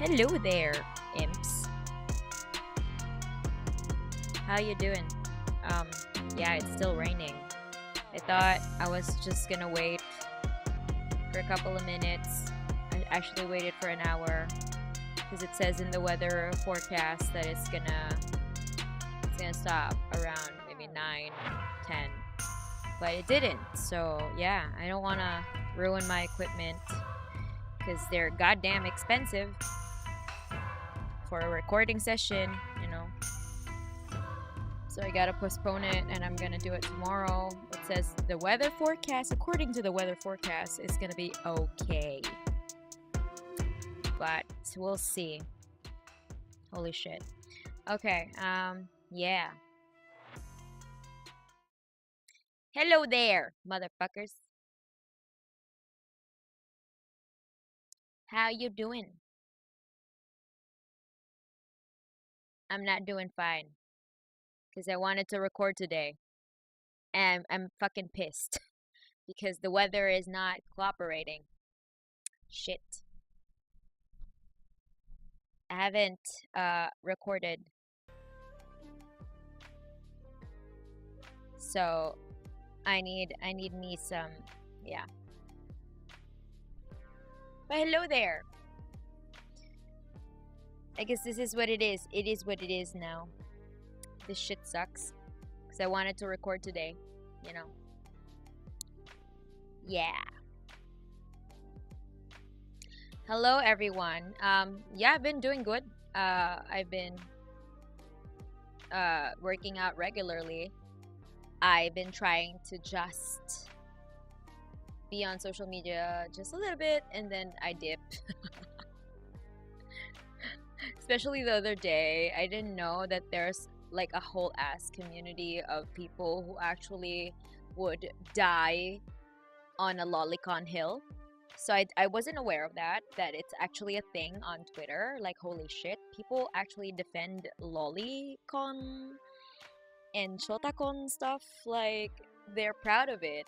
Hello there, imps. How you doing? Yeah, it's still raining. I thought I was just gonna wait for a couple of minutes. I actually waited for an hour because it says in the weather forecast that it's gonna stop around maybe 9, 10, but it didn't. So yeah, I don't want to ruin my equipment because they're goddamn expensive for a recording session, you know. So I gotta postpone it, and I'm gonna do it tomorrow. It says the weather forecast, according to the weather forecast, is gonna be okay, but we'll see. Holy shit. Okay, yeah. Hello there, motherfuckers. How you doing? I'm not doing fine because I wanted to record today, and I'm fucking pissed because the weather is not cooperating. Shit. I haven't recorded, so I need me some, yeah. But hello there. I guess this is what it is. It is what it is now. This shit sucks because I wanted to record today, you know. Yeah. Hello everyone. Yeah, I've been doing good. I've been working out regularly. I've been trying to just be on social media just a little bit, and then I dip. Especially the other day, I didn't know that there's like a whole ass community of people who actually would die on a lolicon hill. So I wasn't aware of that it's actually a thing on Twitter. Like, holy shit, people actually defend lolicon and shotacon stuff. Like, they're proud of it,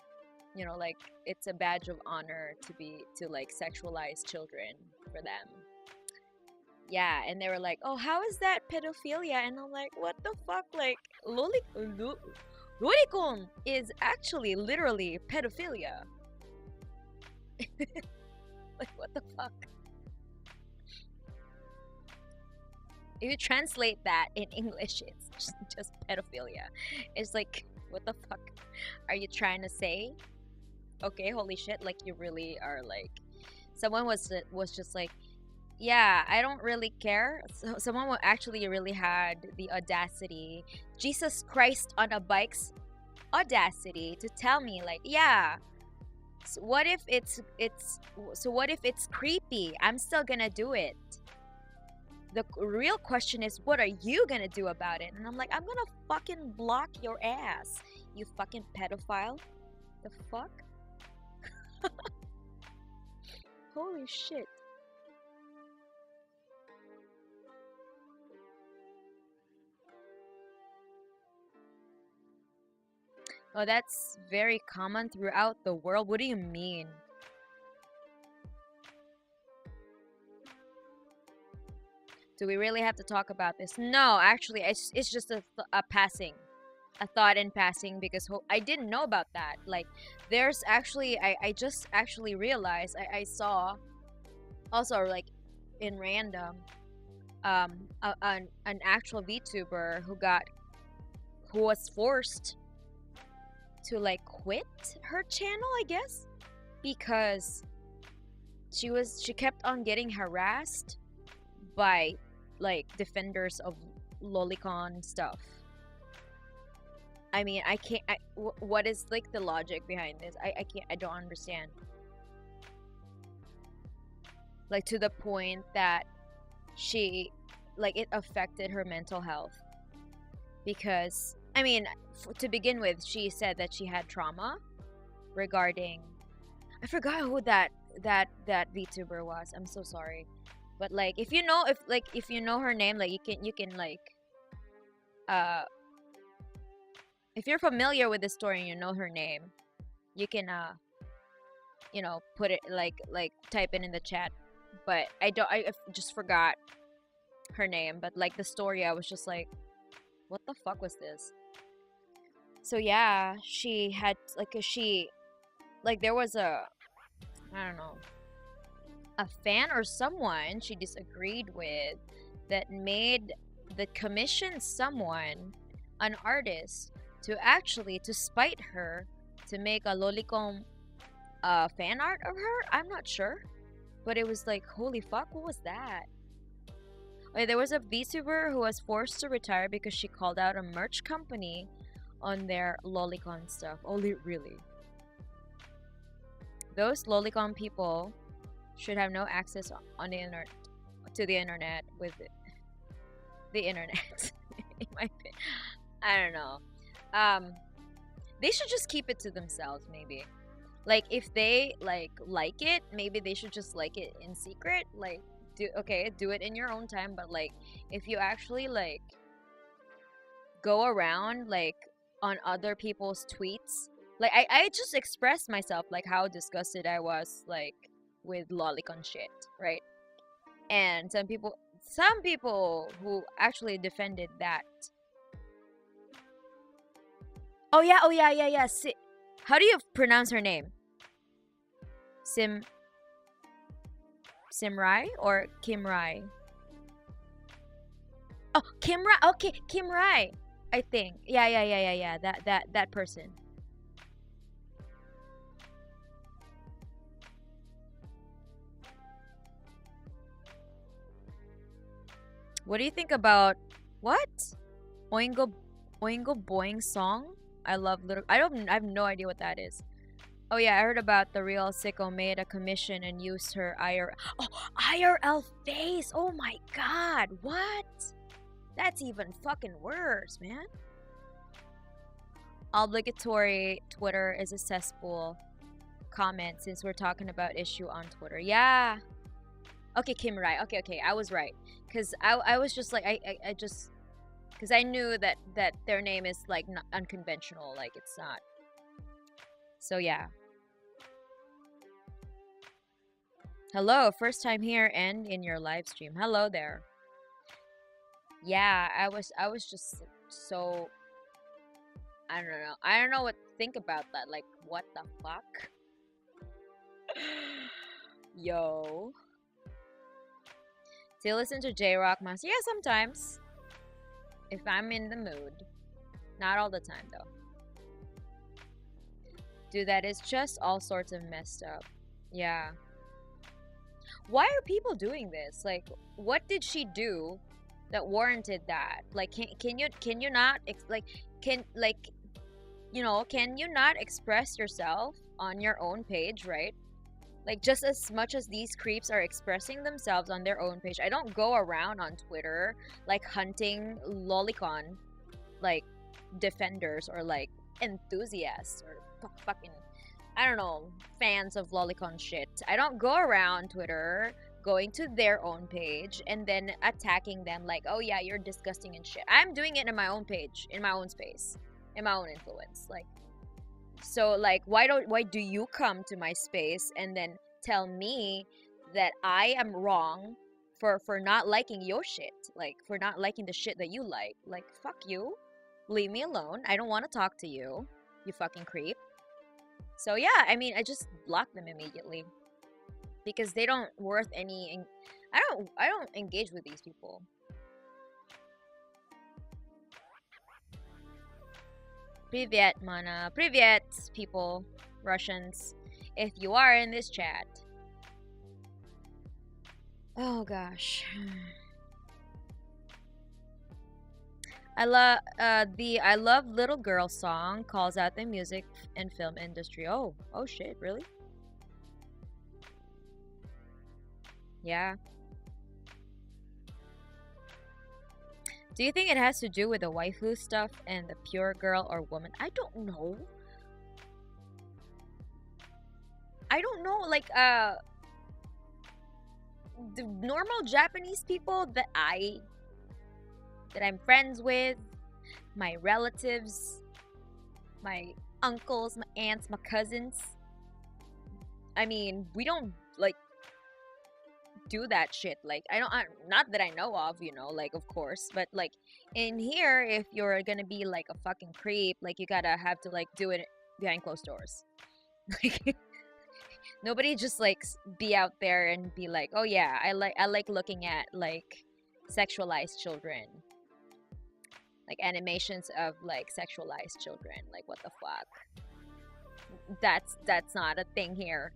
you know, like it's a badge of honor to like sexualize children for them. Yeah, and they were like, oh, how is that pedophilia? And I'm like, what the fuck? Like, lolicon is actually literally pedophilia. Like, what the fuck? If you translate that in English, it's just pedophilia. It's like, what the fuck are you trying to say? Okay, holy shit, like you really are like... Someone was just like, yeah, I don't really care. So someone actually really had the audacity, Jesus Christ on a bike's audacity, to tell me like, yeah, so what if it's creepy? I'm still gonna do it. The real question is, what are you gonna do about it? And I'm like, I'm gonna fucking block your ass, you fucking pedophile. The fuck? Holy shit. Oh, that's very common throughout the world. What do you mean? Do we really have to talk about this? No, actually, it's just a thought in passing, because I didn't know about that. Like, there's actually, I just actually realized, I saw also, like, in random, an actual VTuber who was forced to like quit her channel, I guess, because she kept on getting harassed by like defenders of lolicon stuff. I mean, I can't. What is like the logic behind this? I can't. I don't understand. Like, to the point that she, like, it affected her mental health, because I mean, to begin with, she said that she had trauma regarding, I forgot who that VTuber was. I'm so sorry, but like, if you know her name, like, you can like, if you're familiar with the story and you know her name, you can you know, put it like type it in the chat but I just forgot her name. But like the story, I was just like, what the fuck was this? So yeah, she had like there was I don't know, a fan or someone she disagreed with that made that commissioned someone, an artist, to spite her, to make a lolicom fan art of her. I'm not sure, but it was like, holy fuck, what was that? Okay, there was a VTuber who was forced to retire because she called out a merch company on their lolicon stuff. Only really, those lolicon people should have no access on the internet to the internet with the internet. In my opinion. I don't know. They should just keep it to themselves, maybe. Like if they like it, maybe they should just like it in secret. Like do it in your own time, but like if you actually like go around like on other people's tweets, like I just expressed myself like how disgusted I was like with lolicon shit, right? And some people who actually defended that. Oh yeah. How do you pronounce her name? Simrai or Kimrai? Oh, Kimrai. Okay, Kimrai. I think. Yeah. That person. What do you think about what? Oingo Boing song? I love I have no idea what that is. Oh yeah, I heard about the real sicko made a commission and used her IRL face. Oh my god, what? That's even fucking worse, man. Obligatory Twitter is a cesspool comment since we're talking about issue on Twitter. Yeah. Okay, Kim, right. Okay, I was right. Cause I was just like I just because I knew that their name is like not unconventional, like it's not. So yeah. Hello, first time here and in your live stream. Hello there. Yeah, I was just so I don't know. I don't know what to think about that. Like what the fuck? Yo. Do you listen to J-Rock Master? Yeah, sometimes. If I'm in the mood. Not all the time though. Dude, that is just all sorts of messed up. Yeah. Why are people doing this? Like, what did she do that warranted that? Like, can you not can you not express yourself on your own page, right? Like, just as much as these creeps are expressing themselves on their own page. I don't go around on Twitter like hunting lolicon like defenders or like enthusiasts or fucking I don't know, fans of lolicon shit. I don't go around Twitter going to their own page and then attacking them like, oh yeah, you're disgusting and shit. I'm doing it in my own page, in my own space, in my own influence. Like, so like why do you come to my space and then tell me that I am wrong for not liking your shit, like for not liking the shit that you like? Like, fuck you. Leave me alone. I don't want to talk to you, you fucking creep. So yeah, I mean, I just block them immediately because they don't worth any. I don't engage with these people. Privyet, mana. Privyet, people, Russians, if you are in this chat. Oh gosh. I love Little Girl song calls out the music and film industry. Oh shit, really? Yeah. Do you think it has to do with the waifu stuff and the pure girl or woman? I don't know. Like the normal Japanese people that I'm friends with, my relatives, my uncles, my aunts, my cousins. I mean, we don't like do that shit. Like not that I know of, you know, like of course, but like in here, if you're gonna be like a fucking creep, like you gotta have to like do it behind closed doors. Like nobody just like be out there and be like, oh yeah, I like looking at like sexualized children, like animations of like sexualized children. Like what the fuck? That's not a thing here.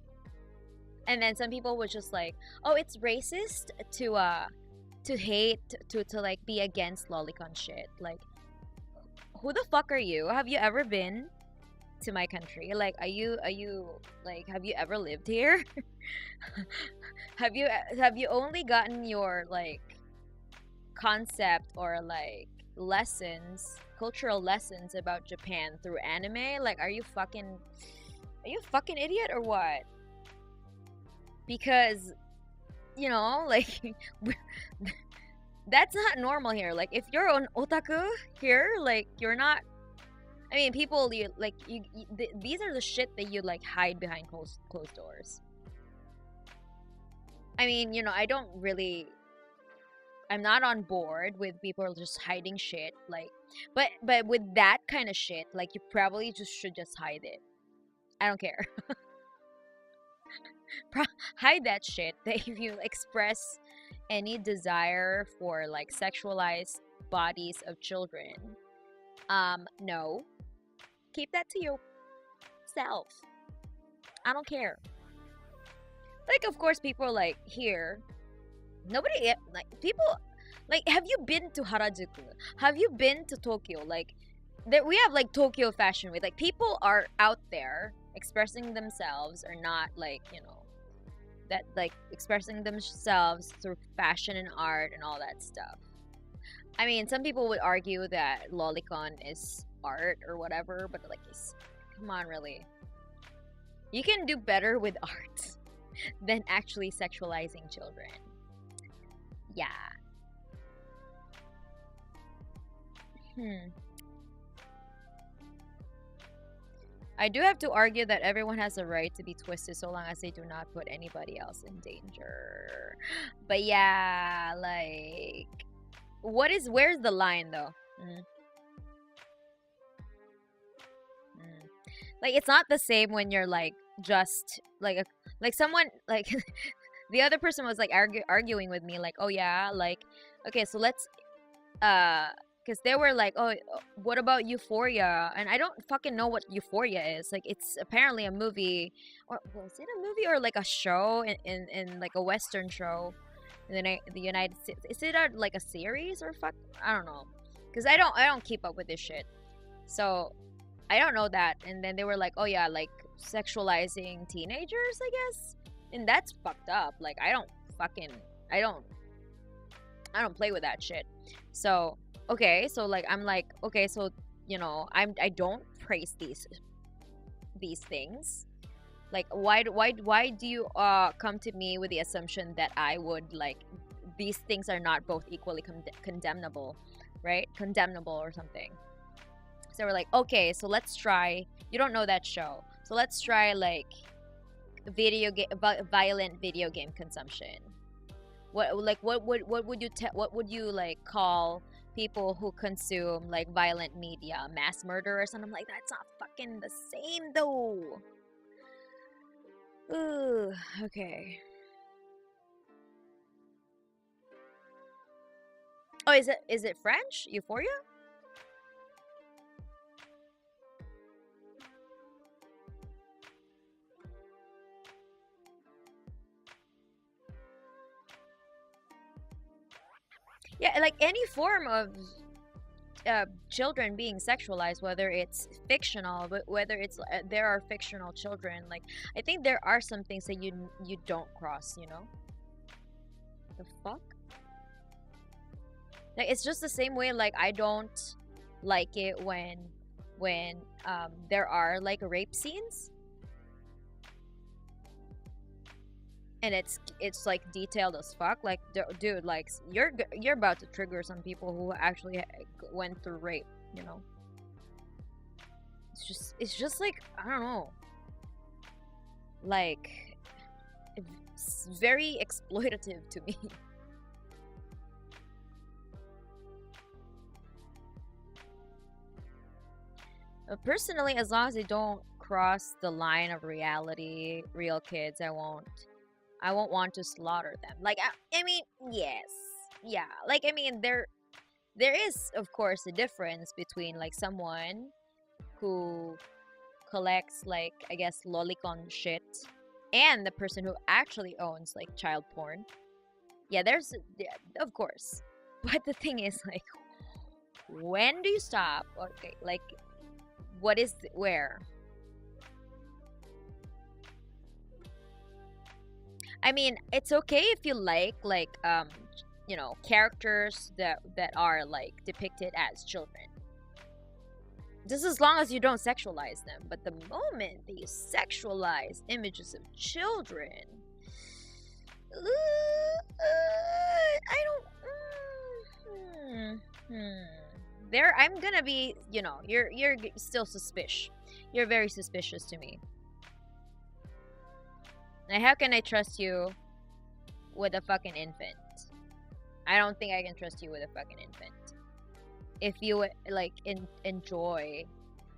And then some people was just like, oh, it's racist to hate to like be against lolicon shit. Like who the fuck are you? Have you ever been to my country? Like are you like, have you ever lived here? have you only gotten your like concept or like lessons, cultural lessons about Japan through anime? Like are you a fucking idiot or what? Because you know, like that's not normal here. Like if you're an otaku here, like you're not, I mean, people you like these are the shit that you like hide behind closed doors. I mean, you know, I'm not on board with people just hiding shit, like, but with that kind of shit, like you probably should just hide it. I don't care. Hide that shit. That if you express any desire for like sexualized bodies of children, no, keep that to yourself. I don't care. Like of course people like here, nobody like people like, have you been to Harajuku? Have you been to Tokyo? Like that we have like Tokyo Fashion Week. Like people are out there expressing themselves, or not like, you know, that like expressing themselves through fashion and art and all that stuff. I mean, some people would argue that lolicon is art or whatever, but like, come on, really, you can do better with art than actually sexualizing children. Yeah. I do have to argue that everyone has a right to be twisted so long as they do not put anybody else in danger. But yeah, like, where's the line though? Like, it's not the same when you're like just like someone like the other person was like arguing with me like, oh yeah, like, okay, so let's because they were like, oh, what about Euphoria? And I don't fucking know what Euphoria is. Like, it's apparently a movie, or was it a movie or like a show in like a Western show in the United States? Is it like a series or fuck? I don't know, because I don't keep up with this shit, so I don't know that. And then they were like, oh yeah, like sexualizing teenagers, I guess, and that's fucked up. Like, I don't play with that shit. So okay, so like I'm like, okay, so you know, I don't praise these things. Like why do you come to me with the assumption that I would like these things are not both equally condemnable, right? Condemnable or something. So we're like, okay, so let's try, you don't know that show, so let's try like violent video game consumption. What would you like call people who consume like violent media, mass murder or something? Like, that's not fucking the same though. Ooh, okay. Oh, is it French? Euphoria? Yeah, like any form of children being sexualized, whether it's fictional, but whether it's there are fictional children. Like, I think there are some things that you don't cross. You know, the fuck. Like, it's just the same way. Like, I don't like it when there are like rape scenes. And it's like detailed as fuck. Like, dude, like you're about to trigger some people who actually went through rape, you know. It's just like, I don't know, like very exploitative to me. Personally, as long as they don't cross the line of reality, real kids, I won't want to slaughter them. Like, I mean, yes, yeah. Like, I mean, there is, of course, a difference between like someone who collects, like, I guess, lolicon shit, and the person who actually owns like child porn. Yeah, of course. But the thing is, like, when do you stop? Okay, like, what is where? I mean, it's okay if you like you know, characters that are like depicted as children. Just as long as you don't sexualize them. But the moment that you sexualize images of children, I don't. There, I'm gonna be, you know, you're still suspicious. You're very suspicious to me. Now, how can I trust you with a fucking infant? I don't think I can trust you with a fucking infant. If you like enjoy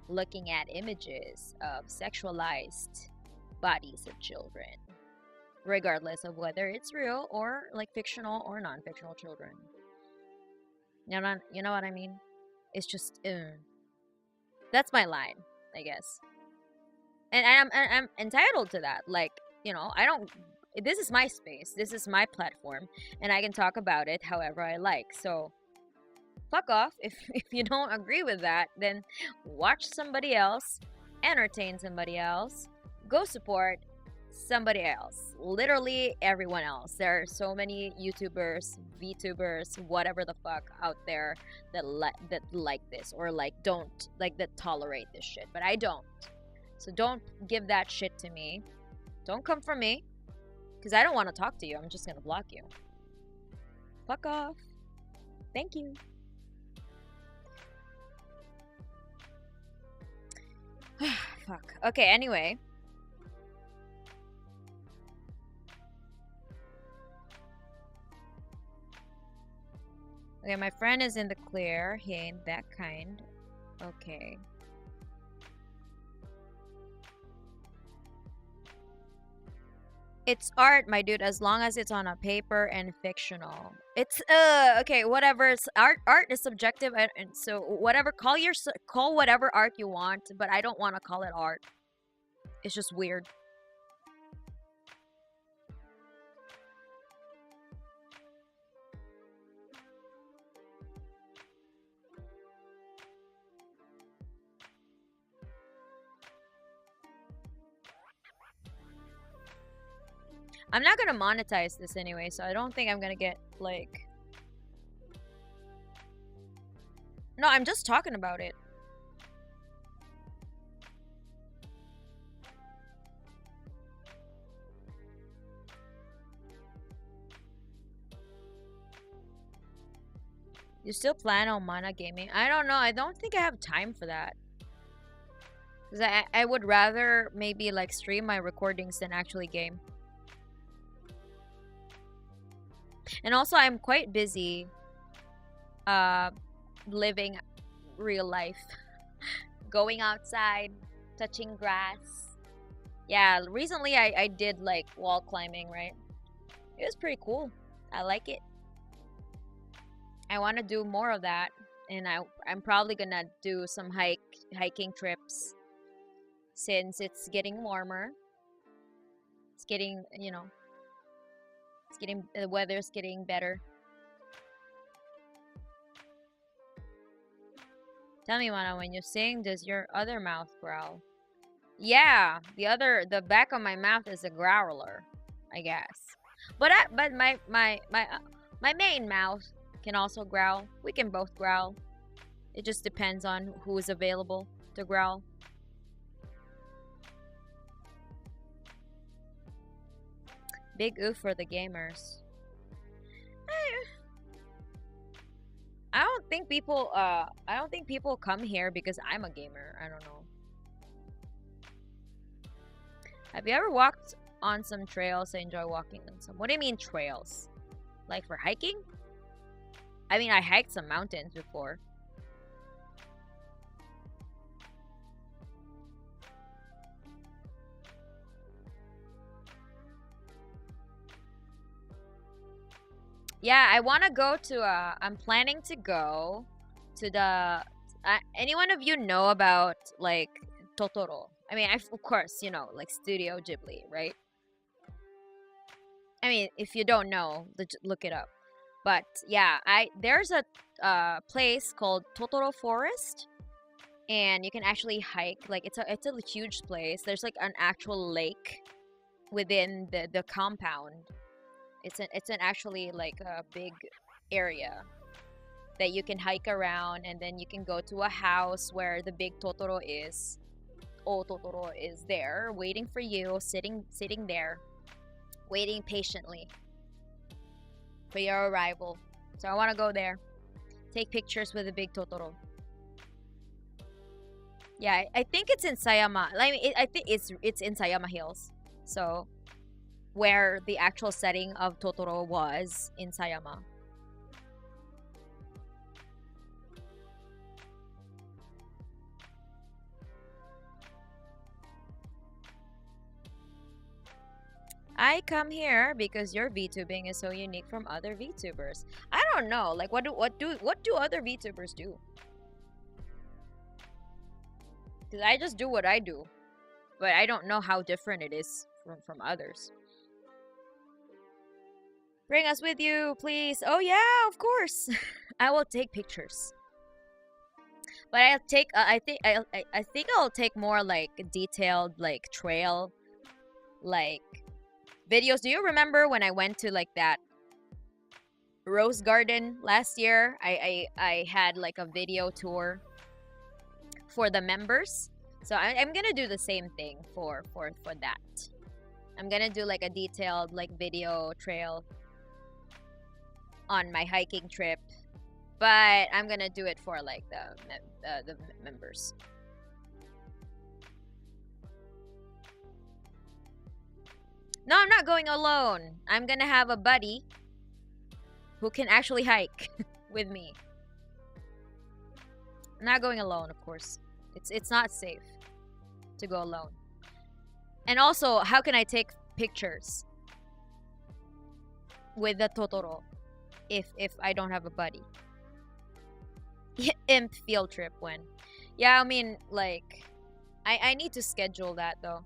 looking at images of sexualized bodies of children, regardless of whether it's real or like fictional or non-fictional children. You know what I mean? It's just that's my line, I guess. And I'm entitled to that. Like, you know, this is my space. This is my platform, and I can talk about it however I like. So fuck off. If you don't agree with that, then watch somebody else, entertain somebody else, go support somebody else. Literally everyone else. There are so many YouTubers, VTubers, whatever the fuck out there that like this, or like don't like, that tolerate this shit. But I don't. So don't give that shit to me. Don't come for me, because I don't want to talk to you. I'm just gonna block you. Fuck off. Thank you. Fuck. Okay, anyway. Okay, my friend is in the clear. He ain't that kind. Okay. It's art, my dude, as long as it's on a paper and fictional. It's okay, whatever. It's art is subjective, and so whatever, call whatever art you want, but I don't want to call it art. It's just weird. I'm not gonna monetize this anyway, so I don't think I'm gonna get, like... No, I'm just talking about it. You still plan on mana gaming? I don't know. I don't think I have time for that. Because I would rather maybe like stream my recordings than actually game. And also, I'm quite busy living real life. Going outside, touching grass. Yeah, recently I did like wall climbing, right? It was pretty cool. I like it. I want to do more of that. And I'm probably gonna do some hiking trips. Since it's getting warmer. It's getting, you know... the weather's getting better. Tell me, Mana, when you sing, does your other mouth growl? Yeah, the back of my mouth is a growler, I guess. But my main mouth can also growl. We can both growl. It just depends on who is available to growl. Big oof for the gamers. I don't think people come here because I'm a gamer. I don't know. Have you ever walked on some trails. I enjoy walking on some. What do you mean trails? Like for hiking? I mean, I hiked some mountains before. Yeah, I want to go to I'm planning to go to the any one of you know about like Totoro? I mean, of course, you know, like Studio Ghibli, right? I mean, if you don't know, look it up. But yeah, there's a place called Totoro Forest, and you can actually hike. Like it's a huge place. There's like an actual lake within the compound. It's an actually like a big area that you can hike around, and then you can go to a house where the big Totoro is. Oh, Totoro is there waiting for you, sitting there, waiting patiently for your arrival. So I want to go there, take pictures with the big Totoro. Yeah, I think it's in Sayama. I think it's in Sayama Hills. So where the actual setting of Totoro was in Sayama. I come here because your VTubing is so unique from other VTubers. I don't know, like what do other VTubers do? Because I just do what I do, but I don't know how different it is from others. Bring us with you, please. Oh yeah, of course. I will take pictures. But I'll take. I think I'll take more like detailed, like trail, like videos. Do you remember when I went to like that rose garden last year? I had like a video tour for the members. So I'm gonna do the same thing for that. I'm gonna do like a detailed like video trail on my hiking trip, but I'm gonna do it for like the members. No, I'm not going alone. I'm gonna have a buddy who can actually hike with me. I'm not going alone, of course. It's not safe to go alone. And also, how can I take pictures with the Totoro if I don't have a buddy? Imp field trip when? Yeah, I mean, like, I need to schedule that though.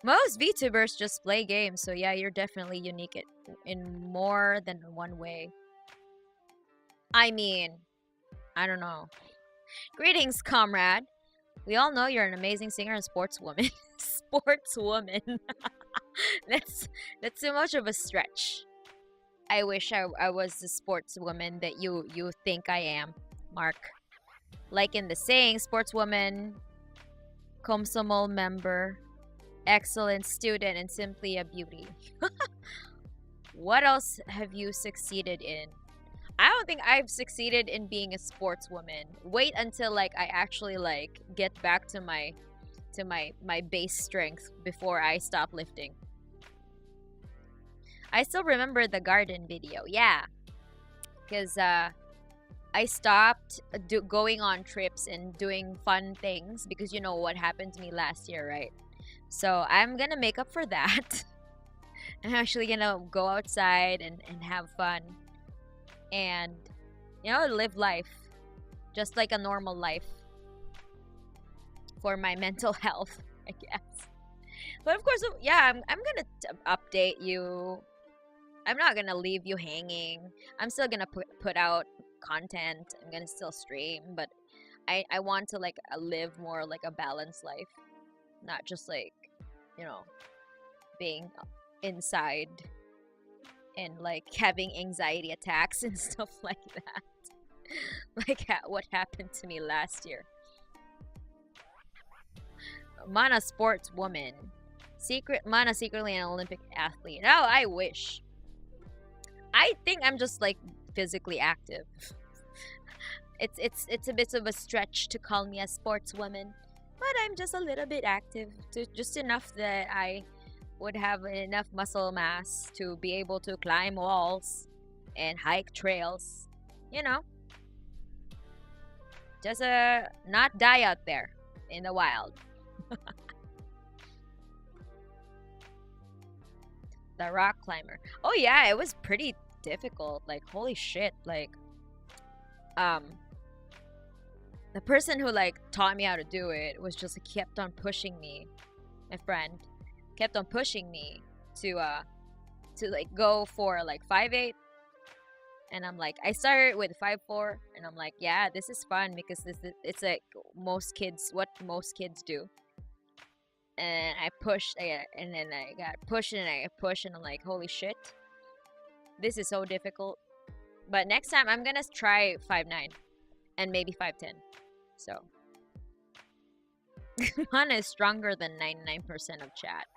Most VTubers just play games, so yeah, you're definitely unique in more than one way. I mean, I don't know. Greetings, comrade. We all know you're an amazing singer and sportswoman. Sportswoman. That's too much of a stretch. I wish I was the sportswoman that you think I am, Mark. Like in the saying, sportswoman, Komsomol member, excellent student, and simply a beauty. What else have you succeeded in? I don't think I've succeeded in being a sportswoman. Wait until like I actually like get back to my base strength before I stop lifting. I still remember the garden video, yeah, because I stopped going on trips and doing fun things because you know what happened to me last year, right? So I'm gonna make up for that. I'm actually gonna go outside and have fun. And, you know, live life just like a normal life for my mental health, I guess. But of course, yeah, I'm gonna update you. I'm not gonna leave you hanging. I'm still gonna put out content. I'm gonna still stream, but I want to like live more like a balanced life, not just like, you know, being inside and like having anxiety attacks and stuff like that. Like what happened to me last year. Mana sports woman. Mana secretly an Olympic athlete. Oh, I wish. I think I'm just like physically active. It's a bit of a stretch to call me a sportswoman. but I'm just a little bit active, just enough that I would have enough muscle mass to be able to climb walls and hike trails, you know, just not die out there in the wild. The rock climber. Oh yeah, it was pretty difficult. Like, holy shit. Like, the person who like taught me how to do it was just kept on pushing me. My friend kept on pushing me to like go for like 5'8", and I'm like, I started with 5'4", and I'm like, yeah, this is fun because it's like what most kids do. And I pushed, and then I got pushed, and I pushed, and I'm like, holy shit, this is so difficult. But next time I'm gonna try 5'9", and maybe 5'10". So Hana is stronger than 99% of chat.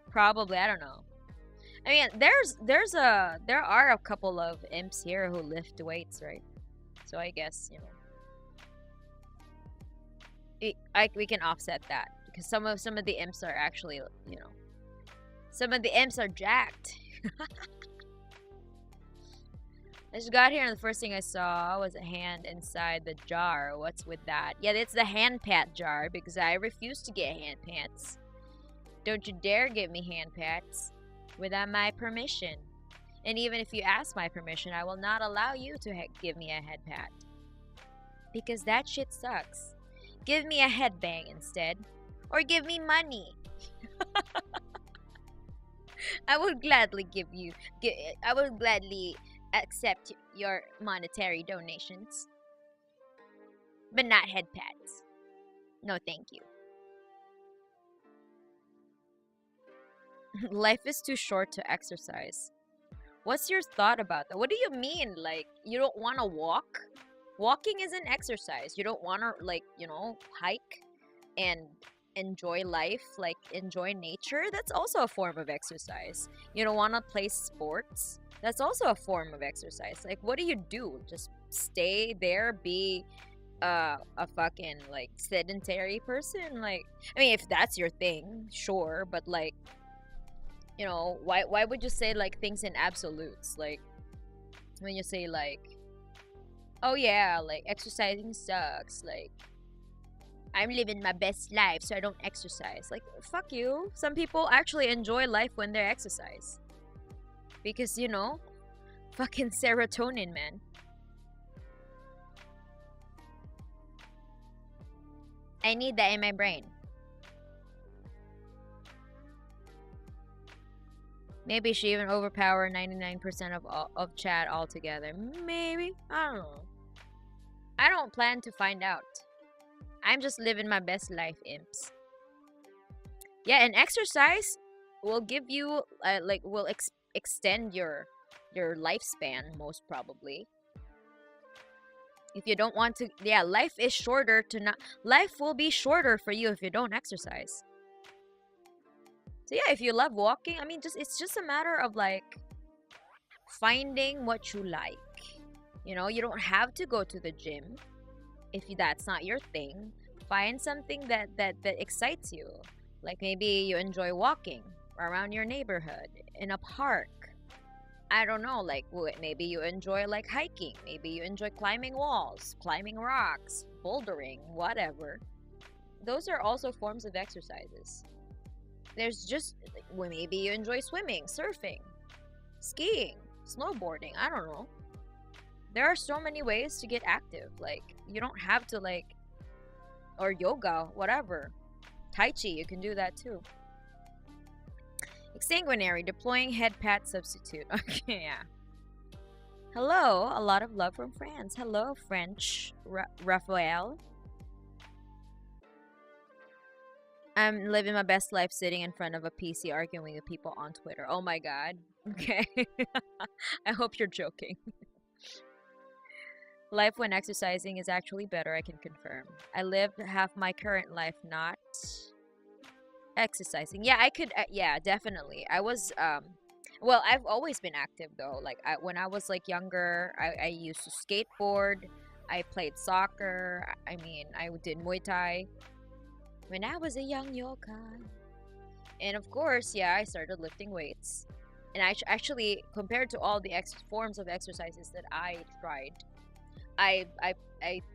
Probably, I don't know. I mean, there are a couple of imps here who lift weights, right? So I guess, you know, we can offset that because some of the imps are actually, you know, some of the imps are jacked. I just got here and the first thing I saw was a hand inside the jar. What's with that? Yeah, it's the hand pat jar because I refuse to get hand pats. Don't you dare give me hand pats without my permission. And even if you ask my permission, I will not allow you to give me a head pat. Because that shit sucks. Give me a headbang instead. Or give me money. I would gladly I would gladly accept your monetary donations. But not head pats. No, thank you. Life is too short to exercise. What's your thought about that? What do you mean? Like, you don't want to walk? Walking is an exercise. You don't want to, like, you know, hike and enjoy life, like enjoy nature. That's also a form of exercise. You don't want to play sports. That's also a form of exercise. Like, what do? Just stay there, be a fucking, like, sedentary person? Like, I mean, if that's your thing, sure, but, like, you know, why would you say, like, things in absolutes? Like, when you say, like, oh yeah, like, exercising sucks, like, I'm living my best life so I don't exercise. Like, fuck you. Some people actually enjoy life when they exercise. Because, you know, fucking serotonin, man. I need that in my brain. Maybe she even overpower 99% of chat altogether. Maybe. I don't know. I don't plan to find out. I'm just living my best life, imps. Yeah, and exercise will give you, will extend your lifespan, most probably. If you don't want to, yeah, life is shorter to not. Life will be shorter for you if you don't exercise. So yeah, if you love walking, I mean, it's just a matter of, like, finding what you like. You know, you don't have to go to the gym if that's not your thing. Find something that excites you. Like, maybe you enjoy walking around your neighborhood, in a park. I don't know, like, maybe you enjoy, like, hiking. Maybe you enjoy climbing walls, climbing rocks, bouldering, whatever. Those are also forms of exercises. There's just, well, maybe you enjoy swimming, surfing, skiing, snowboarding, I don't know. There are so many ways to get active. Like, you don't have to, like, or yoga, whatever. Tai Chi, you can do that too. Exsanguinary, deploying head pat substitute. Okay, yeah. Hello, a lot of love from France. Hello, French Raphael. I'm living my best life sitting in front of a PC arguing with people on Twitter. Oh my god. Okay. I hope you're joking. Life when exercising is actually better, I can confirm. I lived half my current life not exercising. Yeah, I could, yeah, definitely. I was, well, I've always been active though. Like, when I was, like, younger, I used to skateboard. I played soccer. I mean, I did Muay Thai when I was a young yokai. And of course, yeah, I started lifting weights. And actually, compared to all the forms of exercises that I tried, I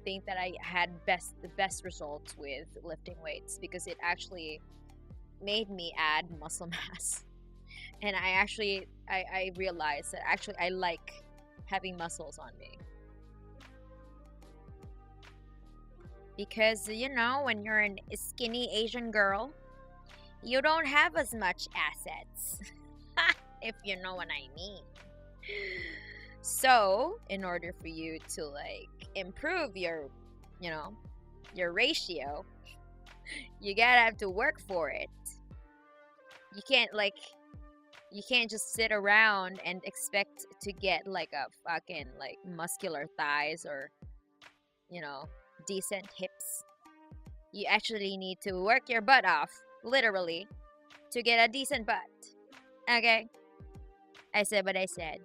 think that I had the best results with lifting weights, because it actually made me add muscle mass. And I realized that actually I like having muscles on me. Because, you know, when you're a skinny Asian girl, you don't have as much assets. If you know what I mean. So, in order for you to like improve your, you know, your ratio, you gotta have to work for it. You can't just sit around and expect to get like a fucking like muscular thighs or, you know, decent hips. You actually need to work your butt off, literally, to get a decent butt. Okay? I said what I said.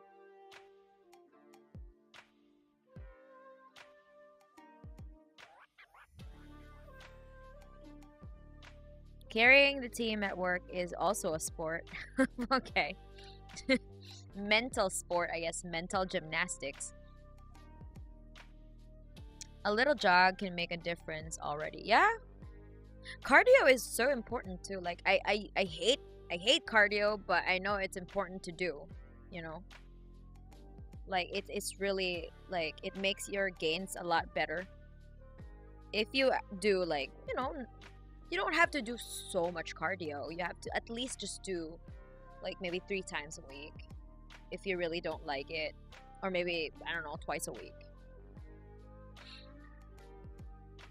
Carrying the team at work is also a sport. Okay. Mental sport, I guess. Mental gymnastics. A little jog can make a difference already. Yeah. Cardio is so important too. Like I hate cardio, but I know it's important to do, you know. Like it's really like it makes your gains a lot better. If you do like, you know, you don't have to do so much cardio. You have to at least just do like maybe 3 times a week if you really don't like it, or maybe, I don't know, twice a week.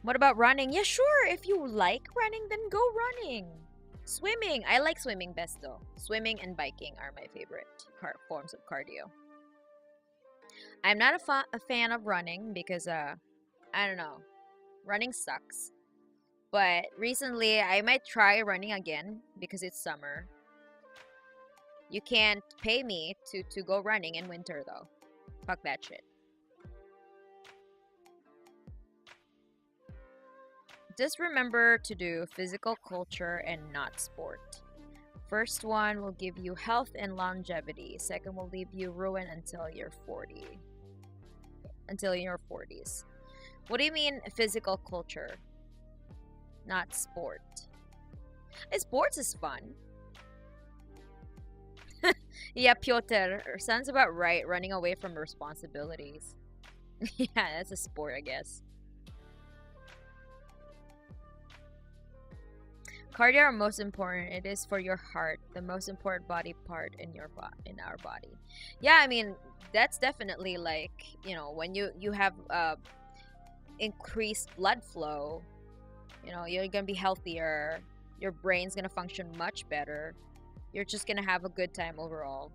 What about running? Yeah, sure. If you like running, then go running. Swimming. I like swimming best though. Swimming and biking are my favorite forms of cardio. I'm not a fan of running because, I don't know. Running sucks. But recently, I might try running again because it's summer. You can't pay me to go running in winter though. Fuck that shit. Just remember to do physical culture and not sport. First one will give you health and longevity. Second will leave you ruined until you're 40. Until your 40s. What do you mean physical culture? Not sport. Sports is fun. Yeah, Piotr. Sounds about right. Running away from responsibilities. Yeah, that's a sport, I guess. Cardio are most important. It is for your heart, the most important body part in our body. Yeah, I mean that's definitely like, you know, when you have increased blood flow, you know, you're gonna be healthier. Your brain's gonna function much better. You're just gonna have a good time overall.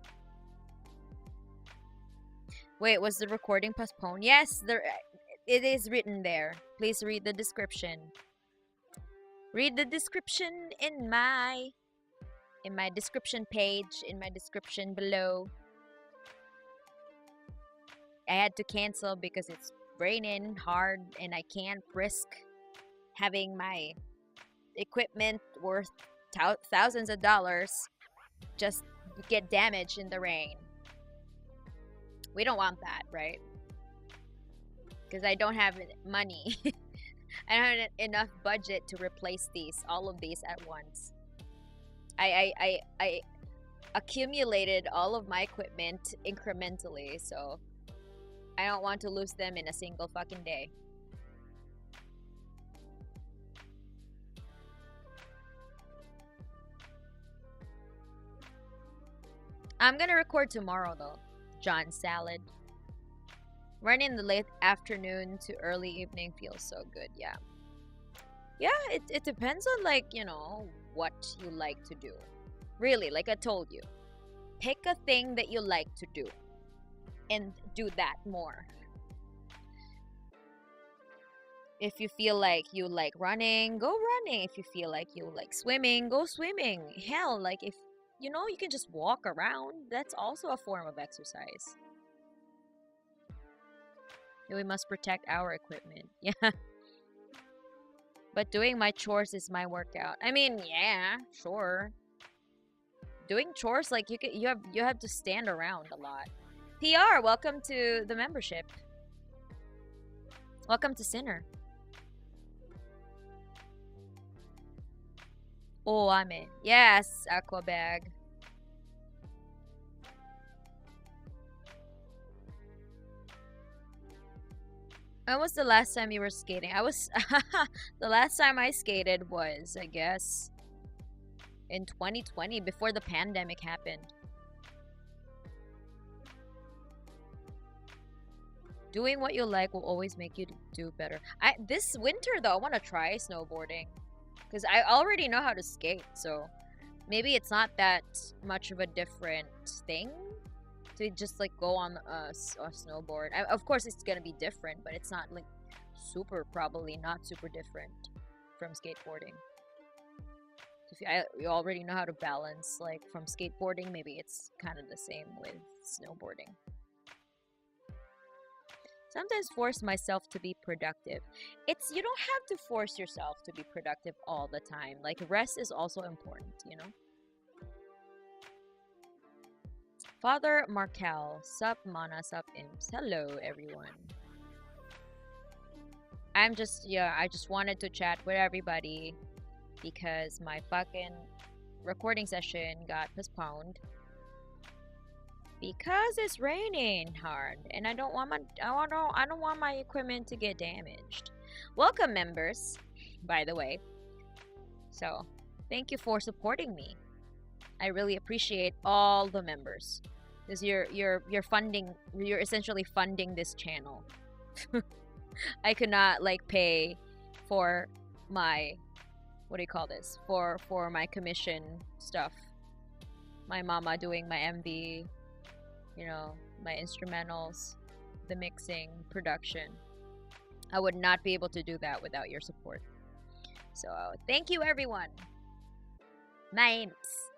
Wait, was the recording postponed? Yes, it is written there. Please read the description. Read the description in my description page, in my description below. I had to cancel because it's raining hard and I can't risk having my equipment worth thousands of dollars just get damaged in the rain. We don't want that, right? Because I don't have money. I don't have enough budget to replace all of these at once. I accumulated all of my equipment incrementally, so I don't want to lose them in a single fucking day. I'm gonna record tomorrow though. John Salad. Running in the late afternoon to early evening feels so good, yeah. Yeah, it depends on, like, you know, what you like to do. Really, like I told you. Pick a thing that you like to do. And do that more. If you feel like you like running, go running. If you feel like you like swimming, go swimming. Hell, like if, you know, you can just walk around. That's also a form of exercise. We must protect our equipment. Yeah. But doing my chores is my workout. I mean, yeah, sure. Doing chores, like you have to stand around a lot. PR, welcome to the membership. Welcome to Sinner. OOAME. Yes, aqua bag. When was the last time you were skating? I was the last time I skated was, I guess, in 2020 before the pandemic happened. Doing what you like will always make you do better. This winter though, I want to try snowboarding because I already know how to skate, so maybe it's not that much of a different thing to just like go on a snowboard. Of course it's gonna be different, but it's not like probably not super different from skateboarding. If you already know how to balance, like from skateboarding, maybe it's kind of the same with snowboarding. Sometimes force myself to be productive. You don't have to force yourself to be productive all the time. Like rest is also important, you know? Father Markel, sup mana, sup imps. Hello everyone. I just wanted to chat with everybody because my fucking recording session got postponed because it's raining hard and I don't want my equipment to get damaged. Welcome members, by the way. So, thank you for supporting me. I really appreciate all the members. Because you're essentially funding this channel. I could not like pay for my for my commission stuff. My mama doing my MV, you know, my instrumentals, the mixing, production. I would not be able to do that without your support. So thank you everyone. My imps.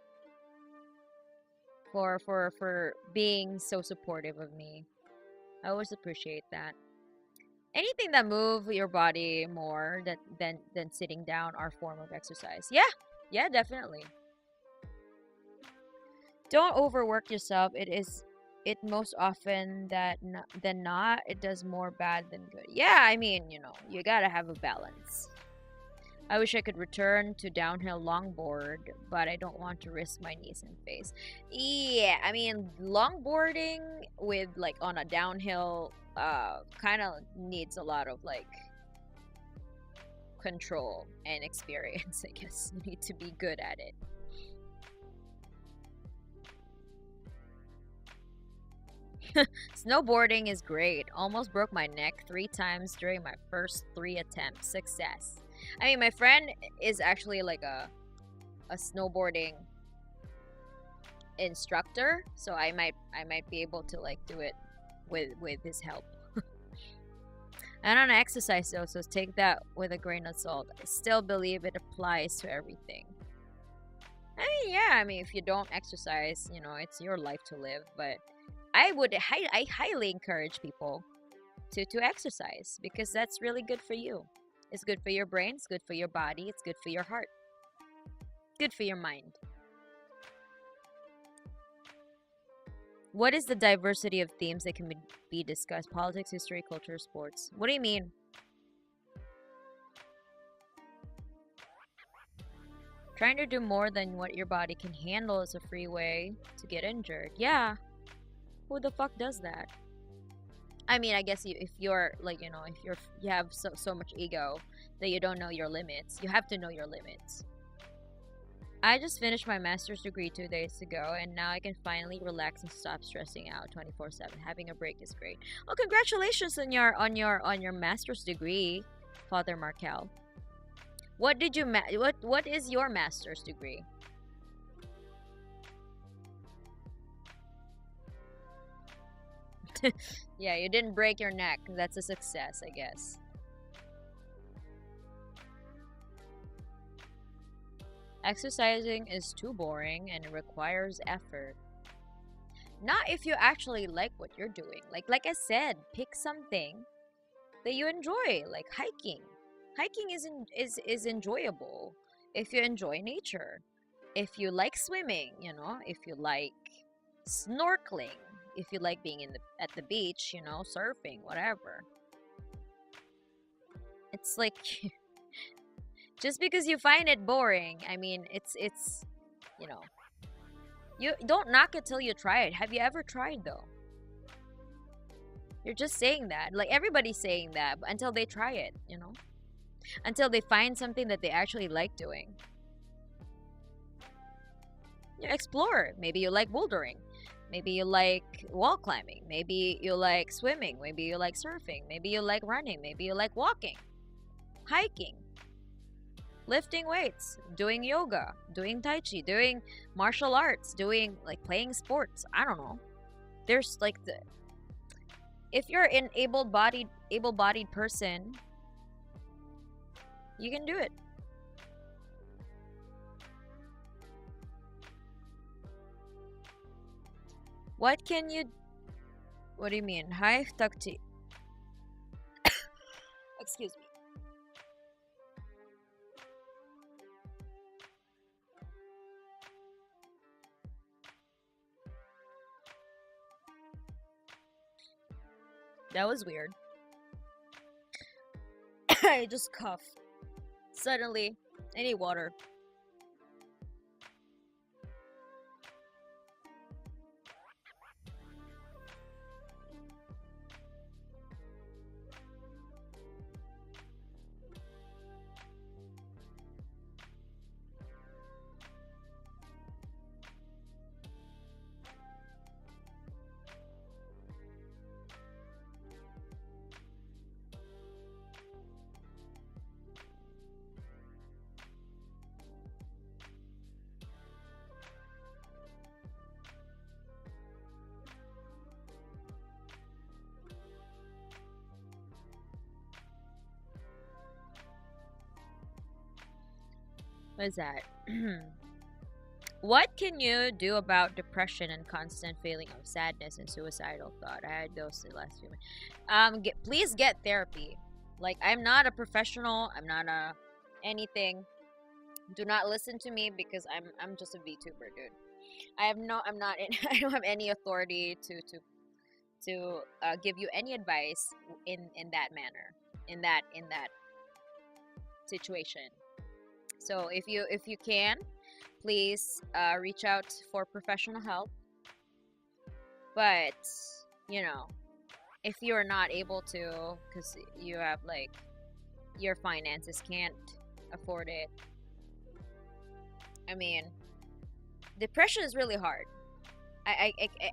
For being so supportive of me. I always appreciate that. Anything that move your body more than sitting down are form of exercise. Yeah, definitely. Don't overwork yourself. It most often than not it does more bad than good. Yeah, I mean, you know, you gotta have a balance. I wish I could return to downhill longboard, but I don't want to risk my knees and face. Yeah, I mean, longboarding with like on a downhill kind of needs a lot of like control and experience, I guess. You need to be good at it. Snowboarding is great. Almost broke my neck 3 times during my first 3 attempts. Success. I mean, my friend is actually like a snowboarding instructor, so I might be able to like do it with his help. I don't exercise though, so take that with a grain of salt. I still believe it applies to everything. I mean, yeah, I mean, if you don't exercise, you know, it's your life to live, but I highly encourage people to exercise because that's really good for you. It's good for your brain, it's good for your body, it's good for your heart. Good for your mind. What is the diversity of themes that can be discussed? Politics, history, culture, sports. What do you mean? Trying to do more than what your body can handle is a free way to get injured. Yeah. Who the fuck does that? I mean, I guess if you're like, you know, if you have so much ego that you don't know your limits, you have to know your limits. I just finished my master's degree 2 days ago, and now I can finally relax and stop stressing out 24/7. Having a break is great. Oh, congratulations on your master's degree, Father Markel. What did you what is your master's degree? Yeah, you didn't break your neck. That's a success, I guess. Exercising is too boring and it requires effort. Not if you actually like what you're doing. Like I said, pick something that you enjoy, like hiking. Hiking is enjoyable if you enjoy nature. If you like swimming, you know, if you like snorkeling, if you like being at the beach, you know, surfing, whatever. It's like just because you find it boring, I mean, it's you know, you don't knock it till you try it. Have you ever tried though? You're just saying that. Like everybody's saying that until they try it, you know? Until they find something that they actually like doing. You explore. Maybe you like bouldering. Maybe you like wall climbing. Maybe you like swimming. Maybe you like surfing. Maybe you like running. Maybe you like walking, hiking, lifting weights, doing yoga, doing tai chi, doing martial arts, doing like playing sports. I don't know. There's like if you're an able-bodied person, you can do it. What can you... What do you mean? Hi, takti. Excuse me. That was weird. I just coughed. Suddenly, I need water. What is that? What can you do about depression and constant feeling of sadness and suicidal thought? I had those the last few minutes. Please get therapy. Like, I'm not a professional. I'm not a anything. Do not listen to me because I'm just a VTuber, dude. I'm not I don't have any authority to give you any advice in that manner, in that situation. So if you can, please reach out for professional help. But you know, if you're not able to, because you have like your finances can't afford it. I mean, depression is really hard.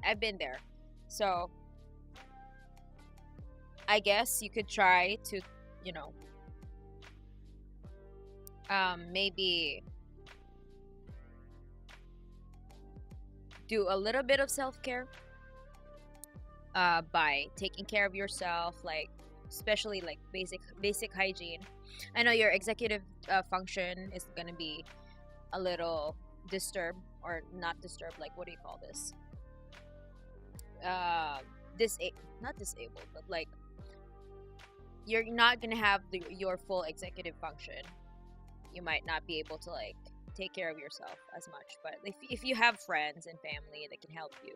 I've been there, so I guess you could try to, you know, maybe do a little bit of self-care by taking care of yourself, like especially like basic hygiene. I know your executive function is gonna be a little disturbed, or not disturbed, like what do you call this, not disabled, but like you're not gonna have your full executive function. You might not be able to like take care of yourself as much, but if you have friends and family that can help you,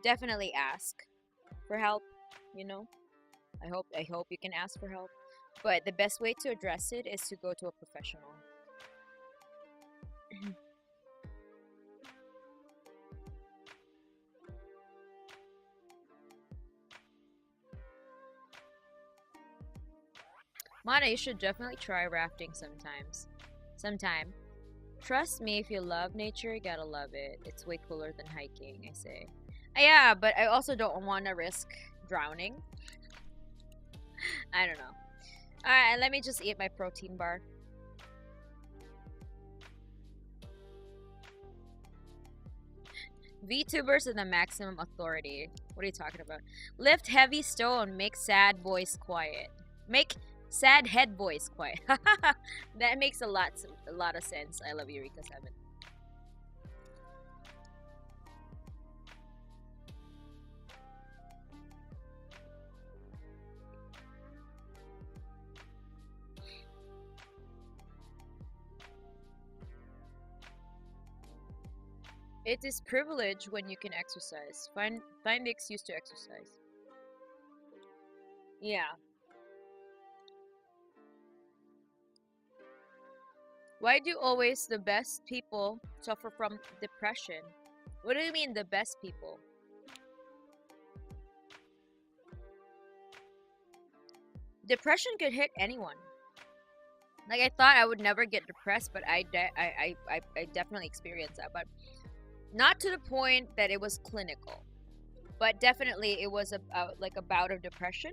definitely ask for help, you know. I hope you can ask for help, but the best way to address it is to go to a professional. Mana, you should definitely try rafting sometime. Trust me, if you love nature, you gotta love it. It's way cooler than hiking, I say. Yeah, but I also don't want to risk drowning. I don't know. Alright, let me just eat my protein bar. VTubers are the maximum authority. What are you talking about? Lift heavy stone, make sad voice quiet. Make sad head voice quiet. That makes a lot of sense. I love Eureka 7. It is privilege when you can exercise. Find the excuse to exercise. Yeah. Why do always the best people suffer from depression? What do you mean the best people? Depression could hit anyone. Like, I thought I would never get depressed, but I definitely experienced that. But not to the point that it was clinical. But definitely it was like a bout of depression.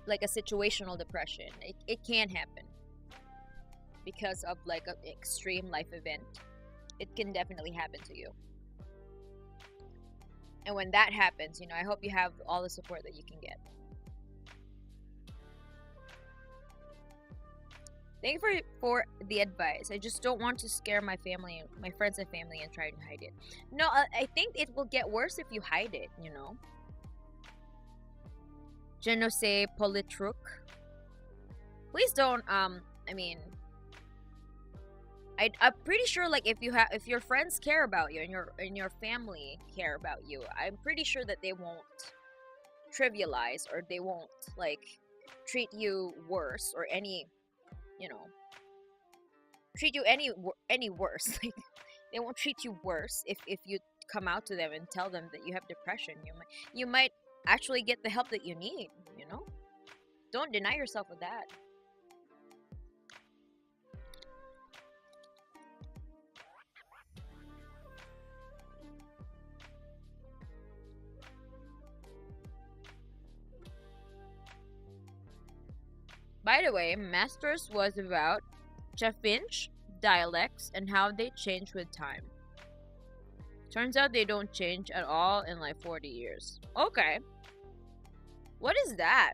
Like a situational depression. It can happen. Because of like an extreme life event. It can definitely happen to you. And when that happens, you know, I hope you have all the support that you can get. Thank you for the advice. I just don't want to scare my family, my friends and family, and try to hide it. No, I think it will get worse if you hide it, you know. Je ne sais politruk. Please don't, I mean, I'm pretty sure, like, if your friends care about you and your family care about you, I'm pretty sure that they won't trivialize or they won't, like, treat you worse or any, you know, treat you any worse. Like, they won't treat you worse if you come out to them and tell them that you have depression. You might actually get the help that you need, you know. Don't deny yourself with that. By the way, Masters was about Chaffinch dialects and how they change with time. Turns out they don't change at all in like 40 years. Okay. What is that?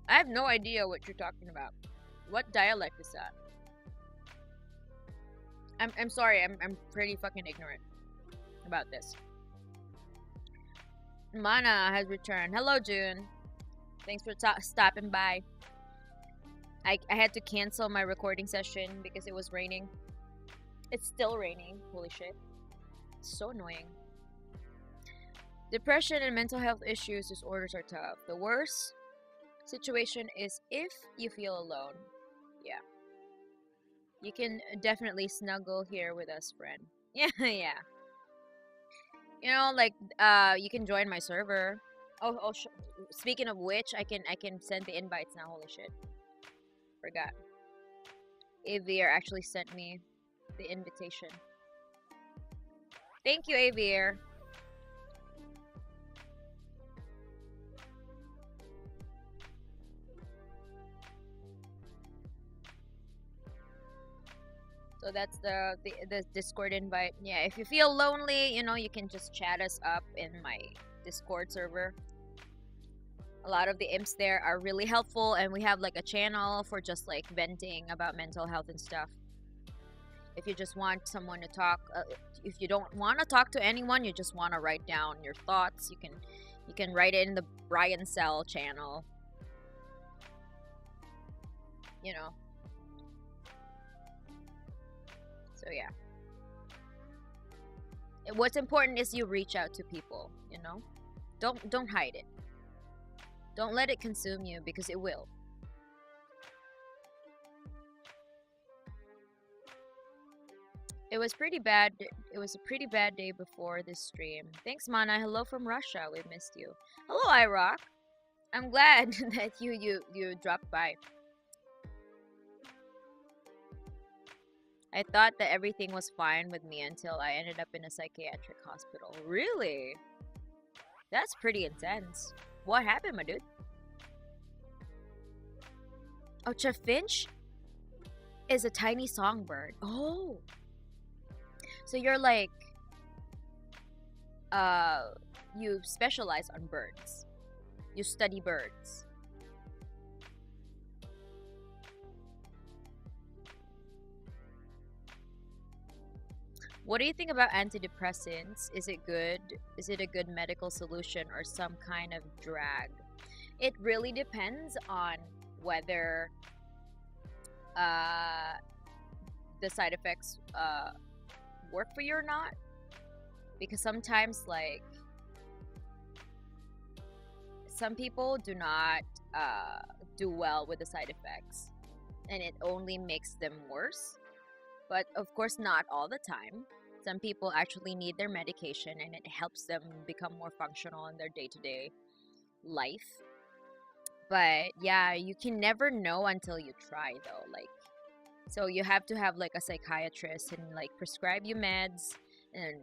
I have no idea what you're talking about. What dialect is that? I'm sorry, I'm pretty fucking ignorant about this. Mana has returned. Hello, June. Thanks for stopping by. I had to cancel my recording session because it was raining. It's still raining. Holy shit. It's so annoying. Depression and mental health issues disorders are tough. The worst situation is if you feel alone. Yeah. You can definitely snuggle here with us, friend. Yeah, yeah. You know, like, you can join my server. Speaking of which, I can send the invites now. Holy shit. Forgot. Avier actually sent me the invitation. Thank you, Avier. So that's the Discord invite. Yeah, if you feel lonely, you know, you can just chat us up in my Discord server. A lot of the imps there are really helpful, and we have like a channel for just like venting about mental health and stuff. If you just want someone to talk, if you don't want to talk to anyone, you just want to write down your thoughts, you can write it in the Brian Cell channel. You know. So yeah. What's important is you reach out to people, you know? Don't hide it. Don't let it consume you, because it will. It was pretty bad. It was a pretty bad day before this stream. Thanks, Mana. Hello from Russia. We missed you. Hello, iRock. I'm glad that you dropped by. I thought that everything was fine with me until I ended up in a psychiatric hospital. Really? That's pretty intense. What happened, my dude? Oh, Chaffinch is a tiny songbird. Oh. So you're like, you specialize on birds. You study birds. What do you think about antidepressants? Is it good? Is it a good medical solution or some kind of drag? It really depends on whether the side effects work for you or not. Because sometimes, like, some people do not do well with the side effects, and it only makes them worse. But of course, not all the time. Some people actually need their medication, and it helps them become more functional in their day-to-day life. But yeah, you can never know until you try, though. Like, so you have to have like a psychiatrist and like prescribe you meds, and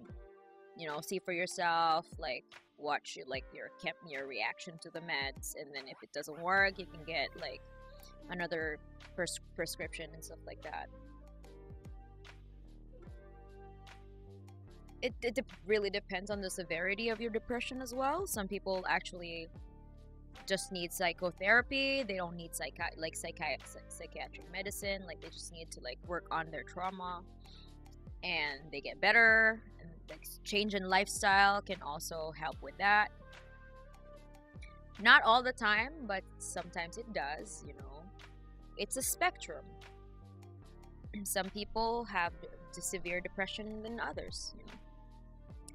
you know, see for yourself, like watch like your reaction to the meds, and then if it doesn't work, you can get like another prescription and stuff like that. It really depends on the severity of your depression as well. Some people actually just need psychotherapy. They don't need psychiatric medicine. Like, they just need to like work on their trauma, and they get better. And like change in lifestyle can also help with that. Not all the time, but sometimes it does. You know, it's a spectrum. Some people have the severe depression than others. You know.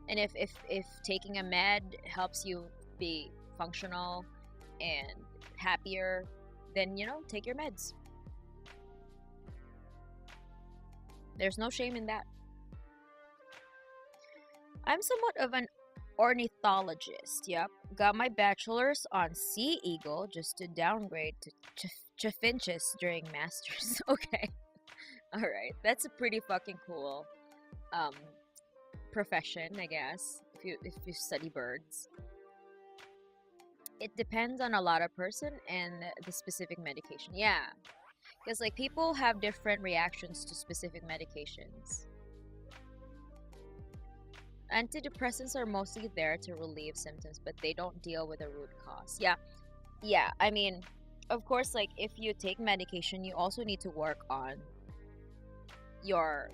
And if taking a med helps you be functional and happier, then, you know, take your meds. There's no shame in that. I'm somewhat of an ornithologist. Yep. Got my bachelor's on sea eagle just to downgrade to chaffinches during masters. Okay. Alright. That's a pretty fucking cool profession, I guess, if you study birds. It depends on a lot of person and the specific medication. Yeah, because like people have different reactions to specific medications. Antidepressants are mostly there to relieve symptoms, but they don't deal with the root cause. Yeah, I mean, of course, like if you take medication, you also need to work on your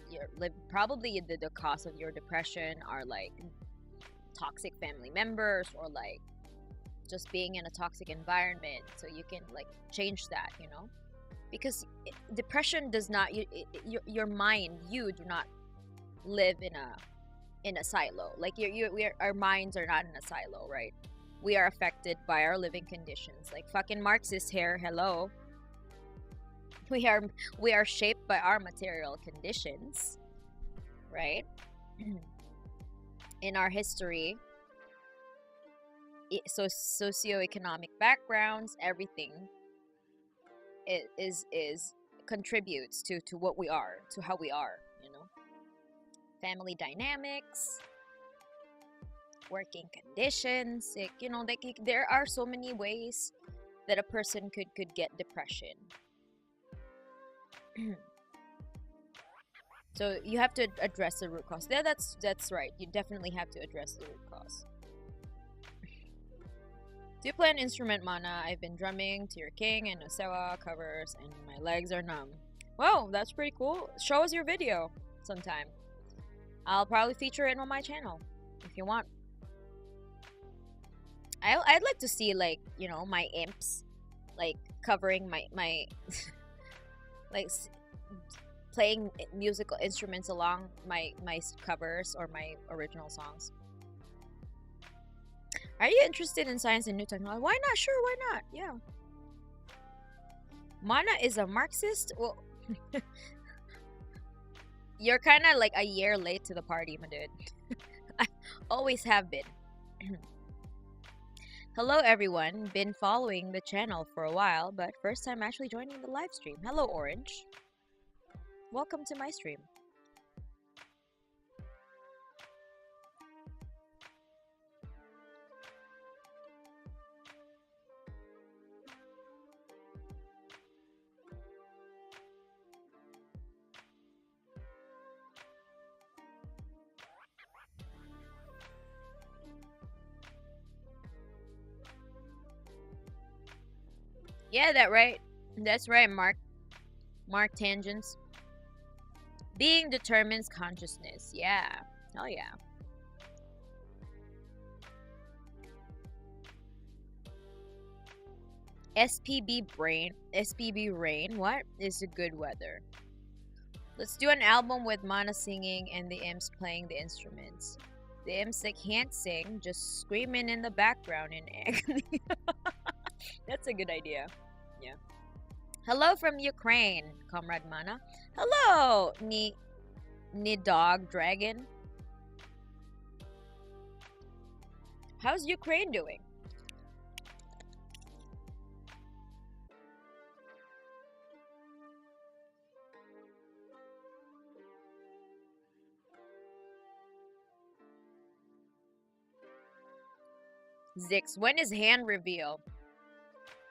probably the cause of your depression are like toxic family members, or like just being in a toxic environment, so you can like change that, you know, depression does not, your mind, you do not live in a silo. Like our minds are not in a silo, right? We are affected by our living conditions. Like fucking Marxist here, hello. We are shaped by our material conditions, right? In our history, so socioeconomic backgrounds, everything is contributes to what we are, to how we are, you know. Family dynamics, working conditions, like, you know, like there are so many ways that a person could get depression. So you have to address the root cause. Yeah, that's right. You definitely have to address the root cause. Do you play an instrument, Mana? I've been drumming to your King and Osewa covers, and my legs are numb. Whoa, that's pretty cool. Show us your video sometime. I'll probably feature it on my channel if you want. I'd like to see, like, you know, my imps like covering my like playing musical instruments along my covers or my original songs. Are you interested in science and new technology? Why not? Sure, why not? Yeah. Mana is a Marxist? Well, you're kind of like a year late to the party, my dude. I always have been. Hello, everyone. Been following the channel for a while, but first time actually joining the live stream. Hello, Orange. Welcome to my stream. Yeah, that's right, Mark Tangents. Being determines consciousness. Yeah. Oh yeah. SPB rain. What is the good weather? Let's do an album with Mana singing and the imps playing the instruments. The imps that can't sing just screaming in the background in agony. That's a good idea. Yeah. Hello from Ukraine, Comrade Mana. Hello, Ni Dog Dragon. How's Ukraine doing? Zix, when is hand reveal?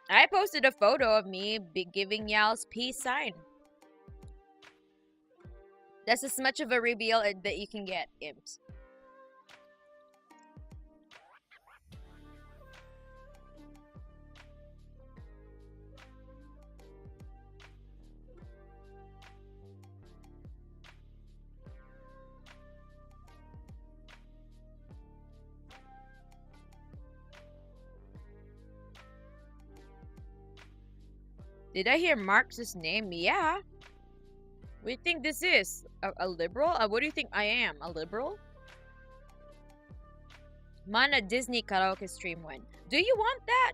I posted a photo of me giving Yal's peace sign. That's as much of a reveal that you can get, imps. Did I hear Marx's name? Yeah. What do you think this is? A liberal? What do you think I am? A liberal? Mana Disney karaoke stream when? Do you want that?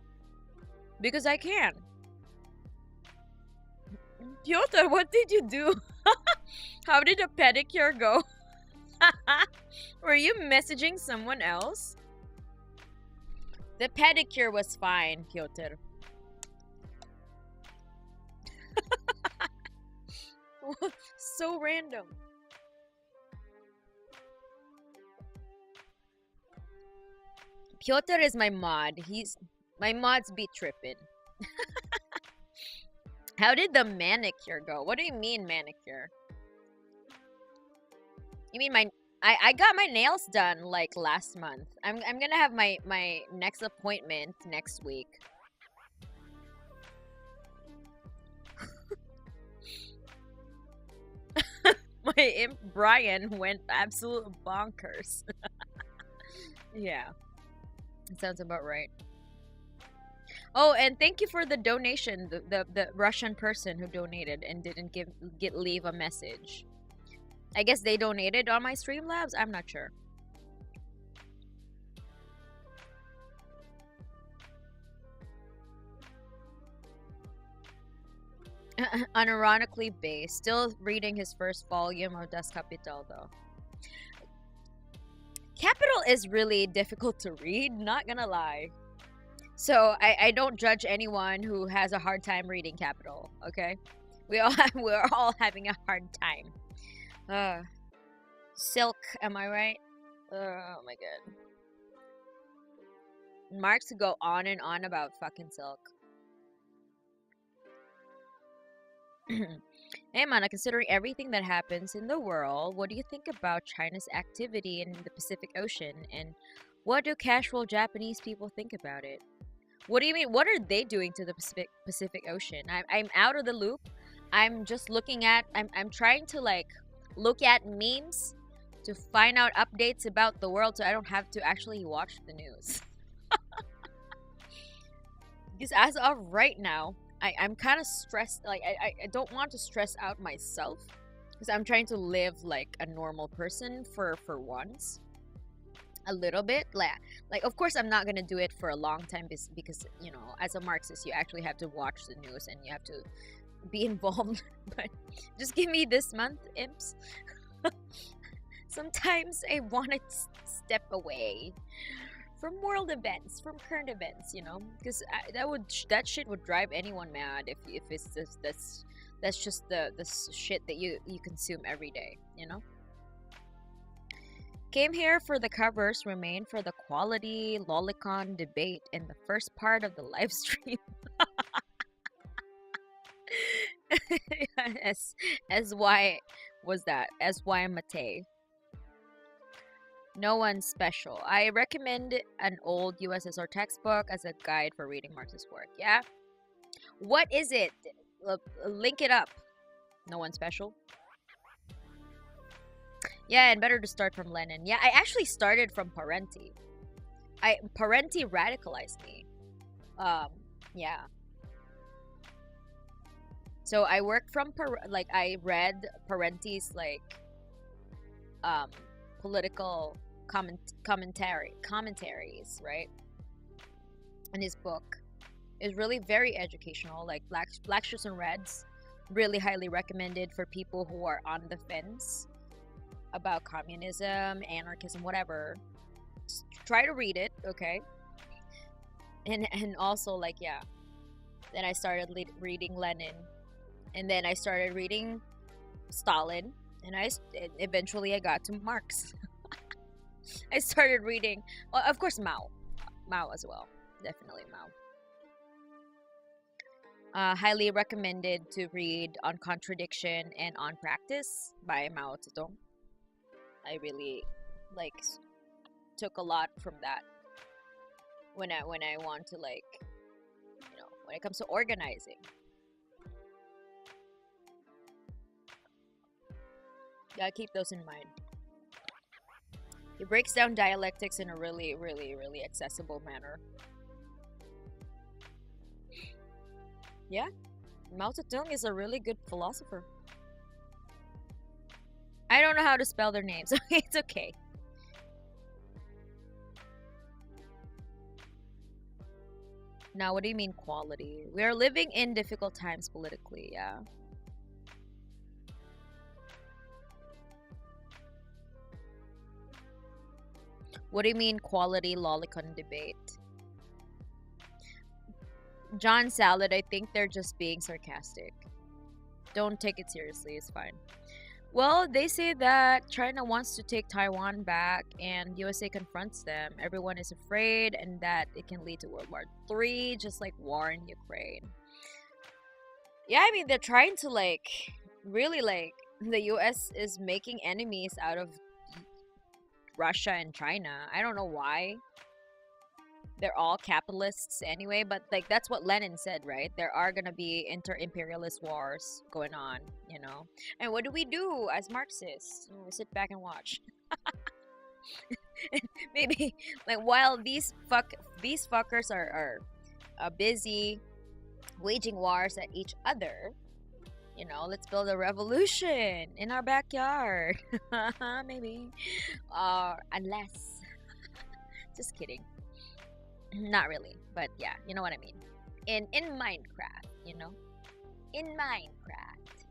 Because I can. Piotr, what did you do? How did the pedicure go? Were you messaging someone else? The pedicure was fine, Piotr. So random. Piotr is my mod. My mods be tripping. How did the manicure go? What do you mean manicure? You mean I got my nails done like last month. I'm gonna have my next appointment next week. My imp Brian went absolute bonkers. Yeah. That sounds about right. Oh, and thank you for the donation, the Russian person who donated and didn't leave a message. I guess they donated on my Streamlabs? I'm not sure. Unironically based. Still reading his first volume of Das Kapital though. Capital is really difficult to read, not gonna lie. So I don't judge anyone who has a hard time reading Capital, okay? We're all having a hard time. Silk, am I right? Oh my god. Marks go on and on about fucking Silk. Hey Mana, considering everything that happens in the world, what do you think about China's activity in the Pacific Ocean? And what do casual Japanese people think about it? What do you mean? What are they doing to the Pacific Ocean? I'm out of the loop. I'm just looking at, I'm trying to like look at memes to find out updates about the world so I don't have to actually watch the news. Because as of right now, I'm kind of stressed. Like I don't want to stress out myself because I'm trying to live like a normal person for once. A little bit, like of course I'm not gonna do it for a long time because you know, as a Marxist you actually have to watch the news and you have to be involved. But just give me this month, imps. Sometimes I want to step away from world events, from current events, you know, because that shit would drive anyone mad if it's just that's just the shit that you consume every day, you know. Came here for the covers, remain for the quality lolicon debate in the first part of the live stream. as why was that? As why Mate? No one special. I recommend an old USSR textbook as a guide for reading Marxist work. Yeah? What is it? Link it up. No one special. Yeah, and better to start from Lenin. Yeah, I actually started from Parenti. Parenti radicalized me. Yeah. So I worked from like I read Parenti's like political commentaries, right? And his book is really very educational, like Black Shirts and Reds, really highly recommended for people who are on the fence about communism, anarchism, whatever. Just try to read it, okay? And also, like, yeah, then I started reading Lenin, and then I started reading Stalin, and eventually I got to Marx. I started reading, well, of course, Mao as well, definitely Mao. Highly recommended to read On Contradiction and On Practice by Mao Zedong. I really like took a lot from that when I want to, like, you know, when it comes to organizing. Gotta keep those in mind. He breaks down dialectics in a really, really, really accessible manner. Yeah, Mao Zedong is a really good philosopher. I don't know how to spell their names. It's okay. Now, what do you mean quality? We are living in difficult times politically, yeah. What do you mean quality lolicon debate? John Salad, I think they're just being sarcastic. Don't take it seriously, it's fine. Well, they say that China wants to take Taiwan back and USA confronts them. Everyone is afraid and that it can lead to World War III, just like war in Ukraine. Yeah, I mean, they're trying to, like, really, like, the US is making enemies out of Russia and China. I don't know why. They're all capitalists anyway, but like that's what Lenin said, right? There are gonna be inter-imperialist wars going on, you know. And what do we do as Marxists? We sit back and watch. Maybe like while these fuckers are busy waging wars at each other, you know, let's build a revolution in our backyard. Maybe, unless, just kidding. Not really, but yeah, you know what I mean. In Minecraft, you know, in Minecraft.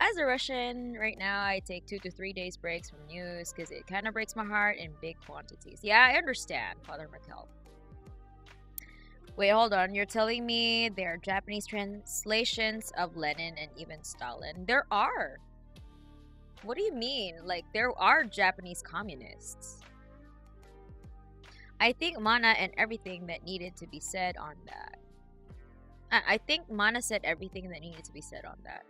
As a Russian, right now I take 2 to 3 days breaks from news because it kind of breaks my heart in big quantities. Yeah, I understand, Father Markel. Wait, hold on. You're telling me there are Japanese translations of Lenin and even Stalin? There are. What do you mean? Like, there are Japanese communists. I think Mana and everything that needed to be said on that. I think Mana said everything that needed to be said on that.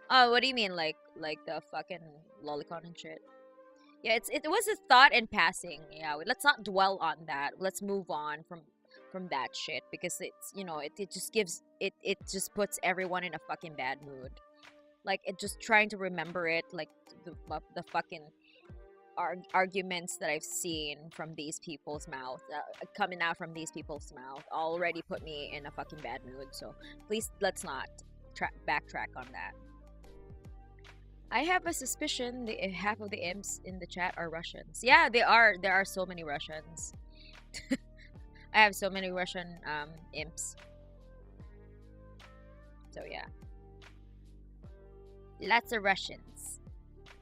Oh, what do you mean? Like the fucking lolicon and shit? Yeah, it was a thought in passing. Yeah, let's not dwell on that. Let's move on from that shit because it's, you know, it just gives it just puts everyone in a fucking bad mood. Like, it just trying to remember it, like the fucking arguments that I've seen from these people's mouth, coming out from these people's mouth, already put me in a fucking bad mood. So please, let's not backtrack on that. I have a suspicion that half of the imps in the chat are Russians. Yeah, they are. There are so many Russians. I have so many Russian imps. So yeah, lots of Russians.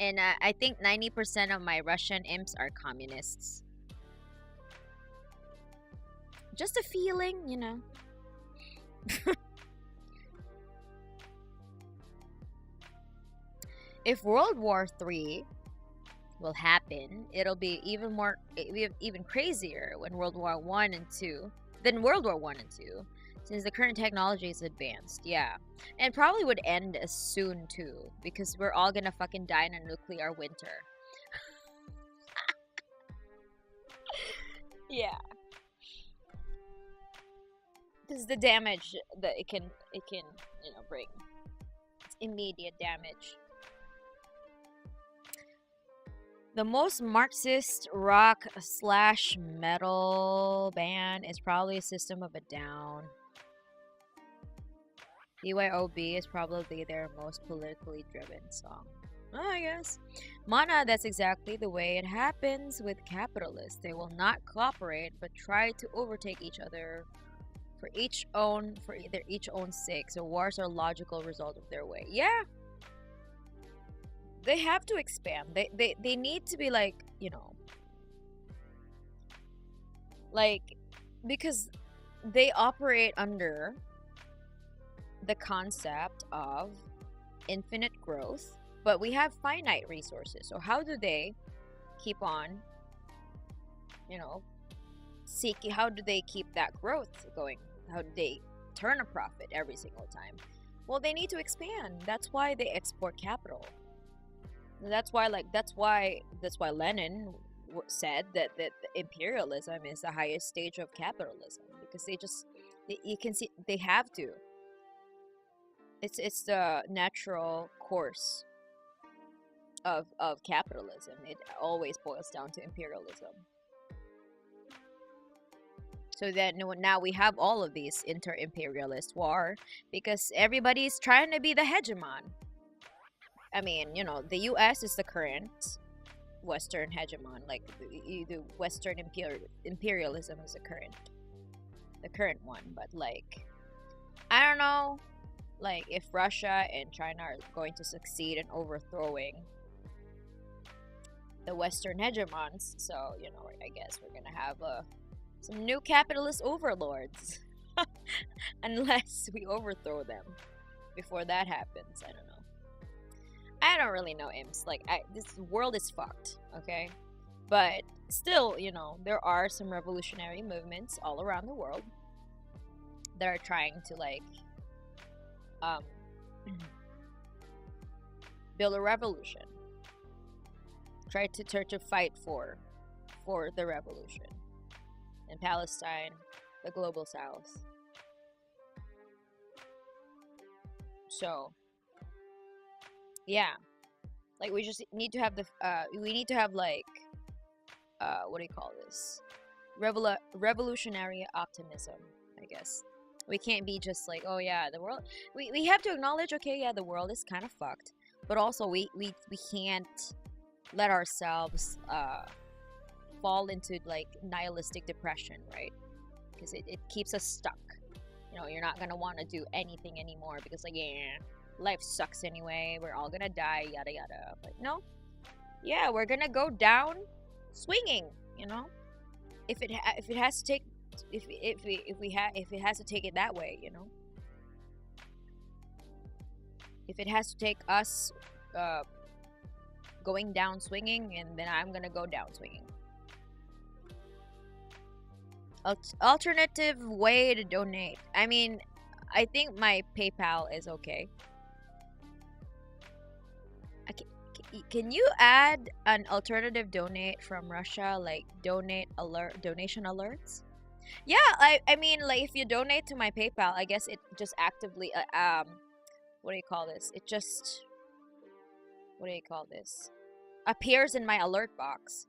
And I think 90% of my Russian imps are communists. Just a feeling, you know. If World War III will happen, it'll be even crazier when World War I and II, than World War I and II, since the current technology is advanced. Yeah, and probably would end as soon too, because we're all gonna fucking die in a nuclear winter. Yeah, because the damage that it can you know bring, it's immediate damage. The most Marxist rock/metal band is probably System of a Down. BYOB is probably their most politically driven song. Oh, I guess. Mana, that's exactly the way it happens with capitalists. They will not cooperate, but try to overtake each other for their each own sake. So wars are a logical result of their way. Yeah. They have to expand. They need to be like, you know, like, because they operate under the concept of infinite growth, but we have finite resources. So how do they keep on, you know, seeking? How do they keep that growth going? How do they turn a profit every single time? Well, they need to expand. That's why they export capital. That's why Lenin said that imperialism is the highest stage of capitalism, because you can see they have to. It's the natural course of capitalism. It always boils down to imperialism. So that now we have all of these inter-imperialist war because everybody's trying to be the hegemon. I mean, you know, the US is the current Western hegemon. Like the Western imperialism is the current one. But like, I don't know, like if Russia and China are going to succeed in overthrowing the Western hegemons. So, you know, I guess we're gonna have some new capitalist overlords. Unless we overthrow them before that happens. I don't know. I don't really know, imps. Like, this world is fucked, okay? But still, you know, there are some revolutionary movements all around the world that are trying to, like, build a revolution. Try to fight for the revolution. In Palestine, the global south. So, yeah, like we just need to have like what do you call this, revolutionary optimism, I guess. We can't be just like, oh yeah, the world, we have to acknowledge, okay, yeah, the world is kind of fucked, but also we can't let ourselves fall into like nihilistic depression, right? Because it keeps us stuck. You know, you're not gonna want to do anything anymore because, like, yeah, life sucks anyway, we're all gonna die, yada yada. But no, yeah, we're gonna go down swinging, you know, if it has to take, if it has to take it that way, you know, if it has to take us going down swinging, and then I'm gonna go down swinging. Alternative way to donate. I mean, I think my PayPal is okay. Can you add an alternative donate from Russia, like donation alerts? Yeah, I mean, like if you donate to my PayPal, I guess it just actively what do you call this? It just, what do you call this? Appears in my alert box.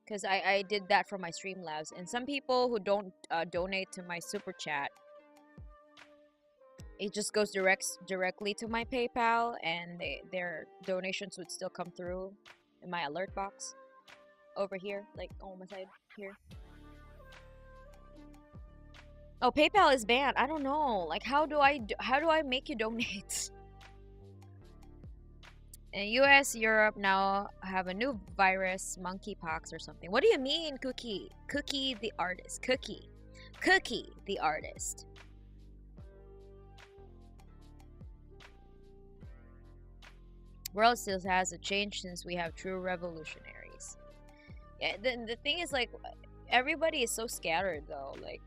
Because I did that for my Streamlabs. And some people who don't donate to my super chat, it just goes directly to my PayPal, and their donations would still come through in my alert box over here, like on my side here. Oh, PayPal is banned. I don't know. Like, how do I make you donate? In US, Europe now have a new virus, monkeypox or something. What do you mean, Cookie? Cookie the artist. Cookie the artist. World still has a change since we have true revolutionaries. Yeah, the thing is, like, everybody is so scattered though. Like,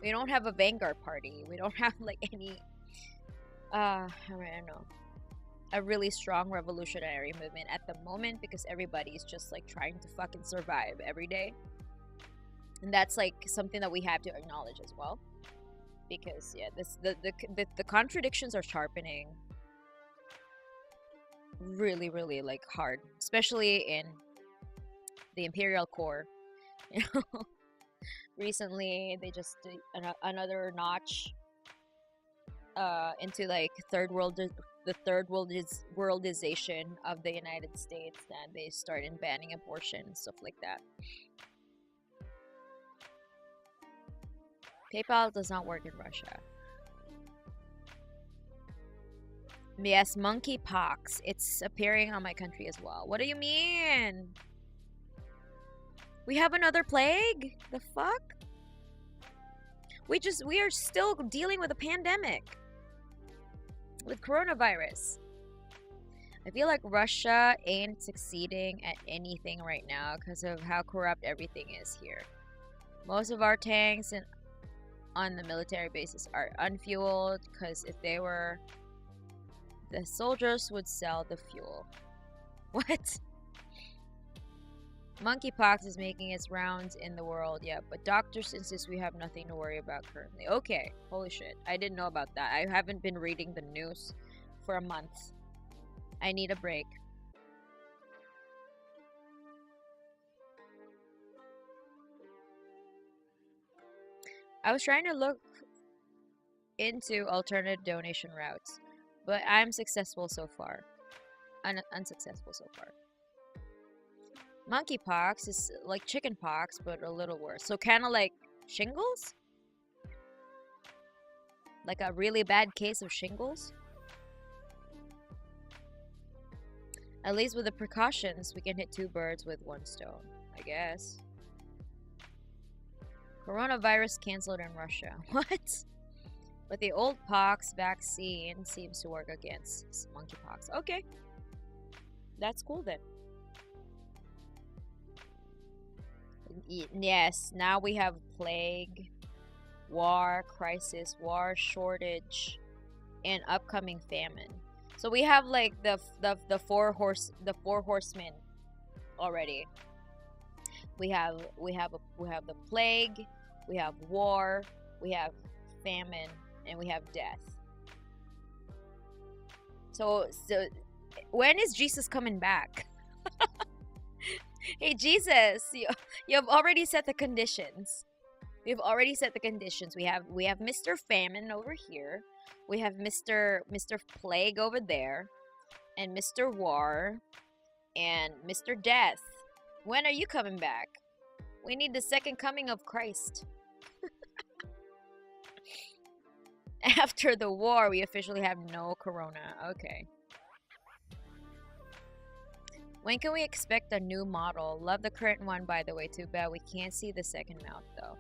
we don't have a vanguard party. We don't have like any I don't know, a really strong revolutionary movement at the moment, because everybody's just like trying to fucking survive every day. And that's like something that we have to acknowledge as well, because yeah, the contradictions are sharpening really like hard, especially in the imperial core. You know, recently they just did another notch into like the worldization of the United States, and they started banning abortion, stuff like that. PayPal does not work in Russia. Yes, monkeypox. It's appearing on my country as well. What do you mean? We have another plague? The fuck? We are still dealing with a pandemic. With coronavirus. I feel like Russia ain't succeeding at anything right now because of how corrupt everything is here. Most of our tanks on the military bases are unfueled because if they were, the soldiers would sell the fuel. What? Monkeypox is making its rounds in the world, yeah, but doctors insist we have nothing to worry about currently. Okay, holy shit. I didn't know about that. I haven't been reading the news for a month. I need a break. I was trying to look into alternative donation routes, but I'm successful so far. Unsuccessful so far. Monkeypox is like chickenpox, but a little worse. So kind of like shingles? Like a really bad case of shingles? At least with the precautions, we can hit 2 birds with 1 stone, I guess. Coronavirus cancelled in Russia. What? But the old pox vaccine seems to work against monkeypox. Okay. That's cool then. Yes, now we have plague, war, crisis, war, shortage, and upcoming famine. So we have like the four horsemen already. We have the plague, we have war, we have famine, and we have death. So when is Jesus coming back? Hey Jesus, you have already set the conditions. We've already set the conditions. We have Mr. Famine over here. We have Mr. Plague over there, and Mr. War, and Mr. Death. When are you coming back? We need the second coming of Christ. After the war, we officially have no corona. Okay. When can we expect a new model? Love the current one, by the way. Too bad we can't see the second mouth, though.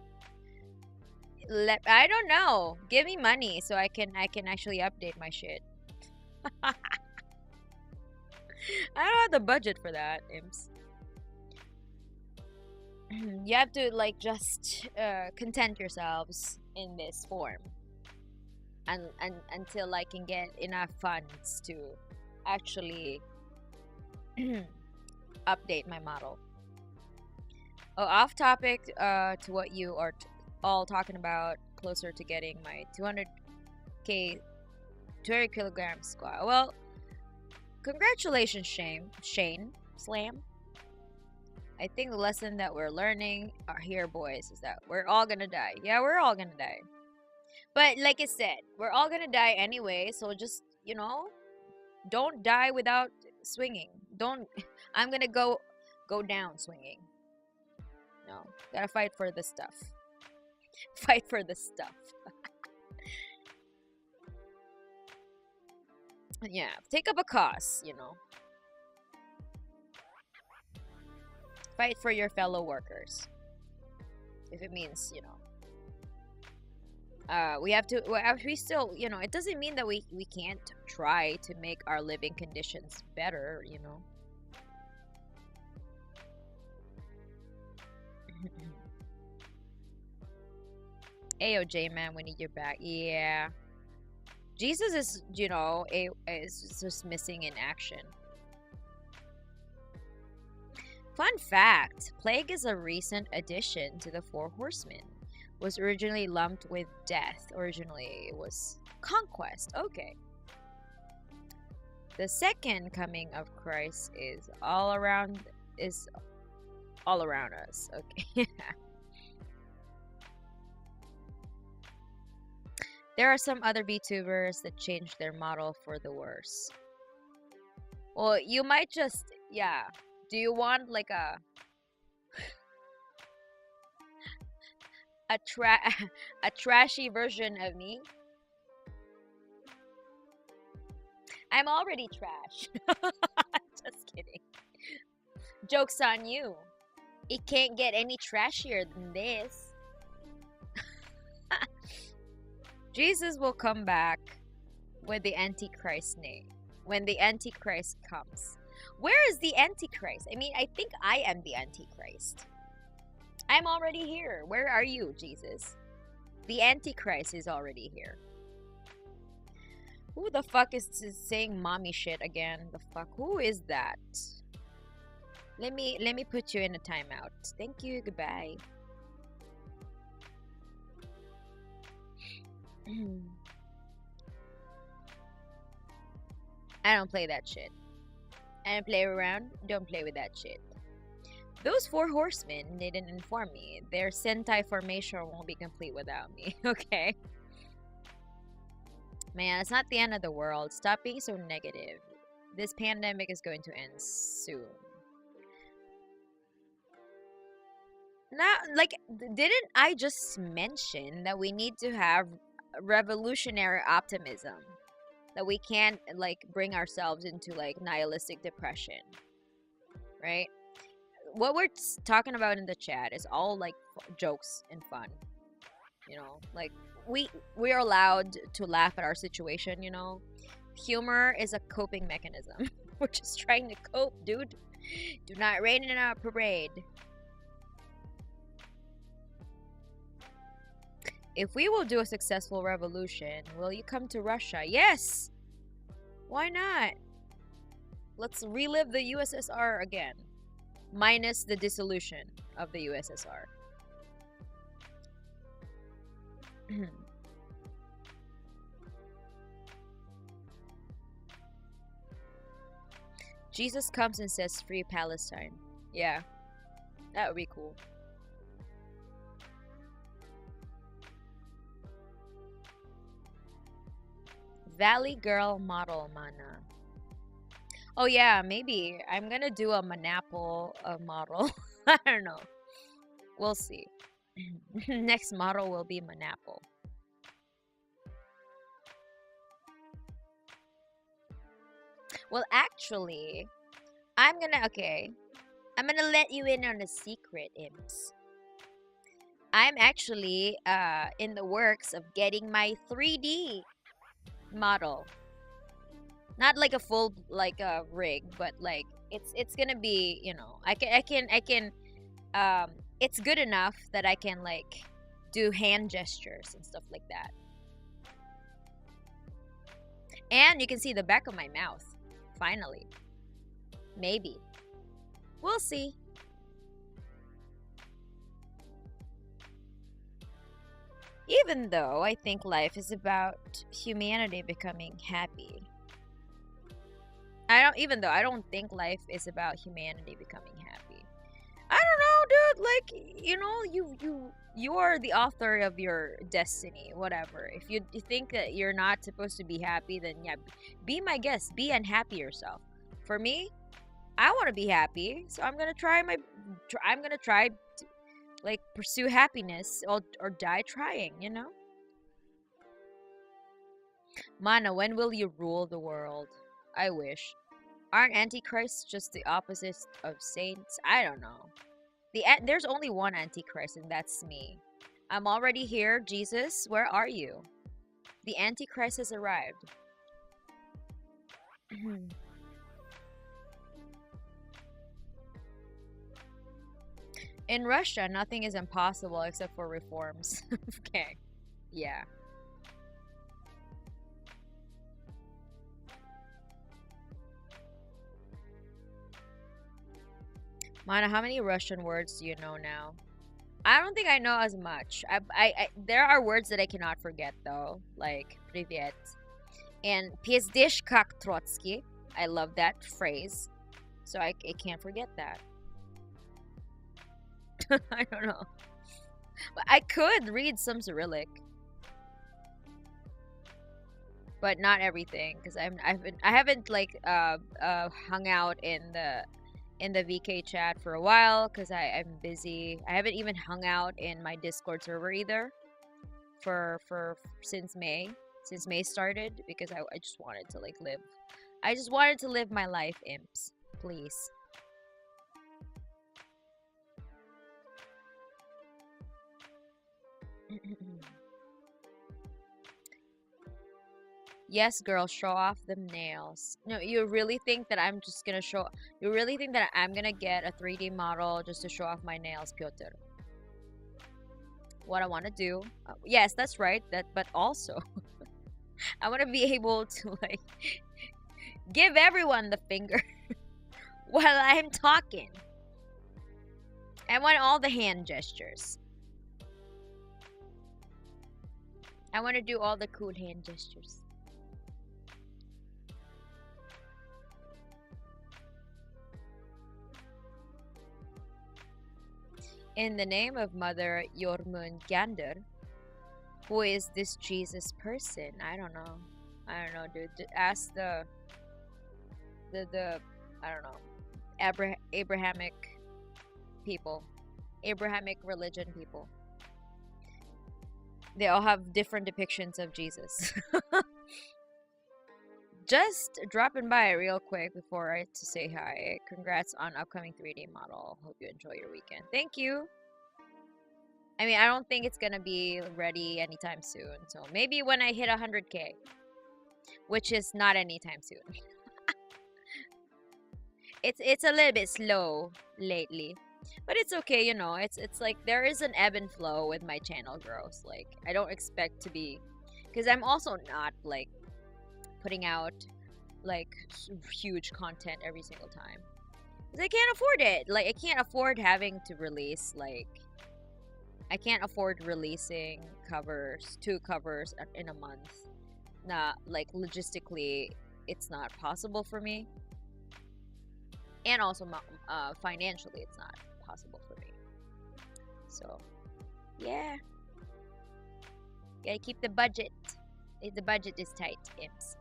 I don't know. Give me money so I can actually update my shit. I don't have the budget for that, imps. You have to like just content yourselves in this form, and until I can get enough funds to actually update my model. Oh, off topic to what you are all talking about, closer to getting my 200k 200 kilogram squat. Well, congratulations, Shane Slam. I think the lesson that we're learning here, boys, is that we're all gonna die. Yeah, we're all gonna die. But like I said, we're all gonna die anyway, so just, you know, don't die without swinging. Don't. I'm gonna go down swinging. No, gotta fight for the stuff. Fight for the stuff. Yeah, take up a cause, you know. Fight for your fellow workers. If it means, you know. We have to, we still, you know, it doesn't mean that we can't try to make our living conditions better, you know. AOJ, man, we need your back. Yeah. Jesus is, you know, is just missing in action. Fun fact, plague is a recent addition to the Four Horsemen. Was originally lumped with death. Originally it was conquest. Okay. The second coming of Christ is all around us. Okay. There are some other VTubers that changed their model for the worse. Well, you might just, yeah. Do you want like a a trashy version of me? I'm already trash. Just kidding. Joke's on you. It can't get any trashier than this. Jesus will come back with the Antichrist name. When the Antichrist comes. Where is the Antichrist? I mean, I think I am the Antichrist. I'm already here. Where are you, Jesus? The Antichrist is already here. Who the fuck is saying mommy shit again? The fuck? Who is that? Let me put you in a timeout. Thank you. Goodbye. I don't play that shit. I don't play around. Don't play with that shit. Those 4 horsemen didn't inform me. Their Sentai formation won't be complete without me. Okay. Man, it's not the end of the world. Stop being so negative. This pandemic is going to end soon. Now, like, didn't I just mention that we need to have revolutionary optimism? That we can't, like, bring ourselves into, like, nihilistic depression. Right? What we're talking about in the chat is all, like, jokes and fun. You know? Like, we are allowed to laugh at our situation, you know? Humor is a coping mechanism. We're just trying to cope, dude. Do not rain in our parade. If we will do a successful revolution, will you come to Russia? Yes! Why not? Let's relive the USSR again. Minus the dissolution of the USSR. Jesus comes and says free Palestine. Yeah. That would be cool. Valley Girl model, mana. Oh yeah, maybe. I'm gonna do a Manapple model. I don't know. We'll see. Next model will be Manapple. Well, actually, I'm gonna let you in on a secret, imps. I'm actually in the works of getting my 3D model. Not like a full rig, but like it's gonna be, you know, I can it's good enough that I can like do hand gestures and stuff like that. And you can see the back of my mouth. Finally. Maybe. We'll see. Even though I think life is about humanity becoming happy. Even though I don't think life is about humanity becoming happy. I don't know, dude. Like, you know, you are the author of your destiny, whatever. If you think that you're not supposed to be happy, then yeah, be my guest. Be unhappy yourself. For me, I want to be happy, so I'm gonna try to, like, pursue happiness or die trying, you know? Mana, when will you rule the world? I wish. Aren't antichrists just the opposite of saints? I don't know. There's only one antichrist, and that's me. I'm already here, Jesus. Where are you? The antichrist has arrived. In Russia, nothing is impossible except for reforms. Okay. Yeah. Mana, how many Russian words do you know now? I don't think I know as much. There are words that I cannot forget though, like "привет" and "пиздишь как Trotsky." I love that phrase, so I can't forget that. I don't know, but I could read some Cyrillic. but not everything, because I haven't like hung out in the VK chat for a while because I'm busy. I haven't even hung out in my Discord server either for since May started, because I just wanted to like live. I just wanted to live my life, imps. Please. Yes, girl, show off the nails. No, you really think that I'm just gonna show... You really think that I'm gonna get a 3D model just to show off my nails, Piotr? What I want to do... yes, that's right. But also... I want to be able to, like... give everyone the finger while I'm talking. I want all the hand gestures. I want to do all the cool hand gestures. In the name of Mother Jormungandr, who is this Jesus person? I don't know. I don't know, dude. Ask the I don't know, Abrahamic people, Abrahamic religion people. They all have different depictions of Jesus. Just dropping by real quick before I to say hi. Congrats on upcoming 3D model. Hope you enjoy your weekend. Thank you. I mean, I don't think it's gonna be ready anytime soon. So maybe when I hit 100K, which is not anytime soon. It's a little bit slow lately, but it's okay. You know, it's like there is an ebb and flow with my channel growth. Like I don't expect to be, because I'm also not like putting out like huge content every single time, because I can't afford it. Like I can't afford having to release, like I can't afford releasing two covers in a month. Nah, like logistically it's not possible for me, and also financially it's not possible for me. So yeah, gotta keep the budget. The budget is tight, imps.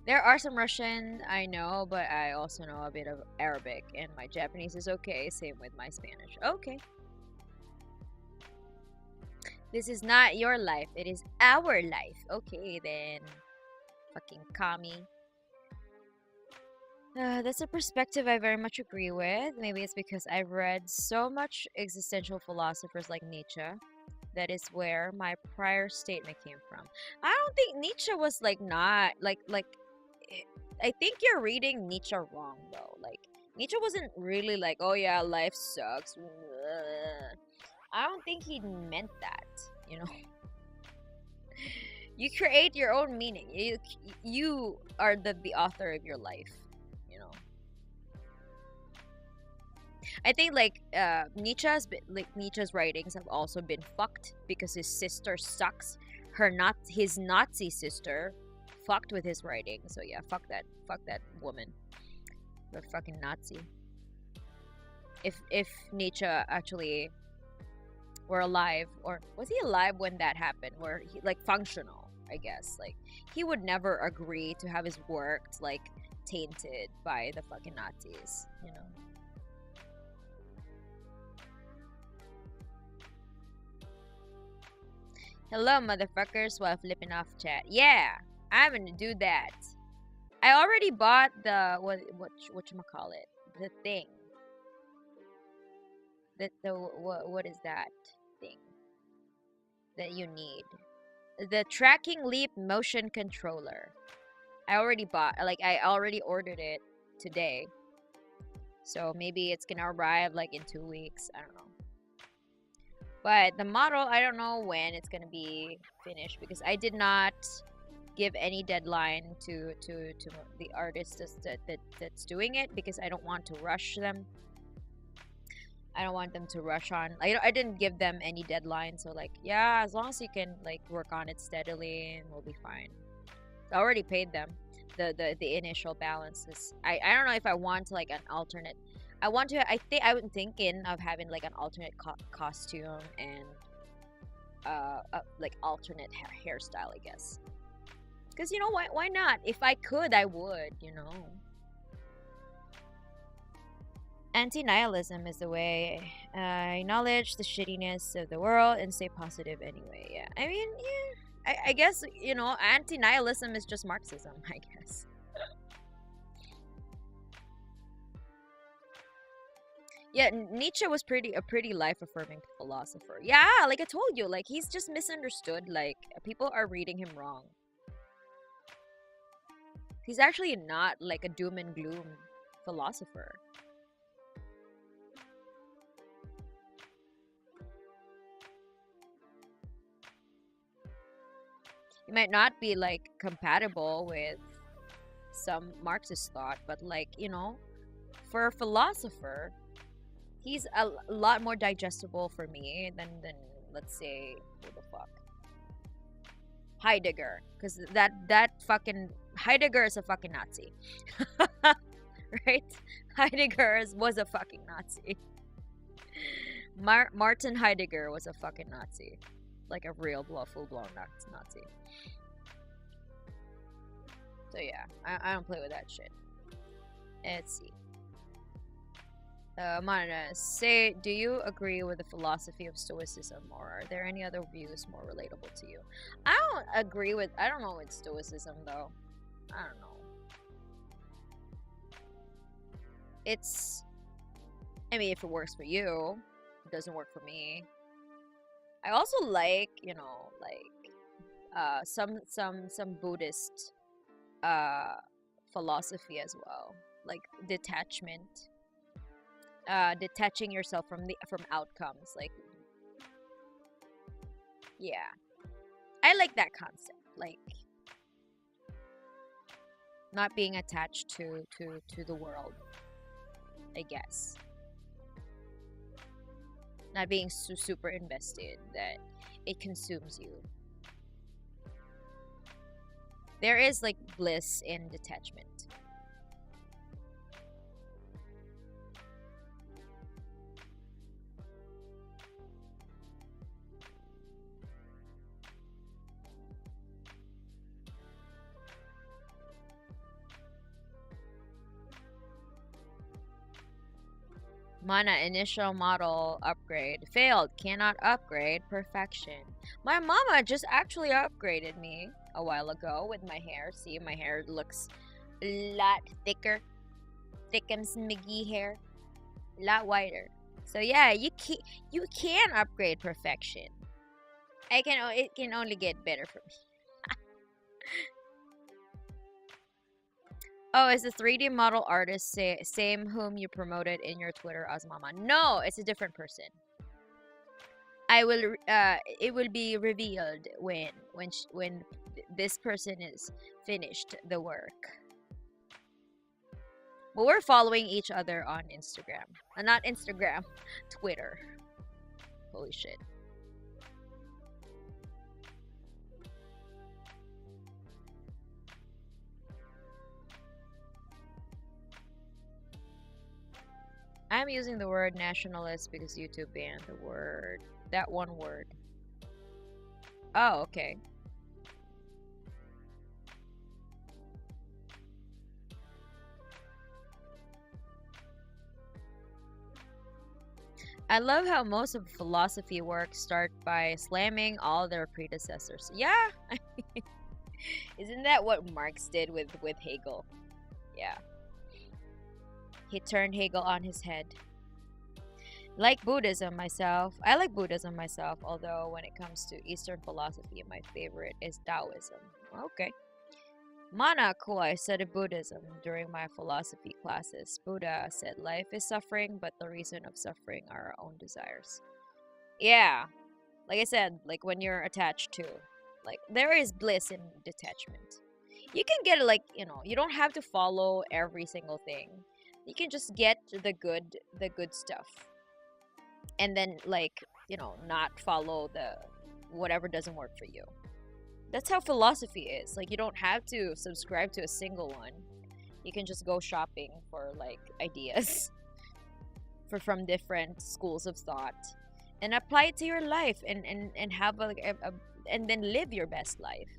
There are some Russian, I know, but I also know a bit of Arabic, and my Japanese is okay. Same with my Spanish. Okay. This is not your life. It is our life. Okay, then. Fucking commie. That's a perspective I very much agree with. Maybe it's because I've read so much existential philosophers like Nietzsche. That is where my prior statement came from. I don't think Nietzsche was like not like I think you're reading Nietzsche wrong though. Like Nietzsche wasn't really like, oh yeah, life sucks. I don't think he meant that, you know. You create your own meaning. You are the author of your life, you know. I think like Nietzsche's writings have also been fucked because his sister sucks. His Nazi sister fucked with his writing. So yeah, fuck that woman, the fucking Nazi. If Nietzsche actually were alive, or was he alive when that happened, where he like functional, I guess, like he would never agree to have his work like tainted by the fucking Nazis, you know. Hello, motherfuckers, while flipping off chat. Yeah, I'm gonna do that. I already bought the whatchamacallit, the thing. What is that thing that you need? The tracking leap motion controller. I already bought, like I already ordered it today. So maybe it's gonna arrive like in 2 weeks. I don't know. But the model, I don't know when it's gonna be finished, because I did not give any deadline to the artist that's doing it, because I don't want to rush them. I don't want them to rush on. I didn't give them any deadline, so like yeah, as long as you can like work on it steadily, we'll be fine. I already paid them the initial balances. I don't know if I want like an alternate. I'm thinking of having like an alternate costume and like alternate hairstyle, I guess. Because, you know, why not? If I could, I would, you know. Anti-nihilism is the way. Acknowledge the shittiness of the world and stay positive anyway. Yeah, I mean, yeah, I guess, you know, anti-nihilism is just Marxism, I guess. Yeah, Nietzsche was a pretty life-affirming philosopher. Yeah, like I told you, like he's just misunderstood. Like people are reading him wrong. He's actually not like a doom and gloom philosopher. He might not be like compatible with some Marxist thought, but like, you know, for a philosopher, he's a lot more digestible for me than let's say, who the fuck, Heidegger, because that fucking Heidegger is a fucking Nazi. Right? Heidegger was a fucking Nazi. Martin Heidegger was a fucking Nazi, like a real full-blown Nazi. So yeah, I don't play with that shit. Let's see. Mana, say, do you agree with the philosophy of Stoicism, or are there any other views more relatable to you? I don't know with Stoicism though. I don't know. I mean, if it works for you, it doesn't work for me. I also like, you know, like some Buddhist philosophy as well, like detachment. Detaching yourself from outcomes, like, yeah, I like that concept, like not being attached to the world, I guess, not being super invested that it consumes you. There is like bliss in detachment. Mana, initial model upgrade failed. Cannot upgrade. Perfection. My mama just actually upgraded me a while ago with my hair. See, my hair looks a lot thicker. Thick and smiggy hair. A lot whiter. So yeah, you can upgrade perfection. It can only get better for me. Oh, is the 3D model artist same whom you promoted in your Twitter as Mama? No, it's a different person. It will be revealed when this person is finished the work. But we're following each other on Instagram. Not Instagram, Twitter. Holy shit. I'm using the word nationalist because YouTube banned that one word. Oh, okay. I love how most of philosophy works start by slamming all their predecessors. Yeah, isn't that what Marx did with Hegel? Yeah. He turned Hegel on his head. I like Buddhism myself, although when it comes to Eastern philosophy, my favorite is Taoism. Okay. Mana, cool, I studied Buddhism during my philosophy classes. Buddha said life is suffering, but the reason of suffering are our own desires. Yeah. Like I said, like when you're attached to, like, there is bliss in detachment. You can get, like, you know, you don't have to follow every single thing. You can just get the good stuff, and then, like, you know, not follow the whatever doesn't work for you. That's how philosophy is. Like, you don't have to subscribe to a single one. You can just go shopping for like ideas from different schools of thought, and apply it to your life, and have and then live your best life.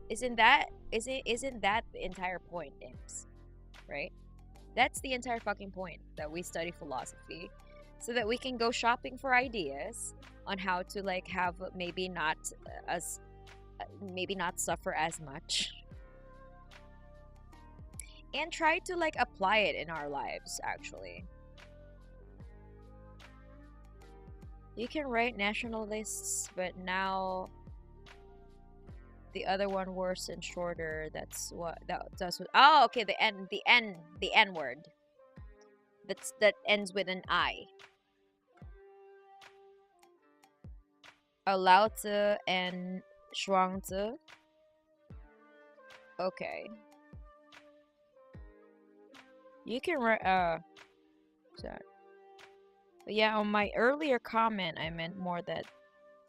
Isn't that the entire point, imps? Right? That's the entire fucking point that we study philosophy, so that we can go shopping for ideas on how to like have maybe not suffer as much, and try to like apply it in our lives. Actually, you can write nationalists, but now the other one worse and shorter. That's what oh, okay, the N word. That ends with an I. Lao Tzu and Shuangzi. Okay. You can write sorry. But yeah, on my earlier comment, I meant more that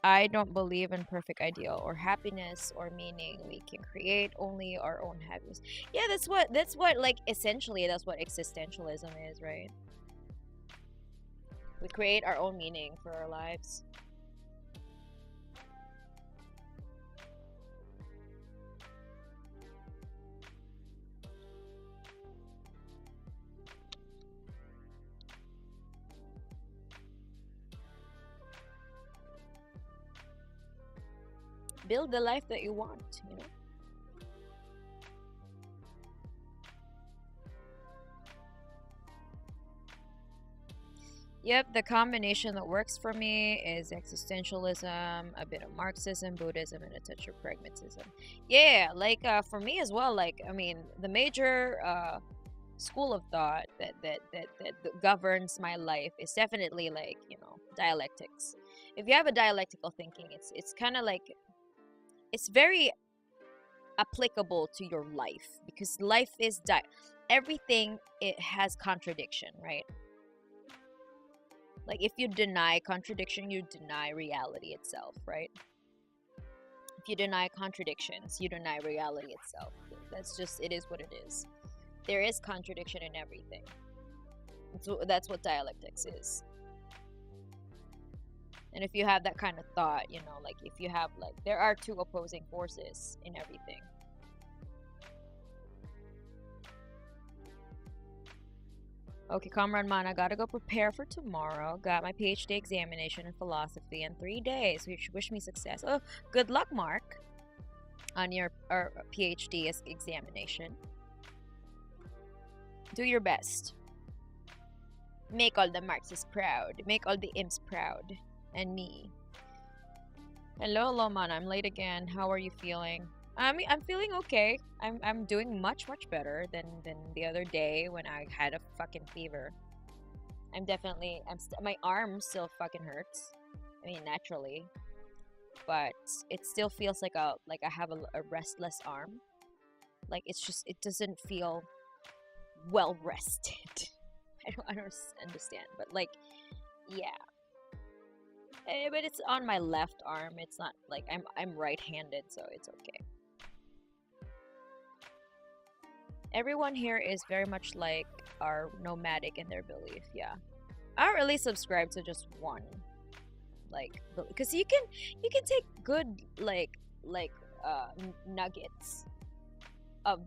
I don't believe in perfect ideal or happiness or meaning. We can create only our own happiness. Yeah, that's what like essentially that's what existentialism is, right? We create our own meaning for our lives. Build the life that you want, you know? Yep, the combination that works for me is existentialism, a bit of Marxism, Buddhism, and a touch of pragmatism. Yeah, like for me as well, like, I mean, the major school of thought that governs my life is definitely like, you know, dialectics. If you have a dialectical thinking, it's kind of like, it's very applicable to your life, because life is everything, it has contradiction, right? Like if you deny contradiction, you deny reality itself, right? If you deny contradictions, you deny reality itself. That's just, it is what it is. There is contradiction in everything. So that's what dialectics is. And if you have that kind of thought, you know, like if you have like, there are two opposing forces in everything. Okay, Comrade Man, I gotta go prepare for tomorrow. Got my PhD examination in philosophy in 3 days. Wish me success. Oh, good luck, Mark, on your PhD examination. Do your best. Make all the Marxists proud. Make all the imps proud. And me. Hello, Loman. I'm late again. How are you feeling? I'm feeling okay. I'm doing much better than the other day when I had a fucking fever. My arm still fucking hurts. I mean, naturally, but it still feels like I have a restless arm. Like it's just, it doesn't feel well rested. I don't understand, but like, yeah. But it's on my left arm. It's not like I'm right-handed, so it's okay. Everyone here is very much like are nomadic in their belief. Yeah, I don't really subscribe to just one, like, because you can take good like nuggets of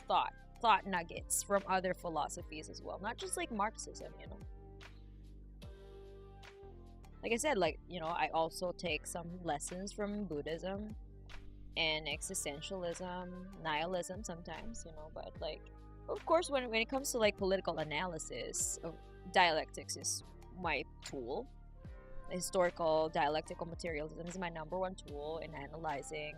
thought nuggets from other philosophies as well, not just like Marxism, you know. Like I said, like, you know, I also take some lessons from Buddhism and existentialism, nihilism sometimes, you know, but like, of course, when it comes to like political analysis, dialectics is my tool. Historical dialectical materialism is my #1 tool in analyzing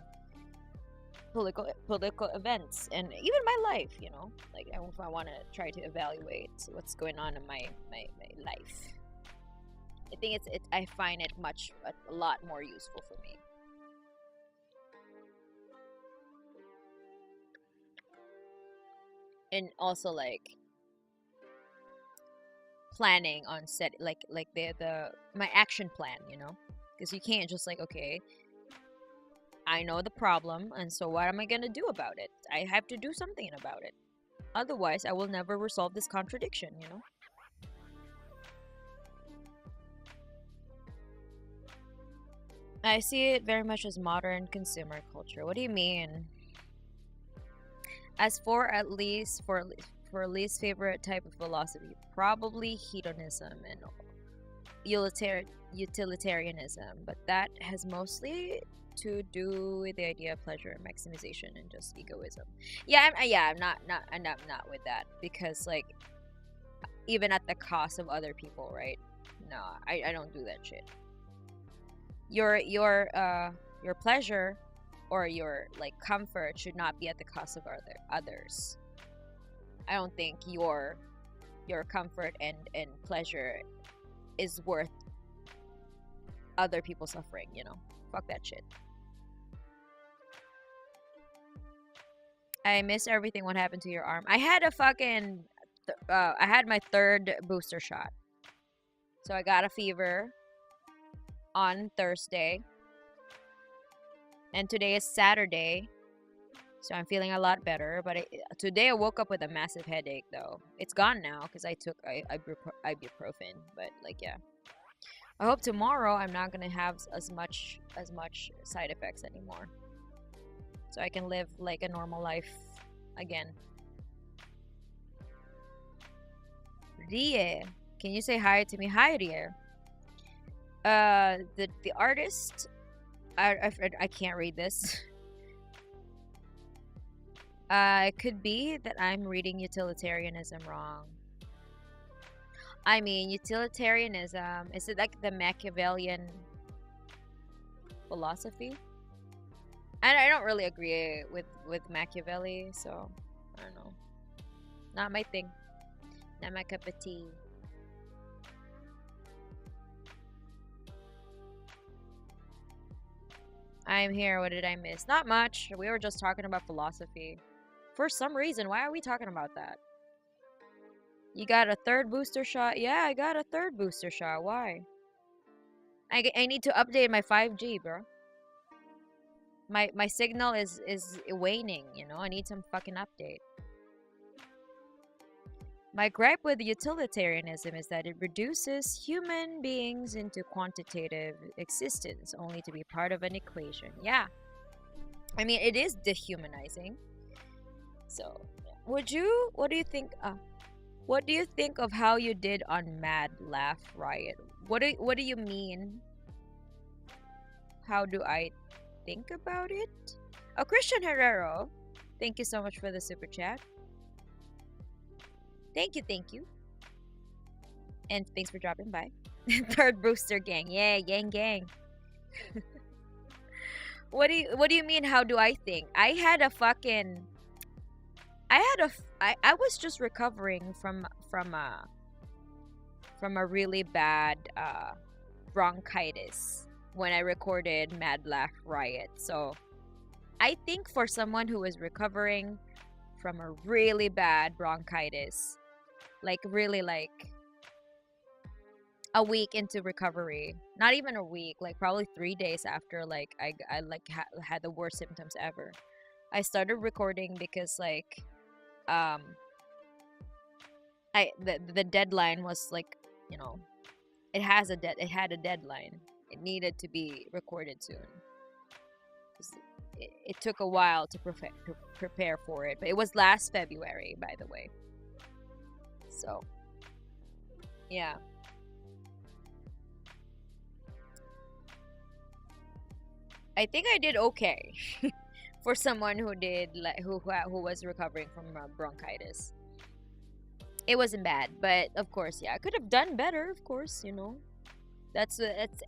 political events and even my life, you know. Like if I want to try to evaluate what's going on in my life, I think I find it a lot more useful for me. And also like planning on set like my action plan, you know, because you can't just like, okay, I know the problem, and so what am I gonna do about it? I have to do something about it, otherwise I will never resolve this contradiction, you know. I see it very much as modern consumer culture. What do you mean? As for least favorite type of philosophy, probably hedonism and utilitarianism, but that has mostly to do with the idea of pleasure and maximization and just egoism. Yeah, I'm not with that, because like even at the cost of other people, right? No, I don't do that shit. Your pleasure or your like comfort should not be at the cost of others. I don't think your comfort and pleasure is worth other people suffering, you know? Fuck that shit. I miss everything. What happened to your arm? I had a fucking I had my 3rd booster shot. So I got a fever on Thursday. And today is Saturday. So I'm feeling a lot better, but today I woke up with a massive headache though. It's gone now because I took ibuprofen, but like yeah. I hope tomorrow I'm not gonna have as much side effects anymore, so I can live like a normal life again. Rie, can you say hi to me? Hi, Rie. The artist, I can't read this. It could be that I'm reading utilitarianism wrong. I mean, utilitarianism, is it like the Machiavellian philosophy? I don't really agree with Machiavelli, so I don't know. Not my thing. Not my cup of tea. I'm here. What did I miss? Not much. We were just talking about philosophy. For some reason, why are we talking about that? You got a 3rd booster shot? Yeah, I got a 3rd booster shot. Why? I need to update my 5G, bro. My signal is waning, you know? I need some fucking update. My gripe with utilitarianism is that it reduces human beings into quantitative existence, only to be part of an equation. Yeah. I mean, it is dehumanizing. So, what do you think? What do you think of how you did on Mad Laugh Riot? What do you mean? How do I think about it? Oh, Christian Herrero, thank you so much for the super chat. Thank you. And thanks for dropping by. 3rd booster gang. Yeah, gang. What do you mean, how do I think? I was just recovering from a really bad bronchitis when I recorded Mad Laugh Riot. So I think for someone who is recovering from a really bad bronchitis, like really like a week into recovery, not even a week, like probably 3 days after, like I like had the worst symptoms ever, I started recording because like the deadline was like, you know, it had a deadline. It needed to be recorded soon. It took a while to prepare for it, but it was last February, by the way. So, yeah. I think I did okay for someone who did who was recovering from bronchitis. It wasn't bad, but of course, yeah, I could have done better. Of course, you know, that's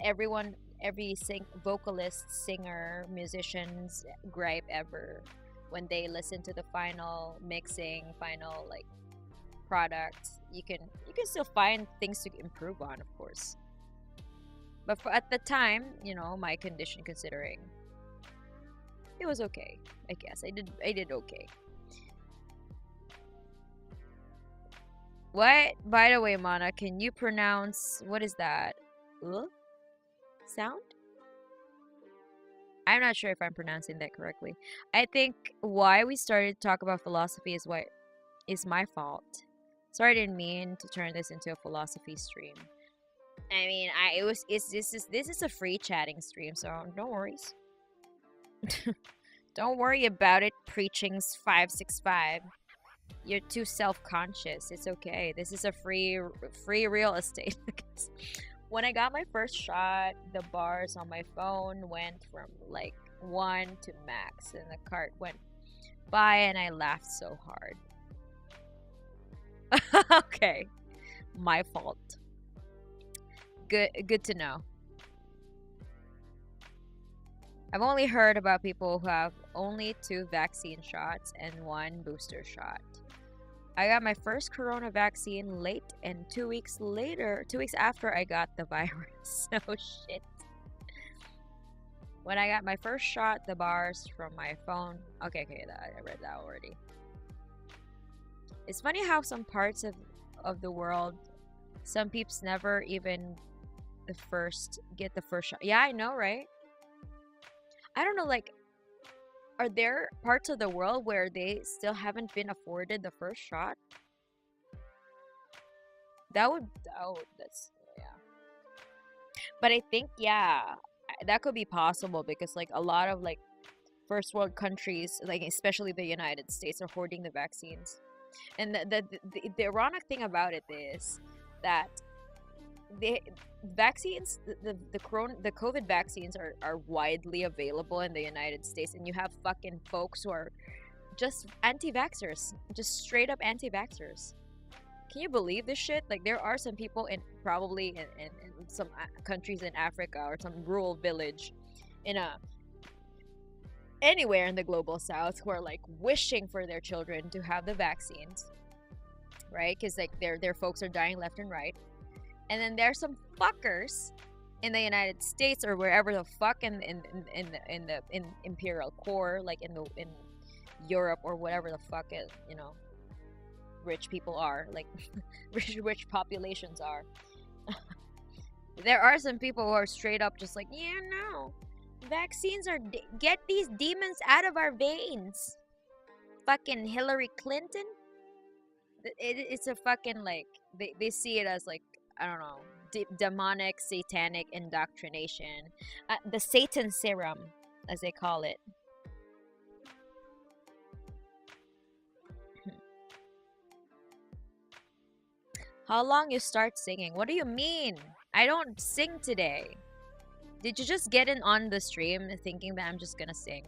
everyone, every vocalist, singer, musician's gripe ever when they listen to the final mixing, final like product. You can still find things to improve on, of course. But at the time, you know, my condition considering, it was okay. I guess I did okay. What? By the way, Mana, can you pronounce, what is that? Sound? I'm not sure if I'm pronouncing that correctly. I think why we started to talk about philosophy is my fault. Sorry, I didn't mean to turn this into a philosophy stream. I mean, this is a free chatting stream, so don't worries. Don't worry about it, Preachings 565. You're too self-conscious. It's okay. This is a free real estate. When I got my first shot, the bars on my phone went from like 1 to max, and the cart went by, and I laughed so hard. Okay, my fault. Good to know. I've only heard about people who have only 2 vaccine shots and 1 booster shot. I got my first corona vaccine late, and 2 weeks after I got the virus. Oh shit. When I got my first shot, the bars from my phone. Okay, I read that already. It's funny how some parts of the world, some peeps never even get the first shot. Yeah, I know, right? I don't know, like, are there parts of the world where they still haven't been afforded the first shot? That's, yeah. But I think, yeah, that could be possible because, like, a lot of, like, first world countries, like, especially the United States, are hoarding the vaccines. And the ironic thing about it is that the vaccines, the COVID vaccines are widely available in the United States, and you have fucking folks who are just anti-vaxxers, just straight up anti-vaxxers. Can you believe this shit? Like, there are some people probably in some countries in Africa or some rural village in anywhere in the global south who are like wishing for their children to have the vaccines, right? Because like their folks are dying left and right. And then there's some fuckers in the United States or wherever the fuck in imperial core, like in Europe or whatever the fuck it, you know, rich people are, like rich populations are. There are some people who are straight up just like, yeah, no, vaccines are get these demons out of our veins. Fucking Hillary Clinton. It's a fucking like they see it as like, I don't know, demonic, satanic indoctrination. The Satan serum, as they call it. How long you start singing? What do you mean? I don't sing today. Did you just get in on the stream thinking that I'm just gonna sing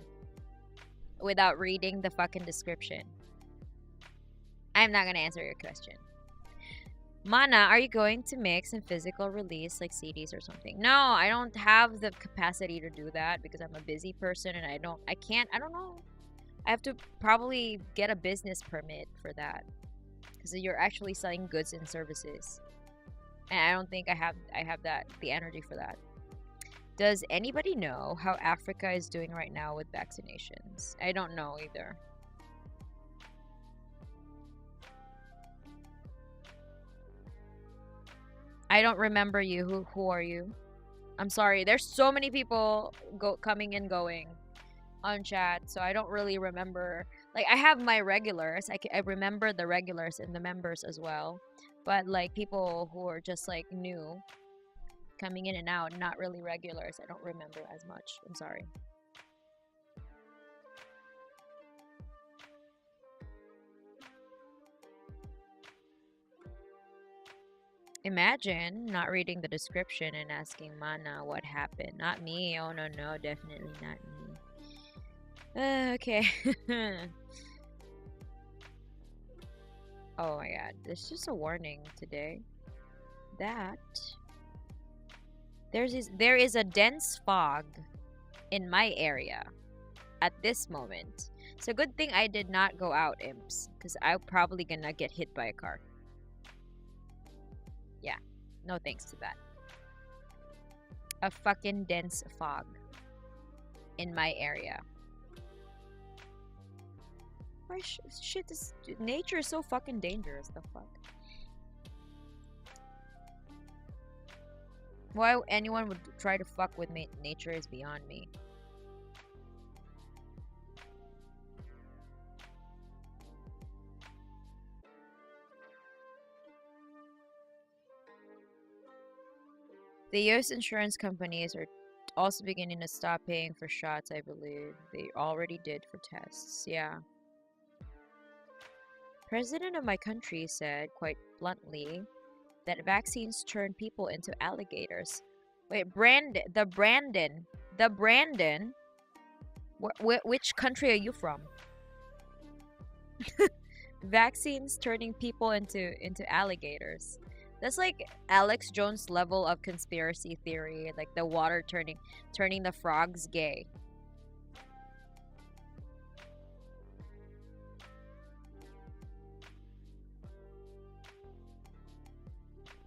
without reading the fucking description? I'm not gonna answer your question. Mana, are you going to make some physical release like CDs or something? No, I don't have the capacity to do that because I'm a busy person and I don't know. I have to probably get a business permit for that because you're actually selling goods and services. And I don't think I have the energy for that. Does anybody know how Africa is doing right now with vaccinations? I don't know either. I don't remember you. Who are you? I'm sorry. There's so many people coming and going on chat, so I don't really remember. Like, I have my regulars. I remember the regulars and the members as well. But like people who are just like new, coming in and out, not really regulars, I don't remember as much. I'm sorry. Imagine not reading the description and asking Mana what happened. Not me. Oh, no, definitely not me. Okay. Oh my god. There's just a warning today that there is a dense fog in my area at this moment. So good thing I did not go out, imps, because I'm probably gonna get hit by a car. Yeah, no thanks to that. A fucking dense fog in my area. Why shit, this nature is so fucking dangerous, the fuck? Why anyone would try to fuck with nature is beyond me. The US insurance companies are also beginning to stop paying for shots, I believe. They already did for tests, yeah. President of my country said, quite bluntly, that vaccines turn people into alligators. Wait, Brandon. Which country are you from? Vaccines turning people into alligators. That's like Alex Jones level of conspiracy theory, like the water turning the frogs gay.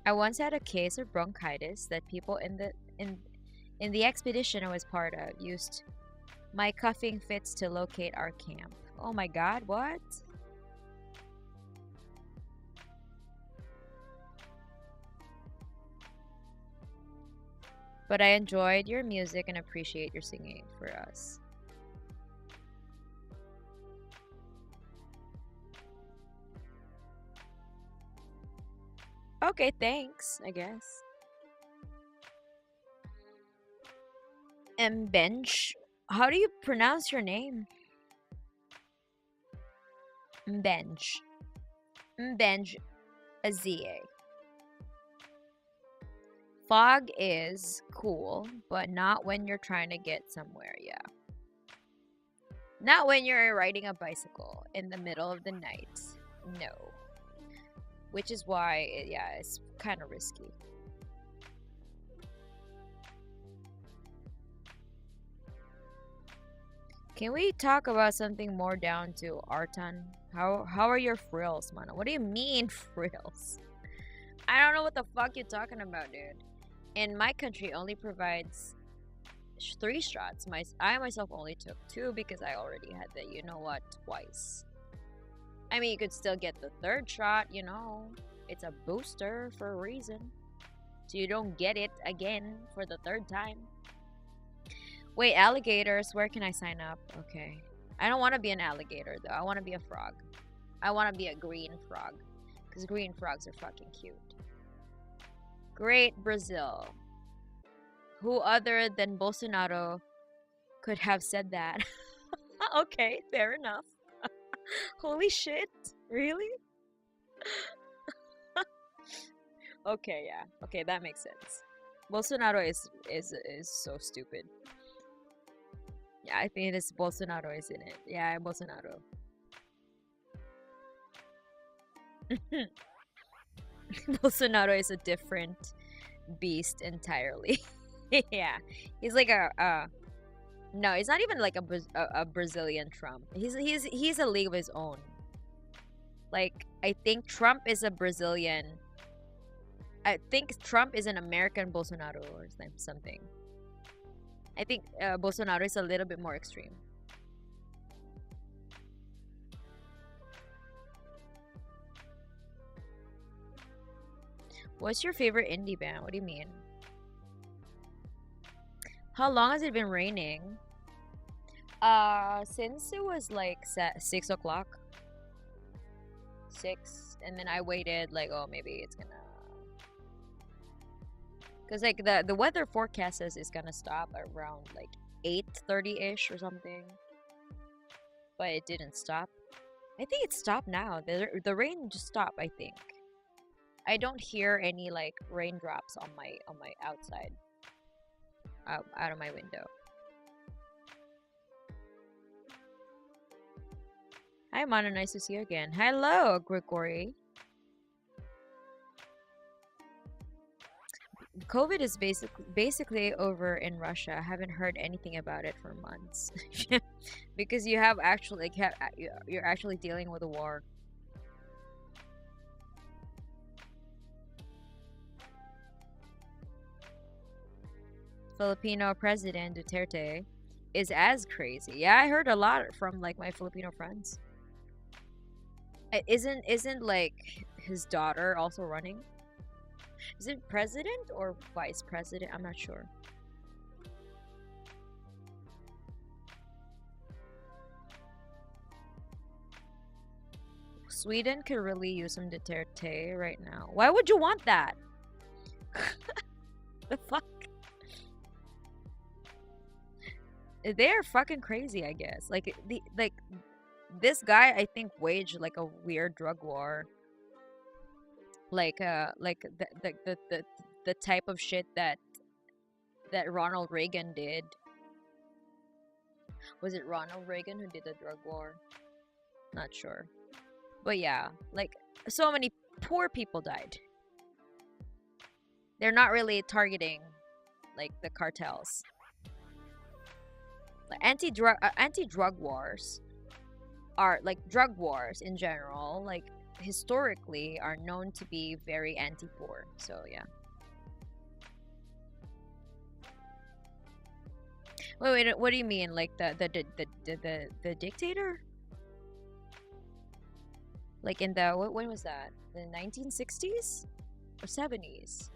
I once had a case of bronchitis that people in the expedition I was part of used my coughing fits to locate our camp. Oh my god, what? But I enjoyed your music and appreciate your singing for us. Okay, thanks, I guess. Mbench. How do you pronounce your name? Mbench. Mbench Azie. Fog is cool, but not when you're trying to get somewhere, yeah. Not when you're riding a bicycle in the middle of the night. No. Which is why, yeah, it's kind of risky. Can we talk about something more down to Artan? How are your frills, man? What do you mean frills? I don't know what the fuck you're talking about, dude. And my country only provides 3 shots. I myself only took 2 because I already had the, you know what, twice. I mean, you could still get the 3rd shot, you know. It's a booster for a reason. So you don't get it again for the 3rd time. Wait, alligators, where can I sign up? Okay. I don't want to be an alligator, though. I want to be a frog. I want to be a green frog. Because green frogs are fucking cute. Great Brazil. Who other than Bolsonaro could have said that? Okay, fair enough. Holy shit. Really? Okay, yeah. Okay, that makes sense. Bolsonaro is so stupid. Yeah, I think it's Bolsonaro is in it. Yeah, Bolsonaro. Bolsonaro is a different beast entirely. Yeah, he's like no, he's not even like a Brazilian Trump. He's a league of his own. Like, I think Trump is a Brazilian. I think Trump is an American Bolsonaro or something. I think Bolsonaro is a little bit more extreme. What's your favorite indie band? What do you mean? How long has it been raining? Since it was like 6 o'clock. 6, and then I waited like, oh, maybe it's gonna, because like the weather forecast says it's gonna stop around like 8:30ish or something, but it didn't stop. I think it stopped now. The rain just stopped, I think. I don't hear any like raindrops on my outside out of my window. Hi, Mana. Nice to see you again. Hello, Grigory. COVID is basically over in Russia. I haven't heard anything about it for months. Because you have actually you're actually dealing with a war. Filipino President Duterte is as crazy. Yeah, I heard a lot from like my Filipino friends. Isn't like his daughter also running? Is it president or vice president? I'm not sure. Sweden could really use some Duterte right now. Why would you want that? The fuck? they're fucking crazy, I guess. Like this guy, I think, waged like a weird drug war. Like the type of shit that Ronald Reagan did. Was it Ronald Reagan who did the drug war? Not sure. But yeah, like so many poor people died. They're not really targeting like the cartels. Like anti-drug wars are like drug wars in general, like historically are known to be very anti-poor. So yeah. Wait, what do you mean? Like the dictator? Like in the when was that? The 1960s or 70s?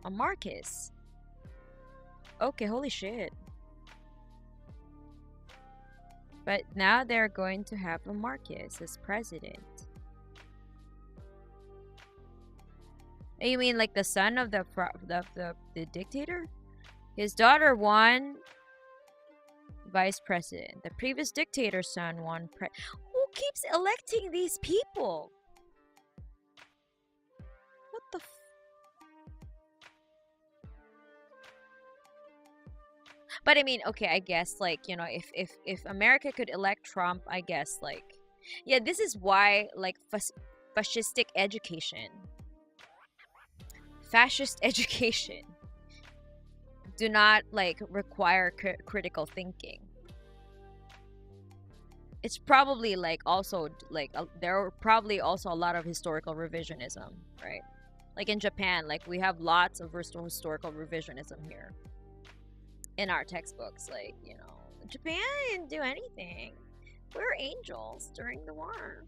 A Marcus. Okay, holy shit. But now they're going to have a Marcus as president. You mean like the son of the dictator? His daughter won vice president. The previous dictator's son won Who keeps electing these people? What the But I mean, okay, I guess like, you know, if America could elect Trump, I guess like, yeah, this is why like fascist education do not like require critical thinking. It's probably like also like there are probably also a lot of historical revisionism, right? Like in Japan, like we have lots of historical revisionism here in our textbooks. Like, you know, Japan didn't do anything. We were angels during the war.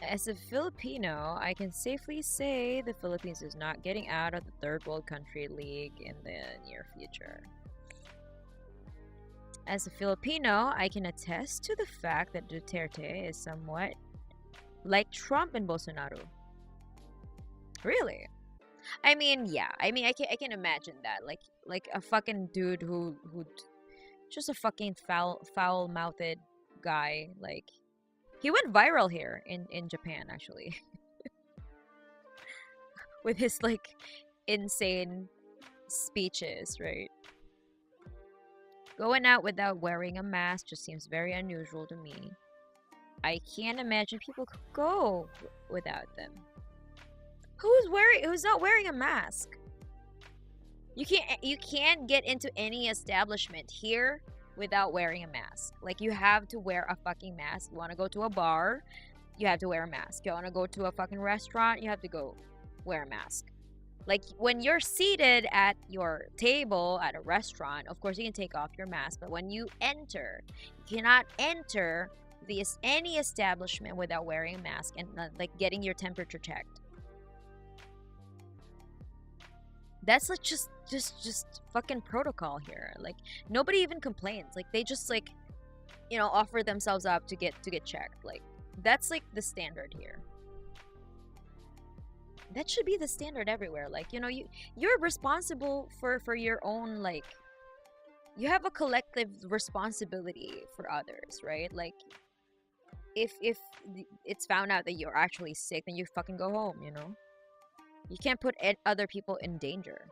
As a Filipino, I can safely say the Philippines is not getting out of the third world country league in the near future. As a Filipino, I can attest to the fact that Duterte is somewhat like Trump and Bolsonaro. Really? I mean, yeah. I mean, I can imagine that. Like a fucking dude who just a fucking foul-mouthed guy. Like he went viral here in Japan actually. With his like insane speeches, right? Going out without wearing a mask just seems very unusual to me. I can't imagine people could go without them. Who's not wearing a mask? You can't get into any establishment here without wearing a mask. Like you have to wear a fucking mask. You want to go to a bar, you have to wear a mask. You want to go to a fucking restaurant, you have to go wear a mask. Like when you're seated at your table at a restaurant, of course you can take off your mask, but when you enter, you cannot enter any establishment without wearing a mask and like getting your temperature checked. That's like just fucking protocol here. Like nobody even complains. Like they just like, you know, offer themselves up to get checked. Like that's like the standard here. That should be the standard everywhere. Like, you know, you're responsible for your own, like, you have a collective responsibility for others, right? Like if it's found out that you're actually sick, then you fucking go home, you know? You can't put other people in danger.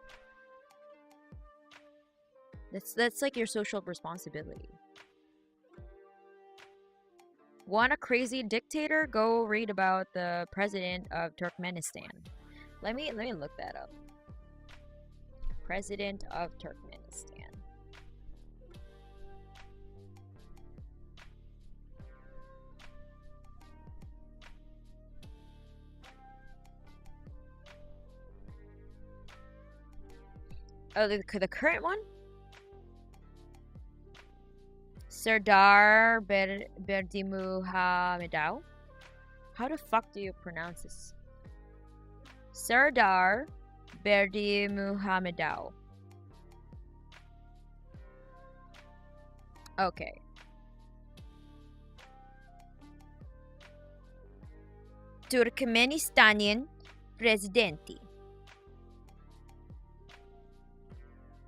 That's like your social responsibility. Want a crazy dictator? Go read about the president of Turkmenistan. Let me look that up. President of Turkmenistan. Oh, the current one? Serdar Berdimuhamedov. How the fuck do you pronounce this? Serdar Berdimuhamedov. Okay. Turkmenistan'ın presidenti.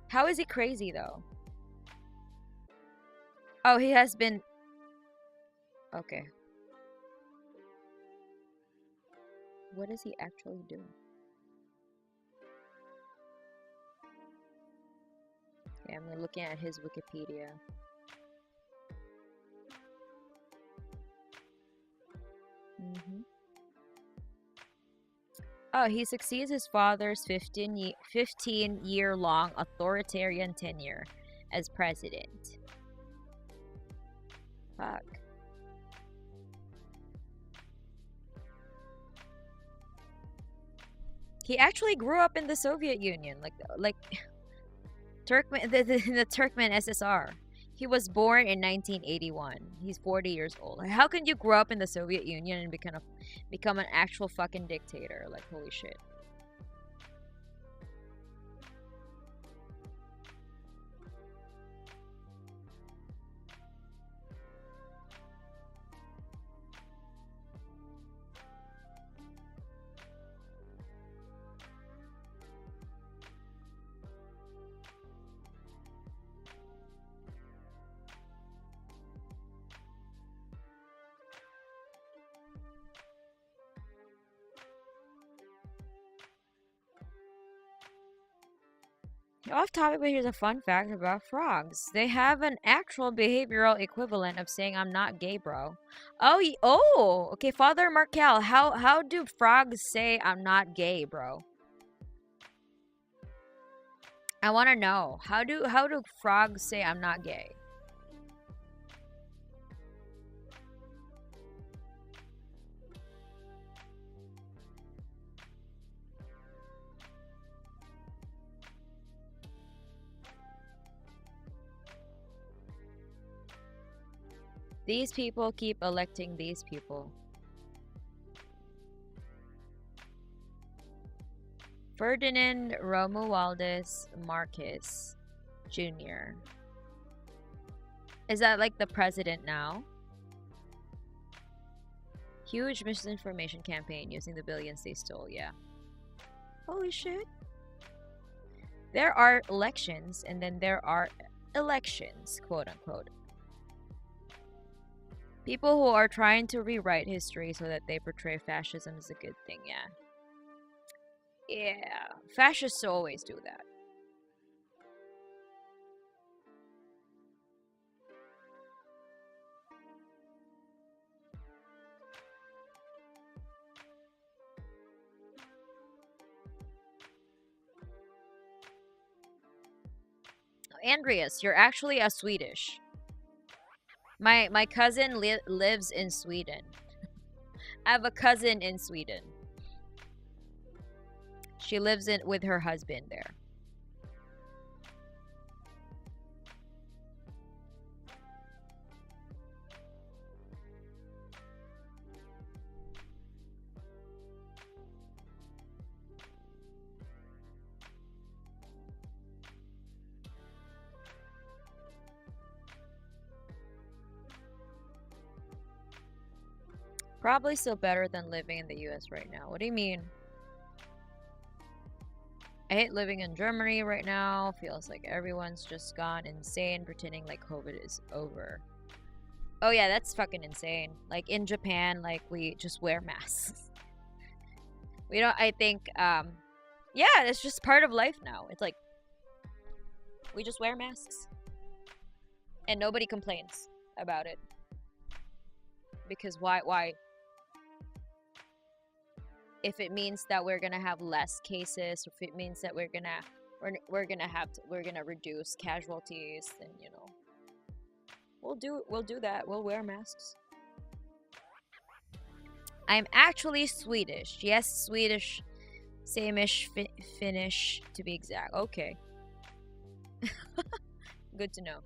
How is he crazy though? Oh, he has been... Okay. What is he actually doing? Yeah, I'm looking at his Wikipedia. Oh, he succeeds his father's 15-year-long authoritarian tenure as president. Fuck. He actually grew up in the Soviet Union, like Turkmen, the Turkmen SSR. He was born in 1981. He's 40 years old. Like, how can you grow up in the Soviet Union and become an actual fucking dictator? Like, holy shit. Off topic, but here's a fun fact about frogs. They have an actual behavioral equivalent of saying "I'm not gay, bro." Oh, okay, Father Markel. How do frogs say "I'm not gay, bro"? I want to know. How do frogs say "I'm not gay"? These people keep electing these people. Ferdinand Romualdez Marcos Jr. Is that like the president now? Huge misinformation campaign using the billions they stole, yeah. Holy shit. There are elections and then there are elections, quote unquote. People who are trying to rewrite history so that they portray fascism is a good thing, yeah. Yeah, fascists always do that. Andreas, you're actually a Swedish. My cousin lives in Sweden. I have a cousin in Sweden. She lives with her husband there. Probably still better than living in the US right now. What do you mean? I hate living in Germany right now. Feels like everyone's just gone insane pretending like COVID is over. Oh yeah, that's fucking insane. Like in Japan, like we just wear masks. We don't, I think, yeah, it's just part of life now. It's like, we just wear masks. And nobody complains about it. Because why? If it means that we're gonna have less cases, if it means that we're gonna reduce casualties, then you know, we'll do that. We'll wear masks. I'm actually Swedish. Yes, Swedish, same-ish, Finnish to be exact. Okay. Good to know.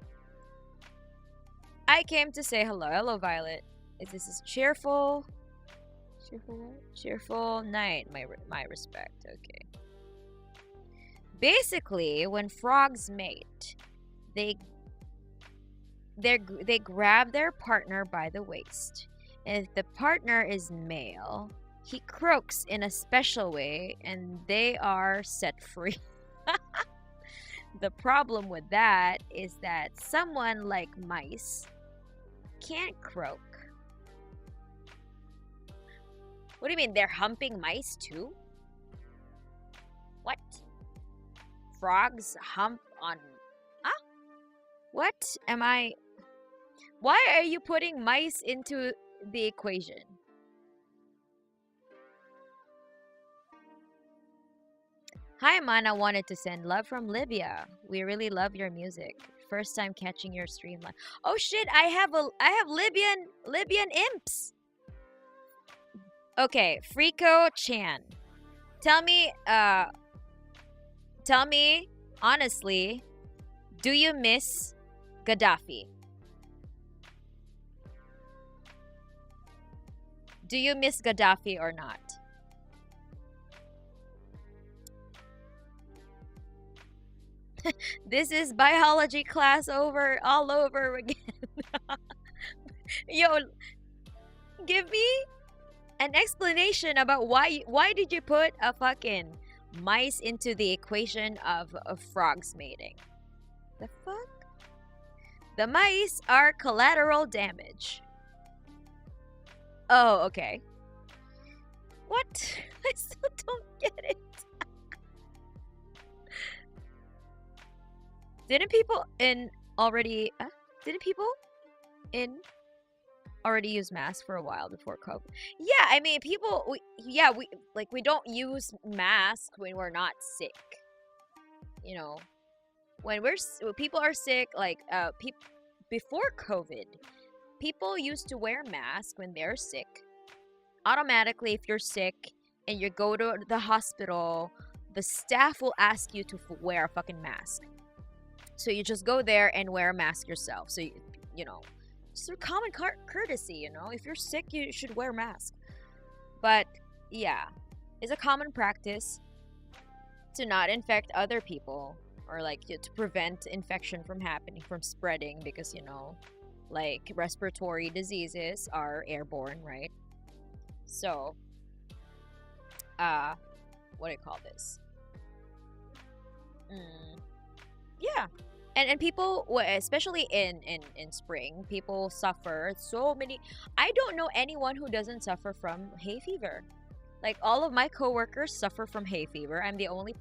I came to say hello. Hello, Violet. This is cheerful. Cheerful what? Cheerful night. My respect. Okay. Basically, when frogs mate, they grab their partner by the waist. And if the partner is male, he croaks in a special way and they are set free. The problem with that is that someone like mice can't croak. What do you mean? They're humping mice too? What? Frogs hump on... Huh? What am I... Why are you putting mice into the equation? Hi, Mana wanted to send love from Libya. We really love your music. First time catching your stream live. Oh shit, I have Libyan imps. Okay, Frico Chan. Tell me honestly, do you miss Gaddafi? Do you miss Gaddafi or not? This is biology class all over again. Yo, give me an explanation about why did you put a fucking mice into the equation of frogs mating? The fuck? The mice are collateral damage. Oh, okay. What? I still don't get it. Didn't people already use masks for a while before COVID? Yeah, I mean, we don't use masks when we're not sick. You know, when people are sick, like before COVID, people used to wear masks when they're sick. Automatically, if you're sick and you go to the hospital, the staff will ask you to wear a fucking mask. So you just go there and wear a mask yourself. So, you know, just a common courtesy, you know. If you're sick, you should wear a mask. But, yeah, it's a common practice to not infect other people. Or, like, to prevent infection from spreading. Because, you know, like, respiratory diseases are airborne, right? So, what do you call this? Yeah. And people, especially in spring, people suffer so many. I don't know anyone who doesn't suffer from hay fever. Like, all of my coworkers suffer from hay fever. I'm the only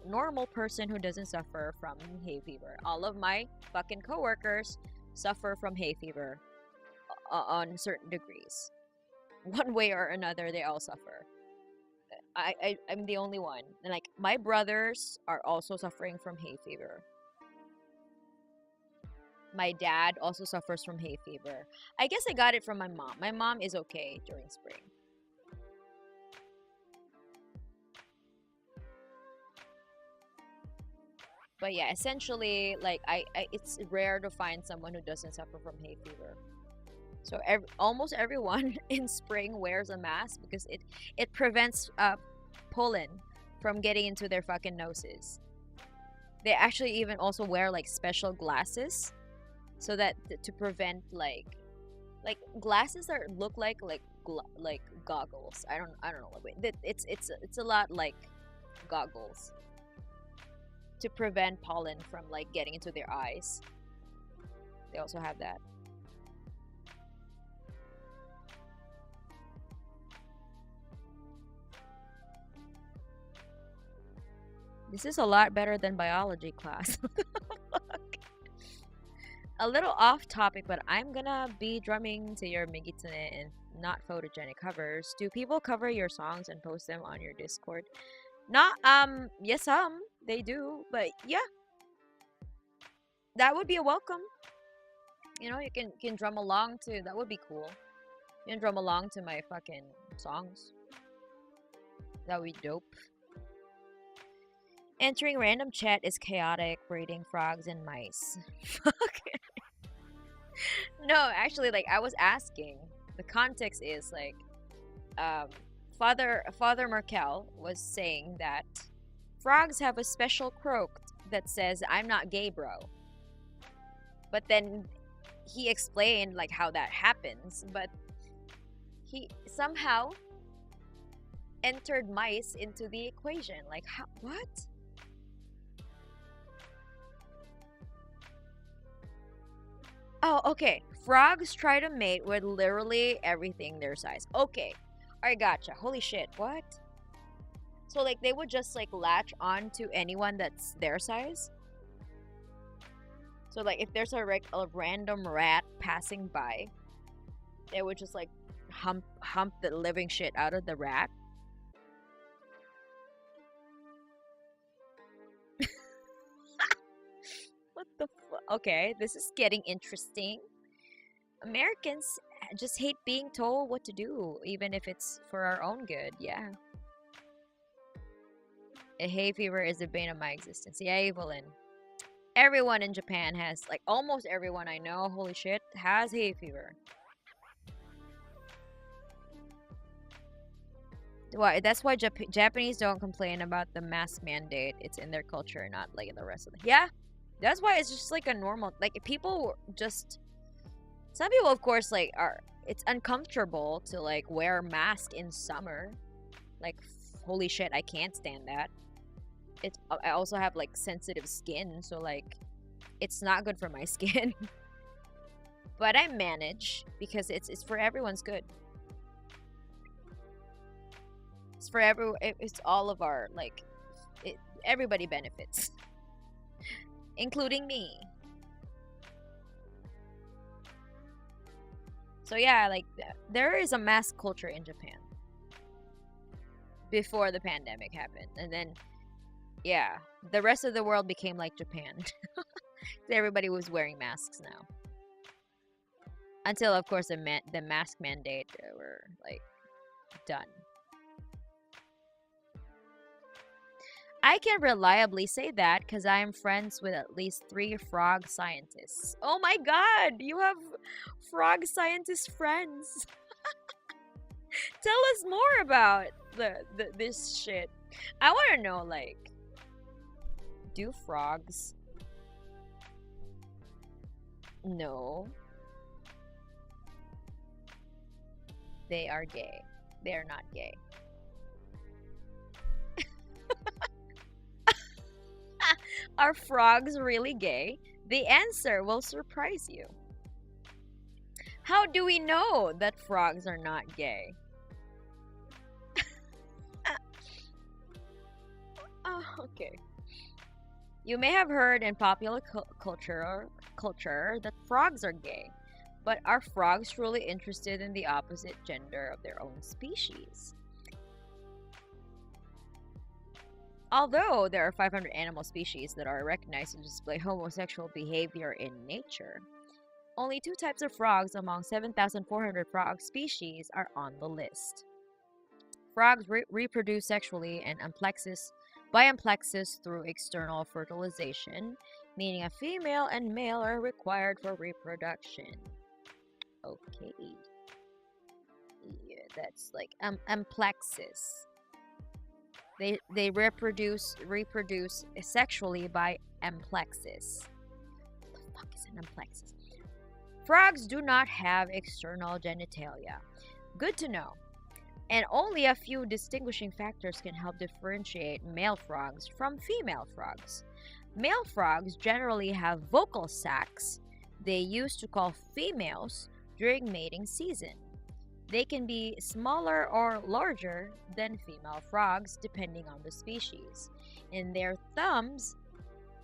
normal person who doesn't suffer from hay fever. All of my fucking coworkers suffer from hay fever on certain degrees. One way or another, they all suffer. I'm the only one. And like, my brothers are also suffering from hay fever. My dad also suffers from hay fever. I guess I got it from my mom. My mom is okay during spring. But yeah, essentially, like, it's rare to find someone who doesn't suffer from hay fever. So almost everyone in spring wears a mask because it prevents pollen from getting into their fucking noses. They actually even also wear like special glasses so that to prevent like glasses that look like goggles. I don't know. It's a lot like goggles to prevent pollen from like getting into their eyes. They also have that. This is a lot better than biology class. A little off topic, but I'm gonna be drumming to your Migitsune and not photogenic covers. Do people cover your songs and post them on your Discord? Not, yes, they do, but yeah. That would be a welcome. You know, you can drum along to, that would be cool. You can drum along to my fucking songs. That would be dope. Entering random chat is chaotic, breeding frogs and mice. Fuck. No, actually, like, I was asking. The context is, like, Father Merkel was saying that frogs have a special croak that says, "I'm not gay, bro." But then he explained like how that happens, but he somehow entered mice into the equation. Like, how, what? Oh, okay. Frogs try to mate with literally everything their size. Okay, I gotcha. Holy shit, what? So like they would just like latch on to anyone that's their size? So like if there's a random rat passing by, they would just like hump the living shit out of the rat. What the fuck? Okay, this is getting interesting. Americans just hate being told what to do, even if it's for our own good. Yeah. A hay fever is the bane of my existence. Yeah, Evelyn. Everyone in Japan has, like, almost everyone I know, holy shit, has hay fever. Why? That's why Japanese don't complain about the mask mandate. It's in their culture, not like in the rest of the. Yeah, that's why it's just like a normal. Like people just. Some people, of course, like are. It's uncomfortable to like wear a mask in summer. Like, holy shit, I can't stand that. It's. I also have like sensitive skin, so like, it's not good for my skin. But I manage because it's for everyone's good. It's for it's all of our like everybody benefits, including me. So yeah, like there is a mask culture in Japan before the pandemic happened, and then yeah, the rest of the world became like Japan. Everybody was wearing masks now, until of course the mask mandate were like done. I can reliably say that because I am friends with at least 3 frog scientists. Oh my god, you have frog scientist friends. Tell us more about this shit. I want to know, like, do frogs know they are gay? They are not gay. Are frogs really gay? The answer will surprise you. How do we know that frogs are not gay? Oh, okay. You may have heard in popular culture that frogs are gay, but are frogs truly interested in the opposite gender of their own species? Although there are 500 animal species that are recognized to display homosexual behavior in nature, only 2 types of frogs among 7,400 frog species are on the list. Frogs reproduce sexually and by amplexus through external fertilization, meaning a female and male are required for reproduction. Okay. Yeah, that's like amplexus. They reproduce sexually by amplexus. What the fuck is an amplexus? Frogs do not have external genitalia. Good to know. And only a few distinguishing factors can help differentiate male frogs from female frogs. Male frogs generally have vocal sacs they use to call females during mating season. They can be smaller or larger than female frogs depending on the species, and their thumbs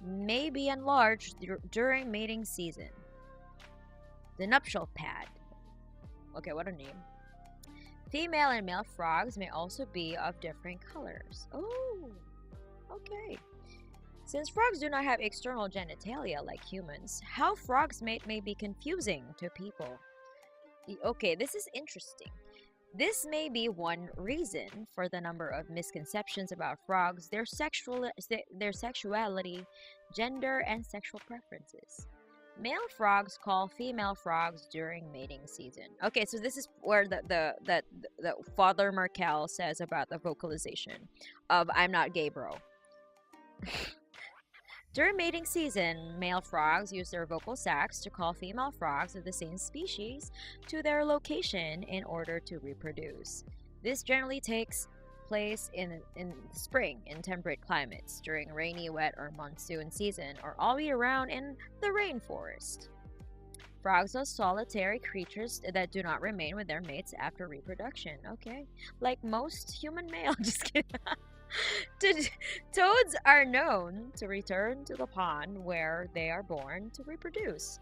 may be enlarged during mating season. The nuptial pad. Okay, what a name. Female and male frogs may also be of different colors. Oh, okay. Since frogs do not have external genitalia like humans, how frogs mate may be confusing to people. Okay, this is interesting. This may be one reason for the number of misconceptions about frogs, their sexuality, gender, and sexual preferences. Male frogs call female frogs during mating season. Okay, so this is where the Father Markel says about the vocalization of "I'm not gay, bro." During mating season, male frogs use their vocal sacs to call female frogs of the same species to their location in order to reproduce. This generally takes place in spring in temperate climates, during rainy, wet, or monsoon season, or all year round in the rainforest. Frogs are solitary creatures that do not remain with their mates after reproduction. Okay, like most human male. Just kidding. Toads are known to return to the pond where they are born to reproduce,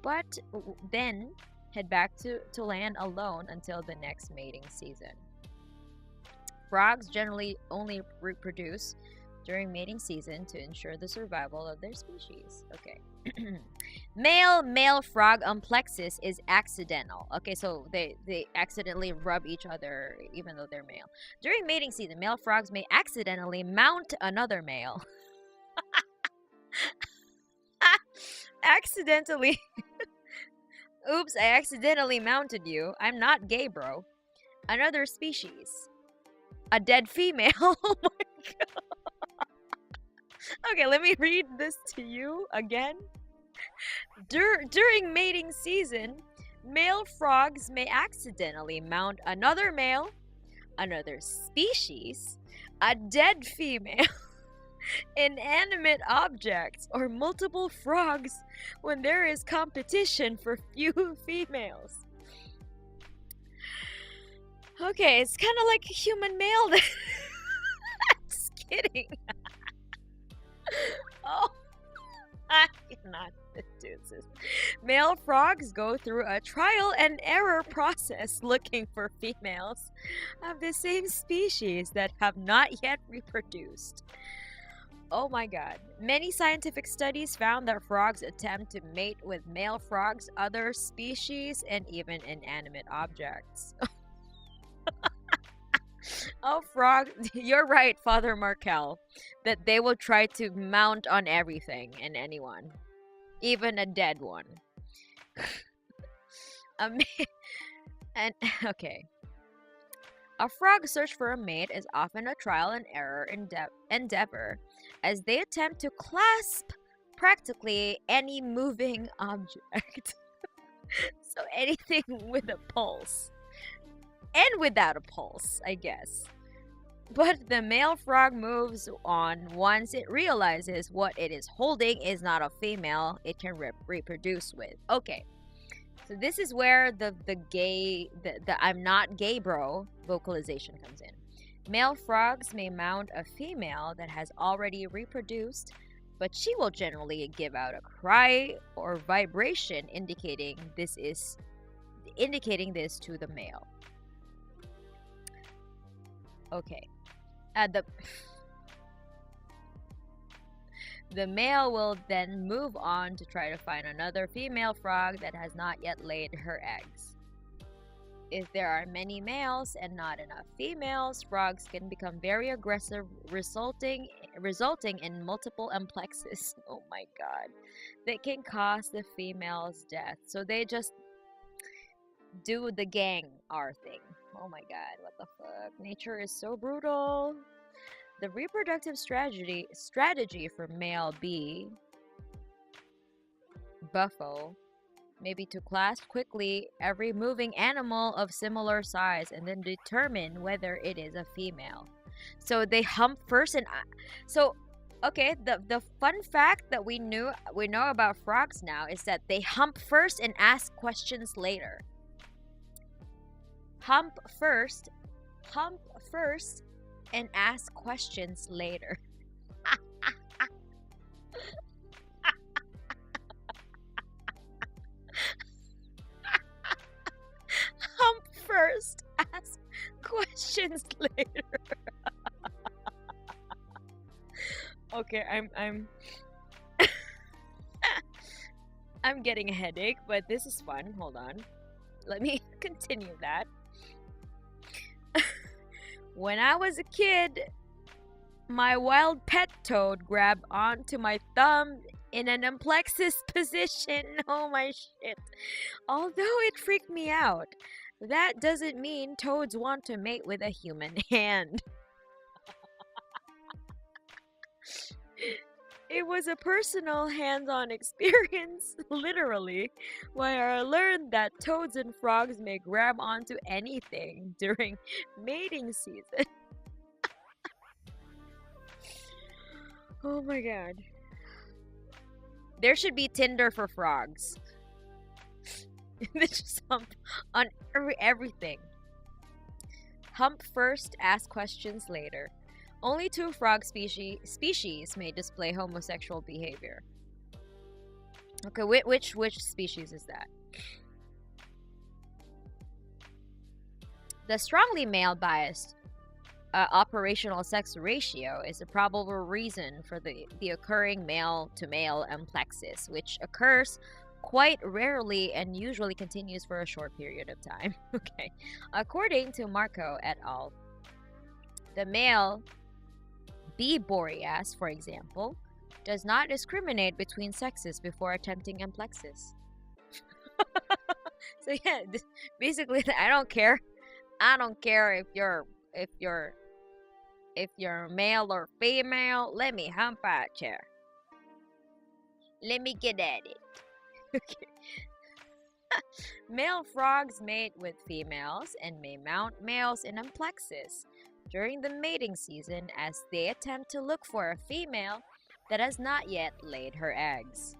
but then head back to land alone until the next mating season. Frogs generally only reproduce during mating season to ensure the survival of their species. Okay. Male frog amplexus is accidental. Okay, so they accidentally rub each other even though they're male. During mating season, male frogs may accidentally mount another male. Accidentally. Oops, I accidentally mounted you. I'm not gay, bro. Another species. A dead female. Oh my god. Okay, let me read this to you again. During mating season, male frogs may accidentally mount another male, another species, a dead female, inanimate objects, or multiple frogs when there is competition for few females. Okay, it's kind of like a human male. Just kidding. Oh, I cannot do this. Male frogs go through a trial and error process looking for females of the same species that have not yet reproduced. Oh my god. Many scientific studies found that frogs attempt to mate with male frogs, other species, and even inanimate objects. Oh, frog, you're right, Father Markel, that they will try to mount on everything and anyone, even a dead one. And okay. A frog search for a mate is often a trial and error endeavor, as they attempt to clasp practically any moving object. So anything with a pulse. And without a pulse, I guess. But the male frog moves on once it realizes what it is holding is not a female it can reproduce with. Okay, so this is where the I'm not gay bro vocalization comes in. Male frogs may mount a female that has already reproduced, but she will generally give out a cry or vibration indicating this to the male. Okay. The male will then move on to try to find another female frog that has not yet laid her eggs. If there are many males and not enough females, frogs can become very aggressive, resulting in multiple amplexes. Oh my god. That can cause the female's death. So they just do the gang R thing. Oh my god, what the fuck? Nature is so brutal. The reproductive strategy for male bee buffo may be to clasp quickly every moving animal of similar size and then determine whether it is a female. So they hump first and so okay, the fun fact that we know about frogs now is that they hump first and ask questions later. Hump first, and ask questions later. Hump first, ask questions later. Okay, I'm getting a headache, but this is fun. Hold on. Let me continue that. When I was a kid, my wild pet toad grabbed onto my thumb in an amplexus position. Oh my shit. Although it freaked me out, that doesn't mean toads want to mate with a human hand. It was a personal hands-on experience, literally, where I learned that toads and frogs may grab onto anything during mating season. Oh my god. There should be Tinder for frogs. They just hump on everything. Hump first, ask questions later. Only 2 frog species may display homosexual behavior. Okay, which species is that? The strongly male-biased operational sex ratio is a probable reason for the occurring male-to-male amplexus, which occurs quite rarely and usually continues for a short period of time. Okay, according to Marco et al., the male B. boreas, for example, does not discriminate between sexes before attempting amplexus. So yeah, basically, I don't care. I don't care if you're male or female. Let me hump at you. Let me get at it. Okay. Male frogs mate with females and may mount males in amplexus during the mating season as they attempt to look for a female that has not yet laid her eggs.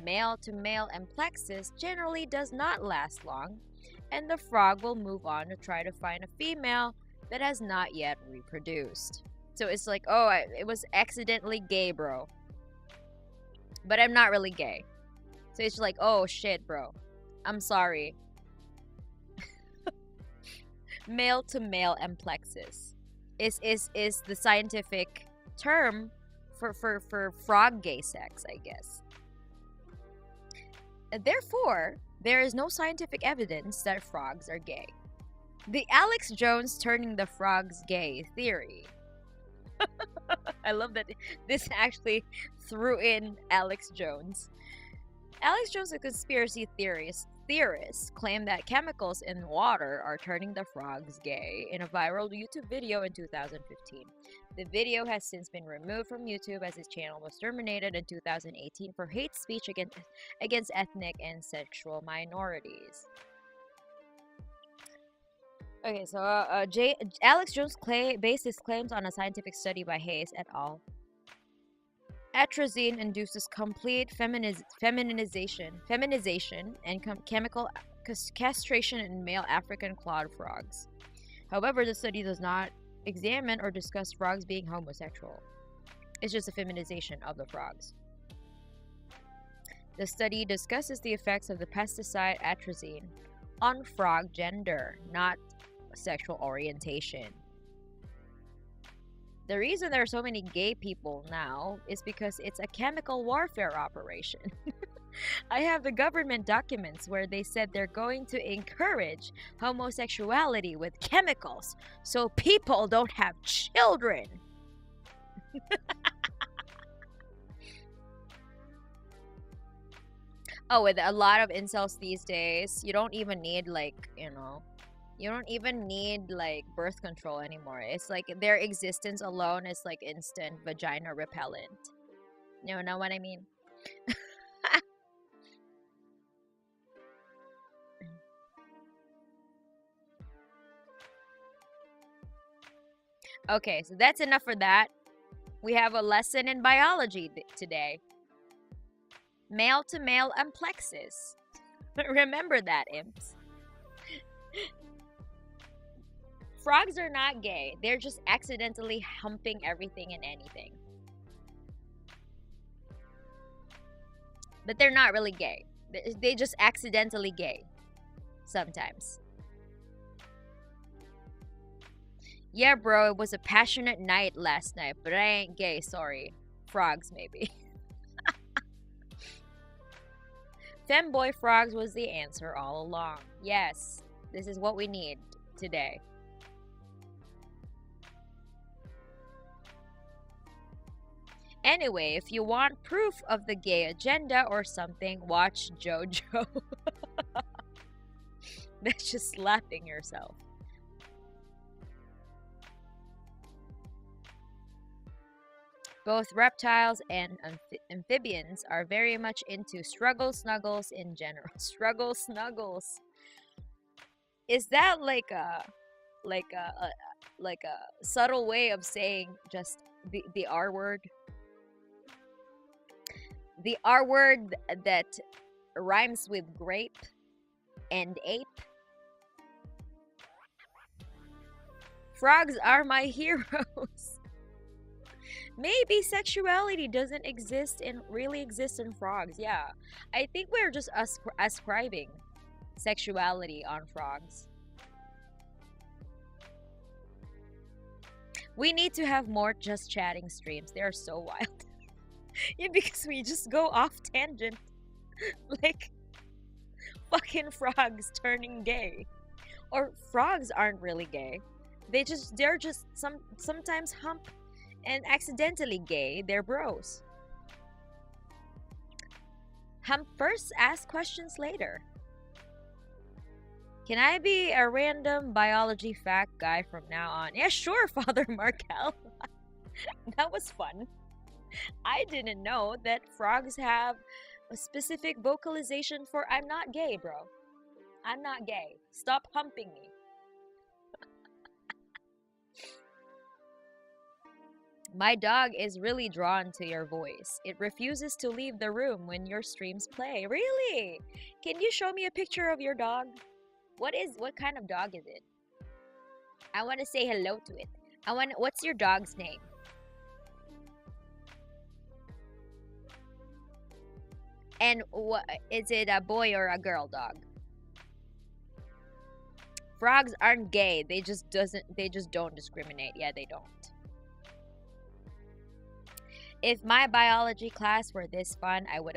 Male-to-male amplexus generally does not last long, and the frog will move on to try to find a female that has not yet reproduced. So it's like, oh, it was accidentally gay, bro. But I'm not really gay. So it's like, oh shit, bro. I'm sorry. Male-to-male amplexus is the scientific term for frog gay sex, I guess. Therefore, there is no scientific evidence that frogs are gay. The Alex Jones turning the frogs gay theory. I love that this actually threw in Alex Jones. Alex Jones, a conspiracy theorist, claimed that chemicals in water are turning the frogs gay in a viral YouTube video in 2015. The video has since been removed from YouTube as his channel was terminated in 2018 for hate speech against ethnic and sexual minorities. Okay, so Alex Jones based his claims on a scientific study by Hayes et al. Atrazine induces complete feminization and chemical castration in male African clawed frogs. However, the study does not examine or discuss frogs being homosexual. It's just a feminization of the frogs. The study discusses the effects of the pesticide atrazine on frog gender, not sexual orientation. The reason there are so many gay people now is because it's a chemical warfare operation. I have the government documents where they said they're going to encourage homosexuality with chemicals so people don't have children. Oh, with a lot of incels these days, you don't even need, like, you don't even need, like, birth control anymore. It's like their existence alone is like instant vagina repellent. You know what I mean? Okay, so that's enough for that. We have a lesson in biology today. Male-to-male amplexus. Remember that, imps. Frogs are not gay. They're just accidentally humping everything and anything. But they're not really gay. They just accidentally gay. Sometimes. Yeah, bro, it was a passionate night last night, but I ain't gay, sorry. Frogs, maybe. Femboy frogs was the answer all along. Yes, this is what we need today. Anyway, if you want proof of the gay agenda or something, watch JoJo. That's just slapping yourself. Both reptiles and amphibians are very much into struggle snuggles in general. Struggle snuggles. Is that like a subtle way of saying just the R word? The R word that rhymes with grape and ape. Frogs are my heroes. Maybe sexuality doesn't really exist in frogs. Yeah, I think we're just ascribing sexuality on frogs. We need to have more just chatting streams. They are so wild. Yeah, because we just go off tangent. Like fucking frogs turning gay. Or frogs aren't really gay. They're just sometimes hump and accidentally gay. They're bros. Hump first, ask questions later. Can I be a random biology fact guy from now on? Yeah, sure, Father Markel. That was fun. I didn't know that frogs have a specific vocalization for I'm not gay, bro. I'm not gay. Stop humping me. My dog is really drawn to your voice. It refuses to leave the room when your streams play. Really? Can you show me a picture of your dog? What kind of dog is it? I want to say hello to it. What's your dog's name? And is it a boy or a girl dog? Frogs aren't gay. They just don't discriminate. Yeah, they don't. If my biology class were this fun, I would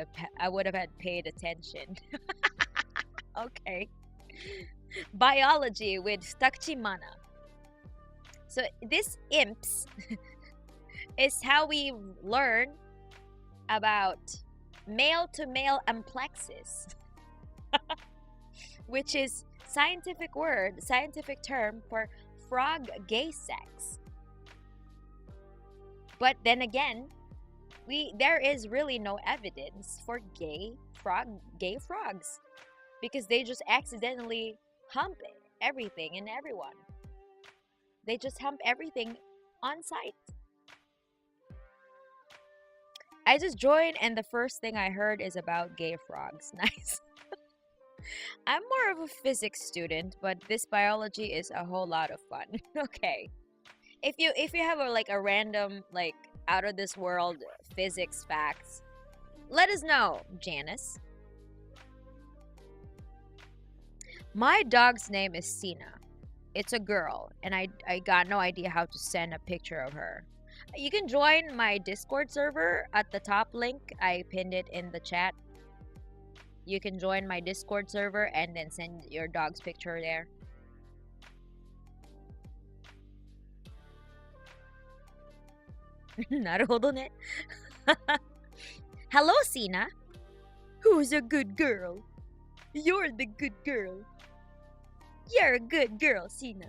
have had paid attention. Okay. Biology with Takchimana. So this imps is how we learn about male-to-male amplexus, which is scientific term for frog gay sex. But then again, there is really no evidence for gay frogs, because they just accidentally hump everything and everyone. They just hump everything on sight. I just joined and the first thing I heard is about gay frogs. Nice. I'm more of a physics student, but this biology is a whole lot of fun. Okay. If you have a random out of this world physics facts, let us know, Janice. My dog's name is Sina. It's a girl, and I got no idea how to send a picture of her. You can join my Discord server at the top link. I pinned it in the chat. You can join my Discord server and then send your dog's picture there. Naruhodo ne. Hello, Sina. Who's a good girl? You're the good girl. You're a good girl, Sina.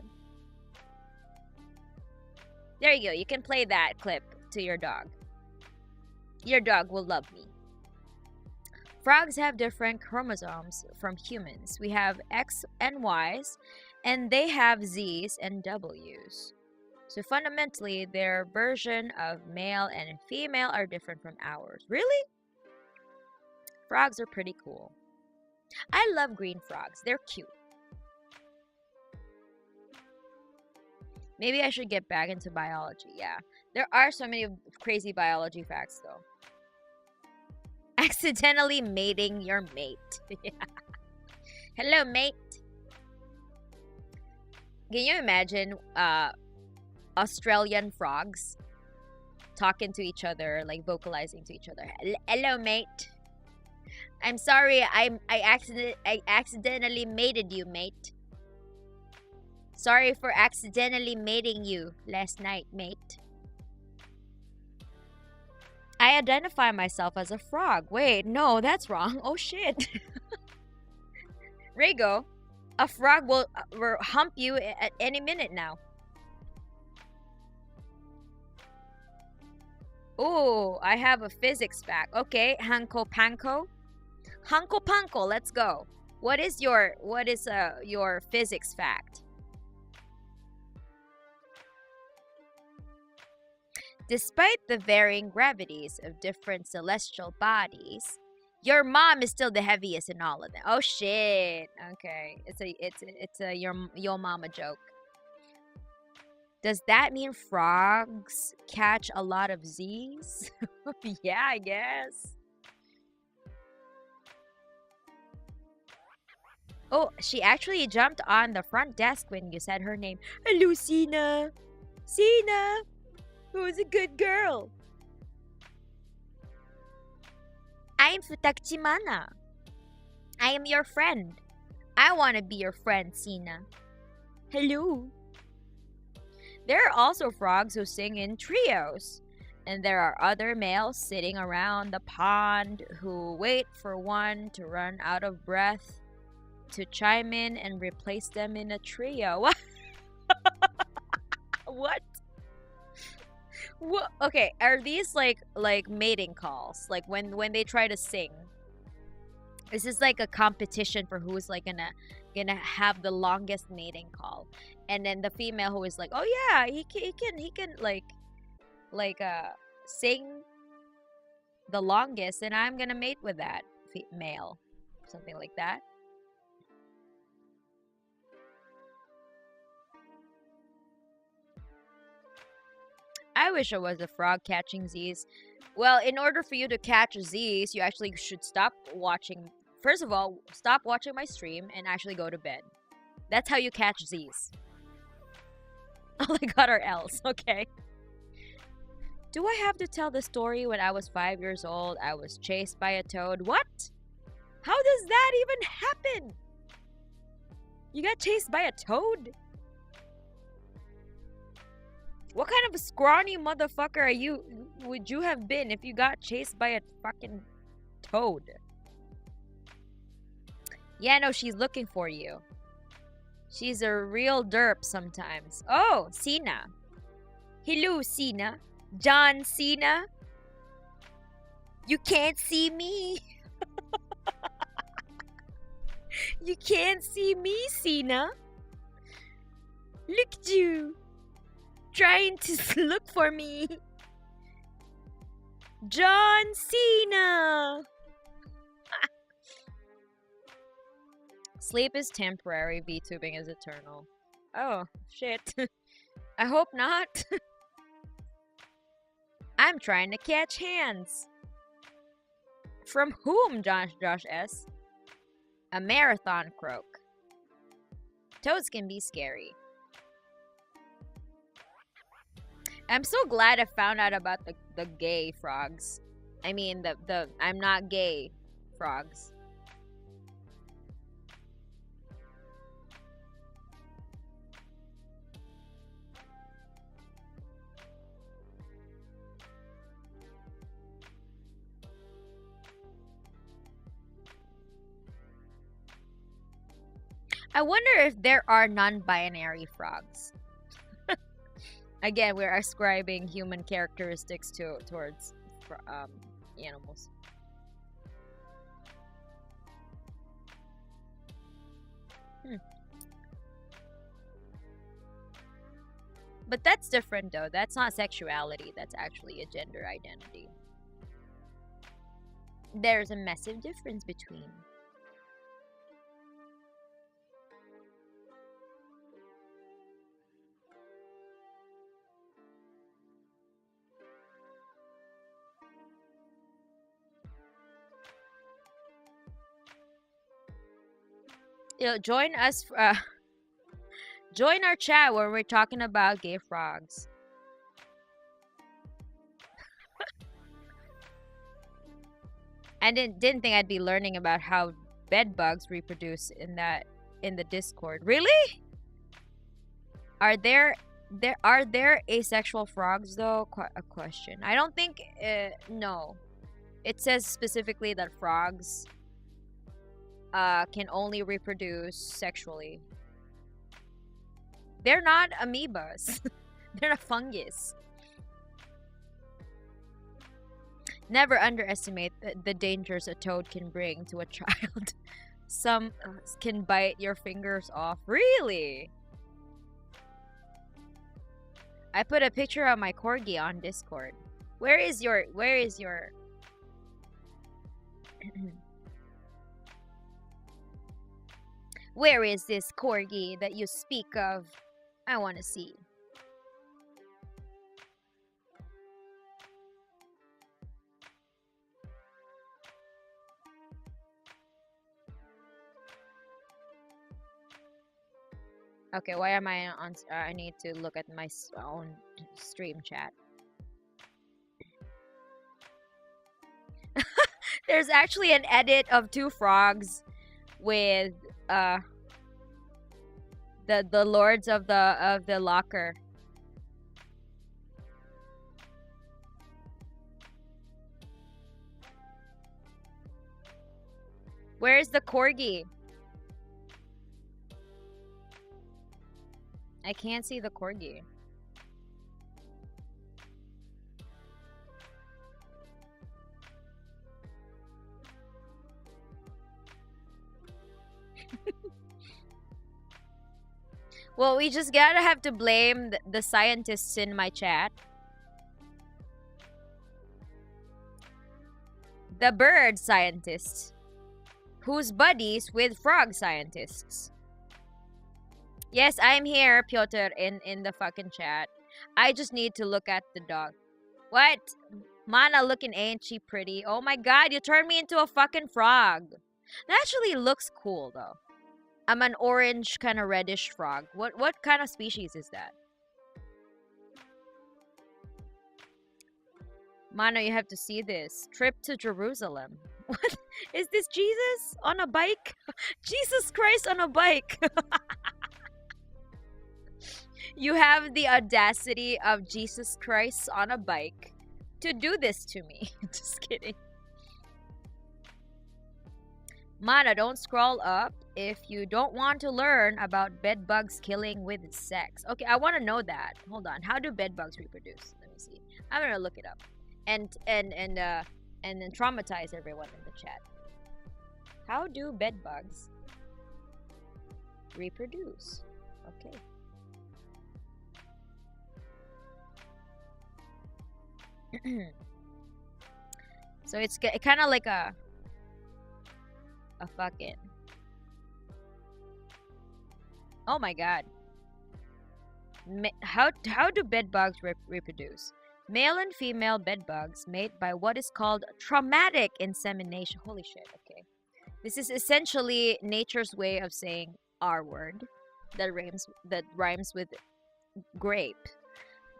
There you go. You can play that clip to your dog. Your dog will love me. Frogs have different chromosomes from humans. We have X and Ys, and they have Zs and Ws. So fundamentally, their version of male and female are different from ours. Really? Frogs are pretty cool. I love green frogs. They're cute. Maybe I should get back into biology. Yeah. There are so many crazy biology facts, though. Accidentally mating your mate. Yeah. Hello, mate. Can you imagine Australian frogs talking to each other, vocalizing to each other? Hello, mate. I'm sorry, I accidentally mated you, mate. Sorry for accidentally mating you last night, mate. I identify myself as a frog. Wait, no, that's wrong. Oh shit. Rego, a frog will hump you at any minute now. Oh, I have a physics fact. Okay, Hanko Panko. Hanko Panko, let's go. What is your physics fact? Despite the varying gravities of different celestial bodies, your mom is still the heaviest in all of them. Oh shit. Okay. It's a your mama joke. Does that mean frogs catch a lot of Z's? Yeah, I guess. Oh, she actually jumped on the front desk when you said her name. Hello, Sina. Sina, who's a good girl? I'm Futakchimana. I am your friend. I want to be your friend, Sina. Hello. There are also frogs who sing in trios. And there are other males sitting around the pond who wait for one to run out of breath to chime in and replace them in a trio. What? What? Okay, are these like mating calls? Like when they try to sing? This is like a competition for who's like gonna have the longest mating call, and then the female who is like, oh yeah, he can sing the longest, and I'm gonna mate with that male, something like that. I wish I was a frog catching Z's. Well, in order for you to catch Z's, you actually should stop watching. First of all, stop watching my stream and actually go to bed. That's how you catch Z's. All I got are L's, okay. Do I have to tell the story when I was 5 years old? I was chased by a toad. What? How does that even happen? You got chased by a toad? What kind of a scrawny motherfucker would you have been if you got chased by a fucking toad? Yeah, no, she's looking for you. She's a real derp sometimes. Oh, Sina. Hello, Sina. John Cena. You can't see me. You can't see me, Sina. Look at you. Trying to look for me. John Cena. Sleep is temporary, VTubing is eternal. Oh, shit. I hope not. I'm trying to catch hands. From whom, Josh S? A marathon croak. Toads can be scary. I'm so glad I found out about the gay frogs. I mean, the I'm not gay frogs. I wonder if there are non-binary frogs. Again, we're ascribing human characteristics towards animals. But that's different though. That's not sexuality. That's actually a gender identity. There's a massive difference between. Join us. Join our chat where we're talking about gay frogs. I didn't think I'd be learning about how bed bugs reproduce in the Discord. Really? Are there asexual frogs though? A question. I don't think. No. It says specifically that frogs can only reproduce sexually. They're not amoebas. They're not fungus. Never underestimate the dangers a toad can bring to a child. Some can bite your fingers off. Really? I put a picture of my corgi on Discord. Where is your Where is this corgi that you speak of? I want to see. Okay, why am I on? I need to look at my own stream chat. There's actually an edit of two frogs with the lords of the locker. Where's the corgi? I can't see the corgi. Well, we just gotta have to blame the scientists in my chat. The bird scientists, who's buddies with frog scientists. Yes, I'm here, Piotr, in the fucking chat. I just need to look at the dog. What? Mana looking ain't she pretty? Oh my god, you turned me into a fucking frog. That actually looks cool, though. I'm an orange kind of reddish frog. What kind of species is that? Mano, you have to see this. Trip to Jerusalem. What? Is this Jesus on a bike? Jesus Christ on a bike. You have the audacity of Jesus Christ on a bike to do this to me. Just kidding. Mana, don't scroll up if you don't want to learn about bed bugs killing with sex. Okay, I want to know that. Hold on. How do bed bugs reproduce? Let me see. I'm gonna look it up, and then traumatize everyone in the chat. How do bed bugs reproduce? Okay. So it's kind of like a fucking, oh my god. How do bed bugs reproduce? Male and female bed bugs mate by what is called traumatic insemination. Holy shit. Okay, this is essentially nature's way of saying R word that rhymes with grape.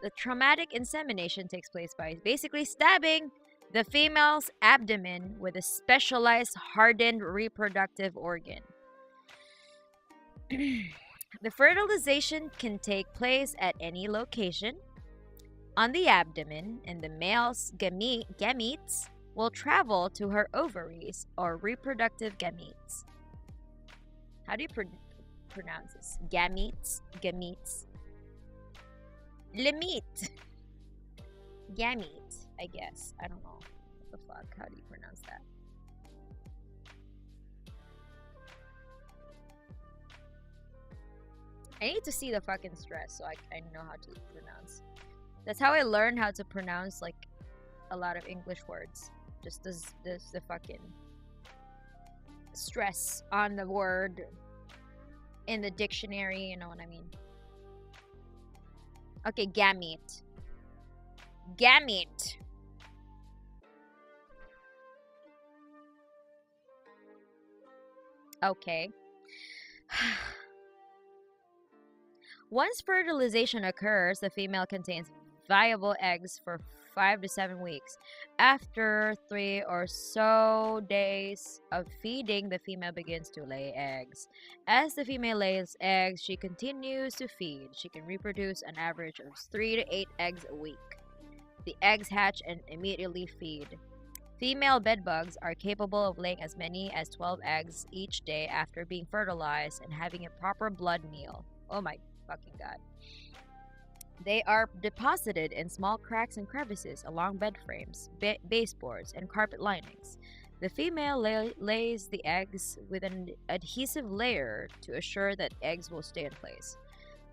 The traumatic insemination takes place by basically stabbing the female's abdomen with a specialized hardened reproductive organ. The fertilization can take place at any location on the abdomen, and the male's gametes will travel to her ovaries or reproductive gametes. How do you pronounce this? Gametes? Limit. Gamete, I guess. I don't know. What the fuck? How do you pronounce that? I need to see the fucking stress so I know how to pronounce. That's how I learned how to pronounce like a lot of English words. Just the fucking stress on the word in the dictionary, you know what I mean? Okay, gamete. Gamete. Okay. Once fertilization occurs, the female contains viable eggs for 5 to 7 weeks. After 3 or so days of feeding, the female begins to lay eggs. As the female lays eggs, she continues to feed. She can reproduce an average of 3 to 8 eggs a week. The eggs hatch and immediately feed. Female bedbugs are capable of laying as many as 12 eggs each day after being fertilized and having a proper blood meal. Oh my fucking god. They are deposited in small cracks and crevices along bed frames, baseboards, and carpet linings. The female lays the eggs with an adhesive layer to assure that eggs will stay in place.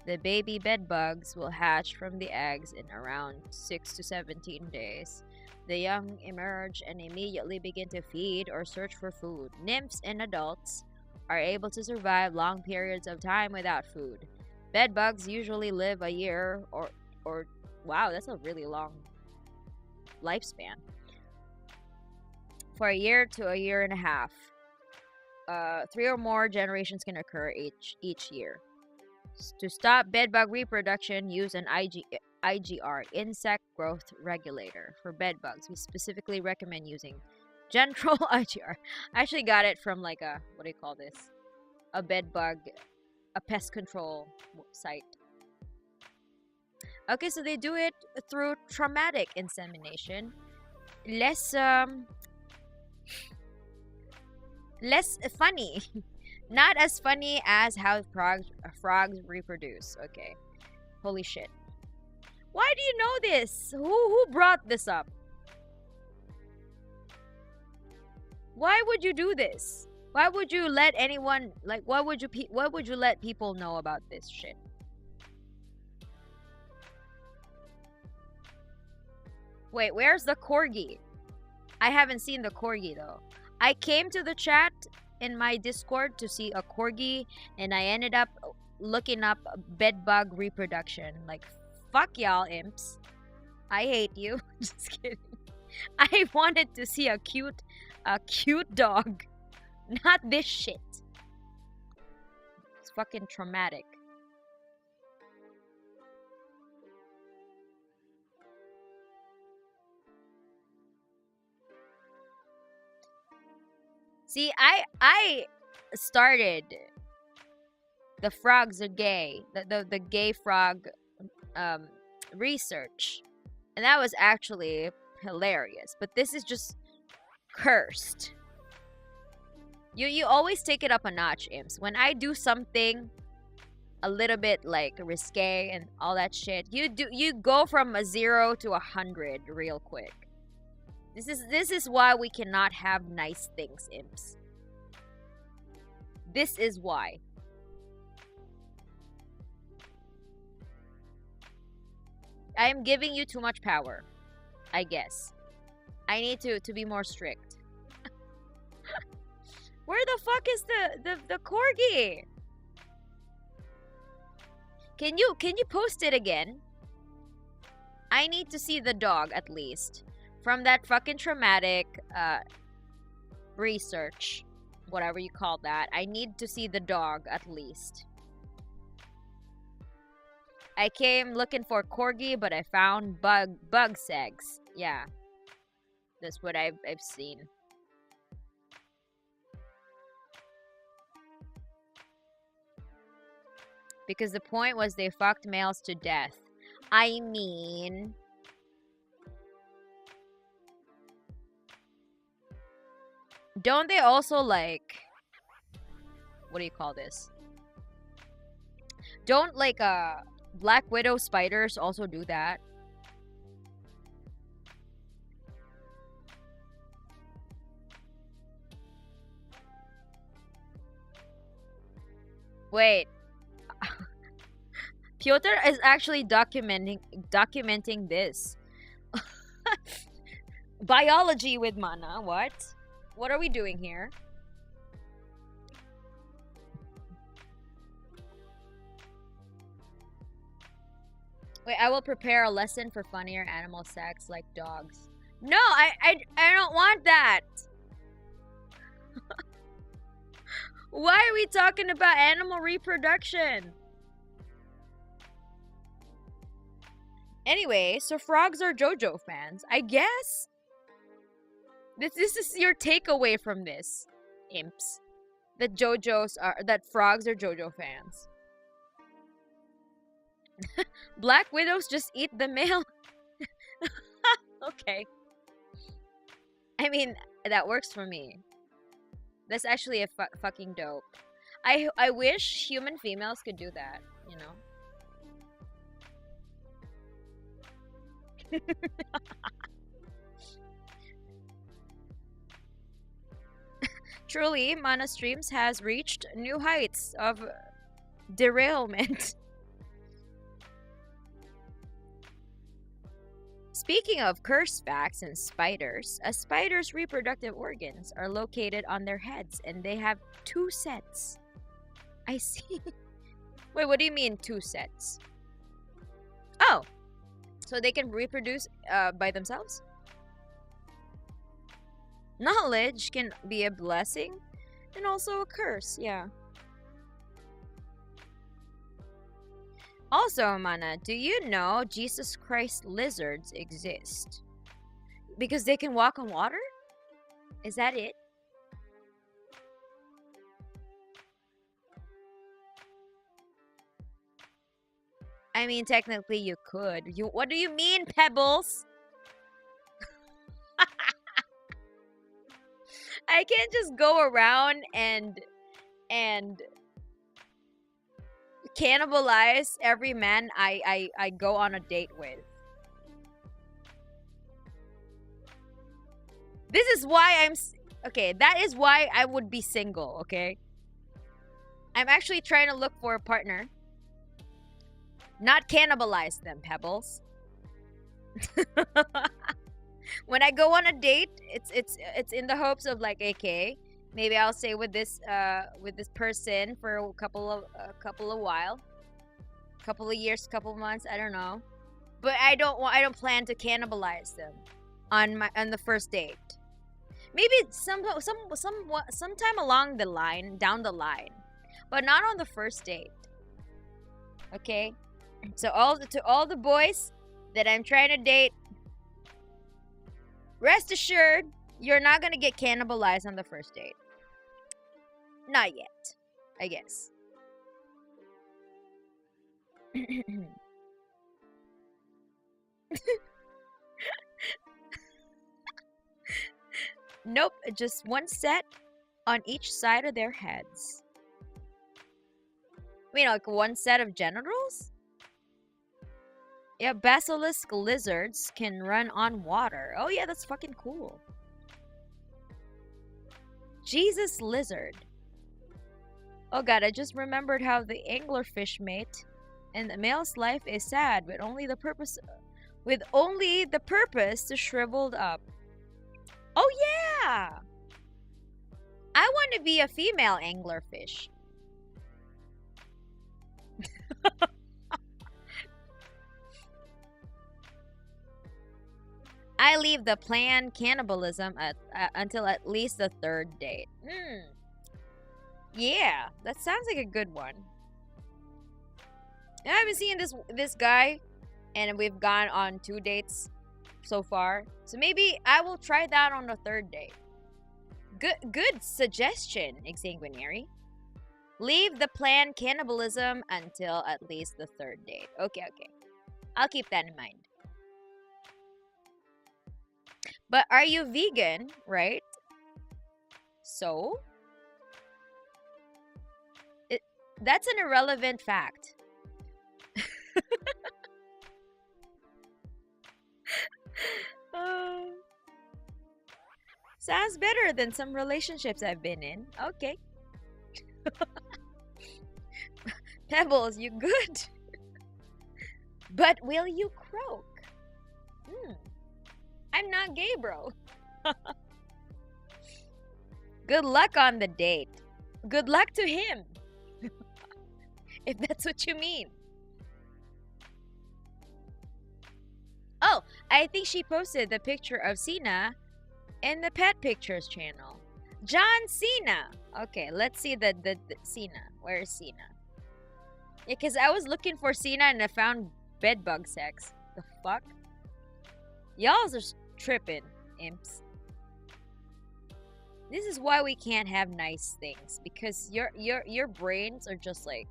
The baby bed bugs will hatch from the eggs in around 6 to 17 days. The young emerge and immediately begin to feed or search for food. Nymphs and adults are able to survive long periods of time without food. Bed bugs usually live a year or wow, that's a really long lifespan. For a year to a year and a half. 3 or more generations can occur each year. To stop bedbug reproduction, use an IGR, insect growth regulator, for bedbugs. We specifically recommend using Gentrol IGR. I actually got it from like a, what do you call this? A bedbug, a pest control site. Okay, so they do it through traumatic insemination. Less funny. Not as funny as how frogs reproduce. Okay. Holy shit. Why do you know this? Who brought this up? Why would you do this? Why would you let anyone, like, why would you let people know about this shit? Wait, where's the corgi? I haven't seen the corgi though. I came to the chat in my Discord to see a corgi, and I ended up looking up bedbug reproduction. Like, fuck y'all, imps. I hate you. Just kidding. I wanted to see a cute dog, not this shit. It's fucking traumatic. See, I started the frogs are gay, the gay frog research, and that was actually hilarious. But this is just cursed. You always take it up a notch, imps. When I do something a little bit like risque and all that shit, you go from a 0 to 100 real quick. This is why we cannot have nice things, imps. This is why. I am giving you too much power, I guess. I need to be more strict. Where the fuck is the corgi? Can you post it again? I need to see the dog at least. From that fucking traumatic research, whatever you call that. I need to see the dog at least. I came looking for corgi, but I found bug segs. Yeah, that's what I've seen. Because the point was they fucked males to death. I mean, don't they also, like, what do you call this? Don't, like, Black Widow spiders also do that? Wait. Piotr is actually documenting this. Biology with Mana, what? What are we doing here? Wait, I will prepare a lesson for funnier animal sex like dogs. No, I don't want that. Why are we talking about animal reproduction? Anyway, so frogs are JoJo fans, I guess. This is your takeaway from this, imps. That frogs are JoJo fans. Black widows just eat the male. Okay. I mean, that works for me. That's actually a fucking dope. I wish human females could do that, you know? Truly, Mana Streams has reached new heights of derailment. Speaking of cursed facts and spiders, a spider's reproductive organs are located on their heads and they have 2 sets. I see. Wait, what do you mean 2 sets? Oh, so they can reproduce by themselves? Knowledge can be a blessing and also a curse, yeah. Also, Mana, do you know Jesus Christ lizards exist? Because they can walk on water? Is that it? I mean, technically you could. What do you mean, Pebbles? I can't just go around and cannibalize every man I go on a date with. This is why okay, that is why I would be single, okay? I'm actually trying to look for a partner. Not cannibalize them, Pebbles. When I go on a date, it's in the hopes of like, okay, maybe I'll stay with this person for a couple of years, couple of months, I don't know. But I don't plan to cannibalize them on the first date. Maybe sometime along the line, down the line, but not on the first date. Okay? So to all the boys that I'm trying to date, rest assured, you're not gonna get cannibalized on the first date. Not yet, I guess. Nope, just 1 set on each side of their heads. I mean, like 1 set of genitals? Yeah, basilisk lizards can run on water. Oh yeah, that's fucking cool. Jesus lizard. Oh god, I just remembered how the anglerfish mate and the male's life is sad with only the purpose to shriveled up. Oh yeah! I want to be a female anglerfish. I leave the planned cannibalism until at least the 3rd date. Yeah, that sounds like a good one. I haven't seen this guy, and we've gone on 2 dates so far. So maybe I will try that on the 3rd date. Good suggestion, Exsanguinary. Leave the planned cannibalism until at least the 3rd date. Okay. I'll keep that in mind. But are you vegan, right? So? That's an irrelevant fact. Sounds better than some relationships I've been in. Okay. Pebbles, you good? But will you croak? I'm not gay, bro. Good luck on the date. Good luck to him. If that's what you mean. Oh, I think she posted the picture of Cena in the Pet Pictures channel. John Cena. Okay, let's see the Cena. Where is Cena? Yeah, because I was looking for Cena and I found bedbug sex. The fuck? Y'all are tripping, imps. This is why we can't have nice things, because your brains are just like,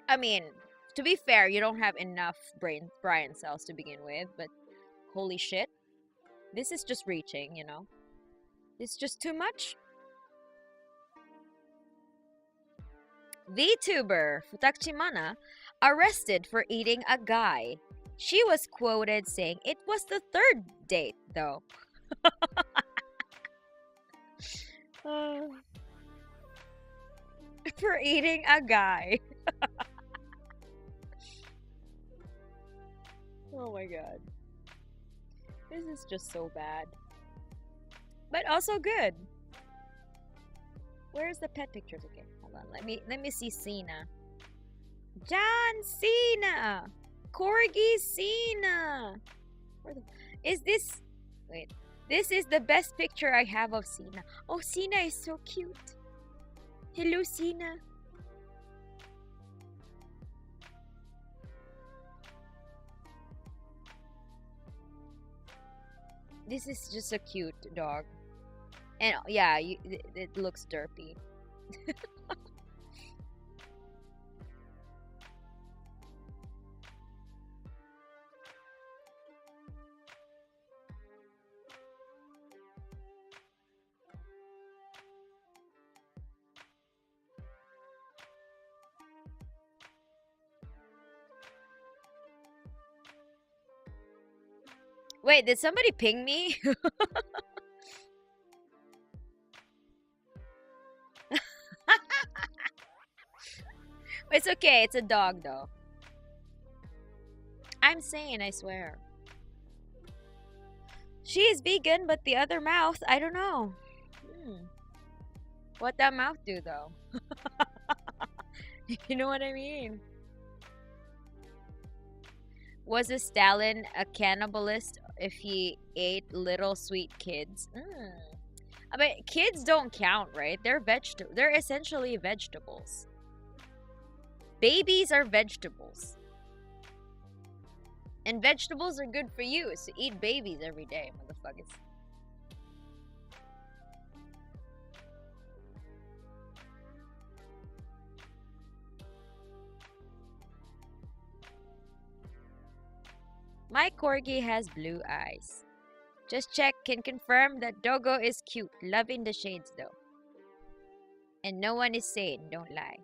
I mean, to be fair, you don't have enough brain cells to begin with, but holy shit, this is just reaching, you know. It's just too much. VTuber Futachimana arrested for eating a guy. She was quoted saying it was the third date, though. For eating a guy. Oh my god. This is just so bad. But also good. Where's the pet pictures again? Hold on, let me see Cena. John Cena! Corgi Cena! Where the is this? Wait. This is the best picture I have of Cena. Oh, Cena is so cute. Hello, Cena. This is just a cute dog. And yeah, it looks derpy. Wait, did somebody ping me? It's okay, it's a dog though. I'm sane, I swear. She is vegan, but the other mouth, I don't know. What that mouth do though? You know what I mean? Was a Stalin a cannibalist if he ate little sweet kids? I mean, kids don't count, right? They're essentially vegetables. Babies are vegetables. And vegetables are good for you, so eat babies every day, motherfuckers. My corgi has blue eyes. Just check, can confirm that doggo is cute. Loving the shades though. And no one is sane, don't lie.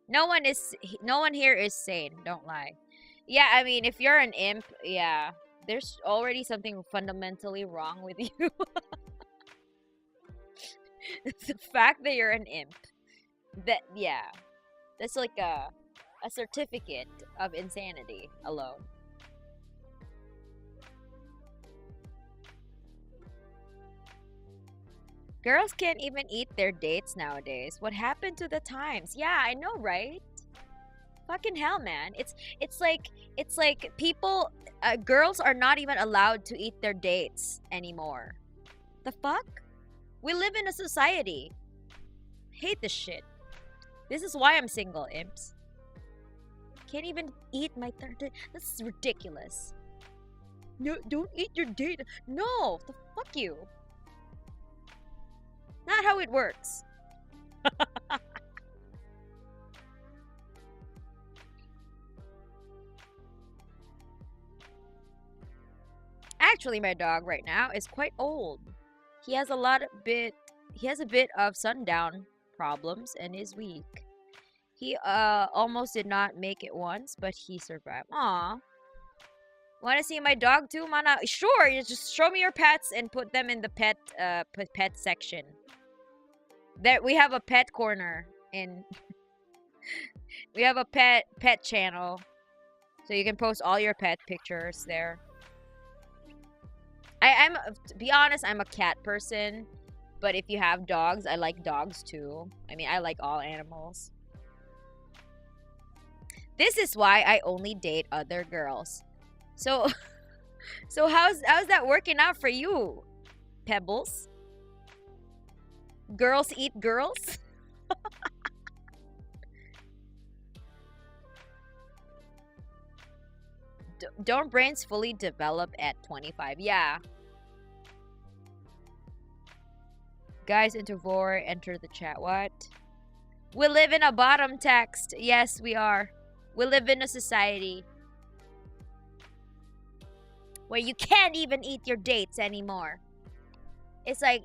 No one here is sane, don't lie. Yeah, I mean, if you're an imp, yeah, there's already something fundamentally wrong with you. The fact that you're an imp, yeah, that's like a certificate of insanity alone. Girls can't even eat their dates nowadays. What happened to the times? Yeah, I know, right? Fucking hell, man. It's like people, girls are not even allowed to eat their dates anymore. The fuck? We live in a society. Hate this shit. This is why I'm single, imps. Can't even eat my third date. This is ridiculous. No, don't eat your date. No, the fuck you. Not how it works. Actually, my dog right now is quite old. He has a bit of sundown problems and is weak. He almost did not make it once, but he survived. Aw. Want to see my dog too, mana? Sure, you just show me your pets and put them in the pet section. There we have a pet corner in we have a pet channel. So you can post all your pet pictures there. I'm to be honest, I'm a cat person, but if you have dogs, I like dogs too. I mean, I like all animals. This is why I only date other girls. So how's that working out for you, Pebbles? Girls eat girls? Don't brains fully develop at 25? Yeah. Guys into vor, enter the chat. What? We live in a bottom text. Yes, we are. We live in a society where you can't even eat your dates anymore. It's like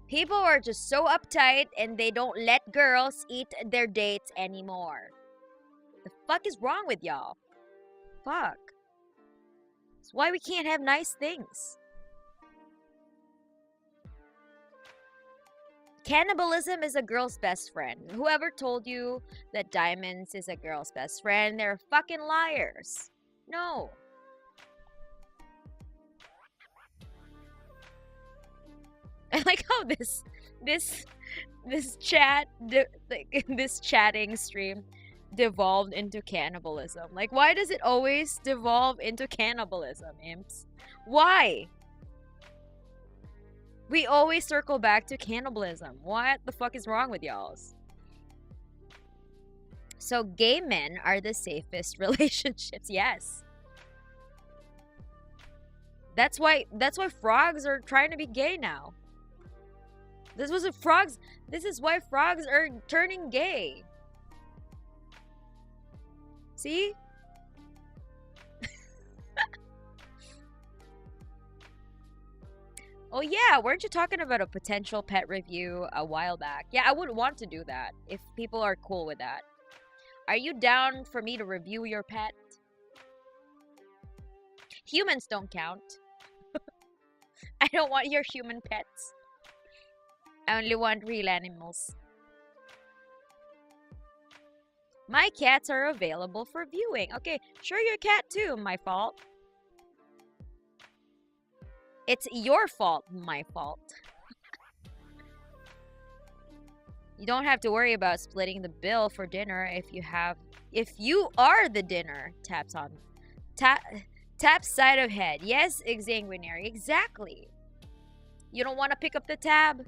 people are just so uptight and they don't let girls eat their dates anymore. The fuck is wrong with y'all? fuck? It's why we can't have nice things. Cannibalism is a girl's best friend. Whoever told you that diamonds is a girl's best friend, they're fucking liars. No. I like how this chatting stream devolved into cannibalism. Like, why does it always devolve into cannibalism, imps? Why? We always circle back to cannibalism. What the fuck is wrong with y'alls? So gay men are the safest relationships. Yes. That's why frogs are trying to be gay now. This is why frogs are turning gay. See? Oh yeah, weren't you talking about a potential pet review a while back? Yeah, I would want to do that if people are cool with that. Are you down for me to review your pet? Humans don't count. I don't want your human pets. I only want real animals. My cats are available for viewing. Okay, sure, your cat too, my fault. It's your fault, my fault. You don't have to worry about splitting the bill for dinner if you are the dinner. Tap side of head. Yes, exsanguinary. Exactly. You don't want to pick up the tab?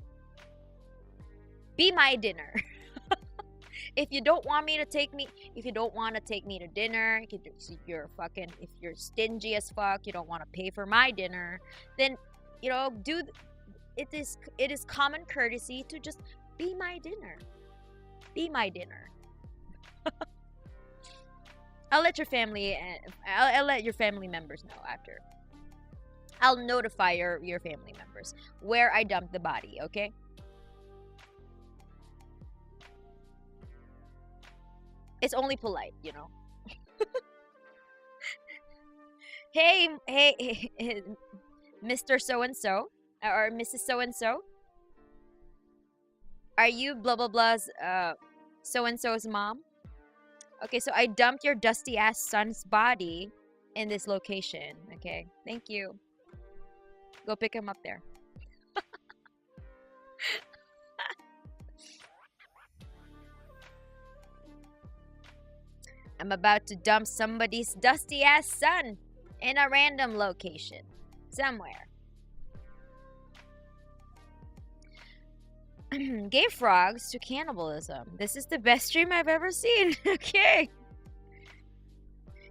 Be my dinner. If you don't want to take me to dinner, if you're stingy as fuck, you don't want to pay for my dinner, then it is common courtesy to just be my dinner. Be my dinner. I'll let your family members know after. I'll notify your family members where I dumped the body, okay? It's only polite, you know. Hey, Mr. So-and-so, or Mrs. So-and-so. Are you blah blah blah's so-and-so's mom? Okay, so I dumped your dusty ass son's body in this location. Okay, thank you. Go pick him up there. I'm about to dump somebody's dusty ass son in a random location somewhere. Gay frogs to cannibalism. This is the best stream I've ever seen. Okay.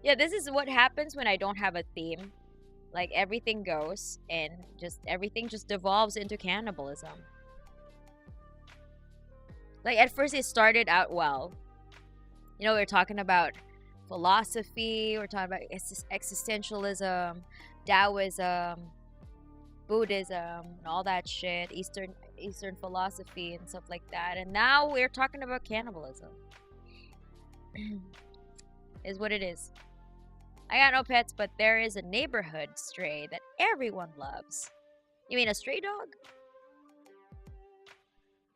Yeah, this is what happens when I don't have a theme. Like, everything goes and everything just devolves into cannibalism. Like, at first it started out well. You know, we're talking about philosophy, we're talking about existentialism, Taoism, Buddhism, and all that shit, Eastern philosophy and stuff like that. And now we're talking about cannibalism. Is what it is. I got no pets, but there is a neighborhood stray that everyone loves. You mean a stray dog?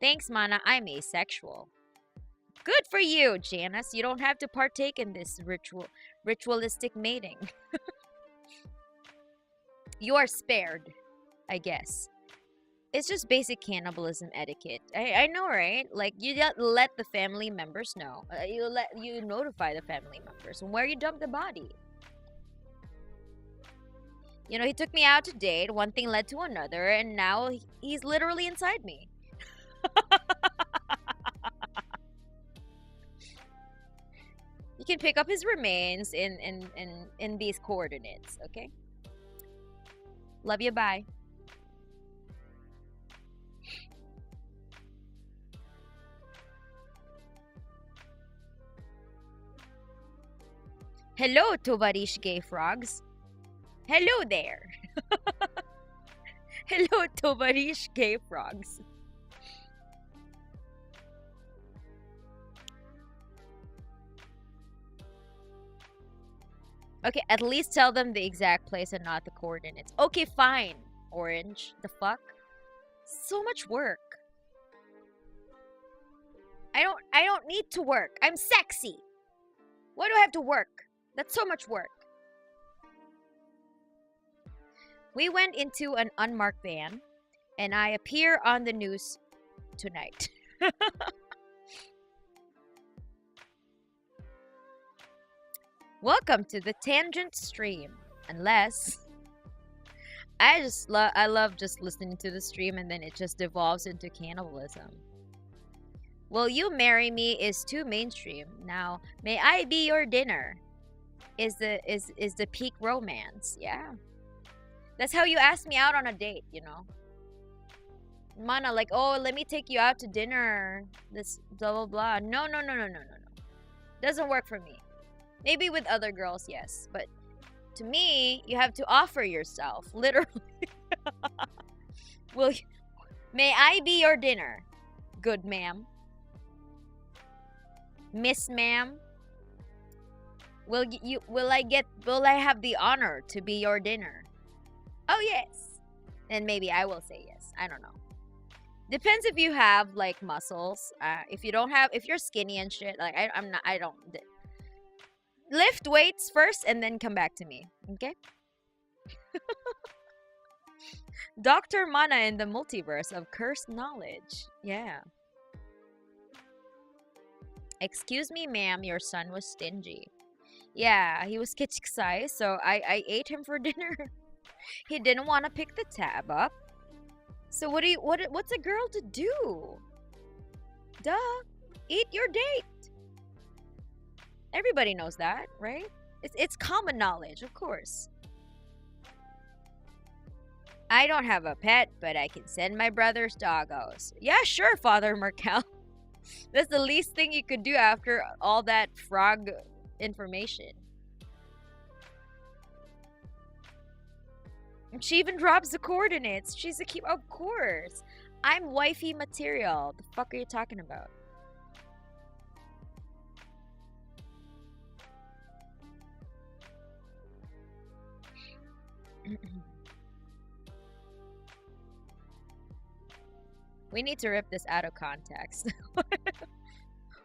Thanks, Mana. I'm asexual. Good for you, Janice. You don't have to partake in this ritualistic mating. You are spared, I guess. It's just basic cannibalism etiquette. I know, right? Like, you let the family members know. You notify the family members where you dump the body. You know, he took me out to date. One thing led to another, and now he's literally inside me. You can pick up his remains in these coordinates, okay? Love you, bye. Hello, Tovarish Gay Frogs. Hello there. Hello, Tovarish Gay Frogs. Okay, at least tell them the exact place and not the coordinates. Okay, fine. Orange. The fuck? So much work. I don't need to work. I'm sexy. Why do I have to work? That's so much work. We went into an unmarked van, and I appear on the news tonight. Welcome to the tangent stream. Unless I love just listening to the stream and then it just devolves into cannibalism. Will you marry me is too mainstream. Now, may I be your dinner? Is the peak romance. Yeah. That's how you ask me out on a date, you know. Mana, like, oh, let me take you out to dinner. This blah blah blah. No. Doesn't work for me. Maybe with other girls, yes. But to me, you have to offer yourself. Literally. May I be your dinner? Good ma'am. Miss ma'am. Will I have the honor to be your dinner? Oh yes. And maybe I will say yes. I don't know. Depends if you have like muscles. If you're skinny and shit, like I don't. Lift weights first and then come back to me, okay? Dr. Mana in the multiverse of cursed knowledge. Yeah. Excuse me, ma'am, your son was stingy. Yeah, he was kitchiksai, so I ate him for dinner. He didn't want to pick the tab up. So what's a girl to do? Duh. Eat your date. Everybody knows that, right? It's common knowledge, of course. I don't have a pet, but I can send my brother's doggos. Yeah, sure, Father Merkel. That's the least thing you could do after all that frog information. And she even drops the coordinates. She's a keep. Of course. I'm wifey material. The fuck are you talking about? We need to rip this out of context.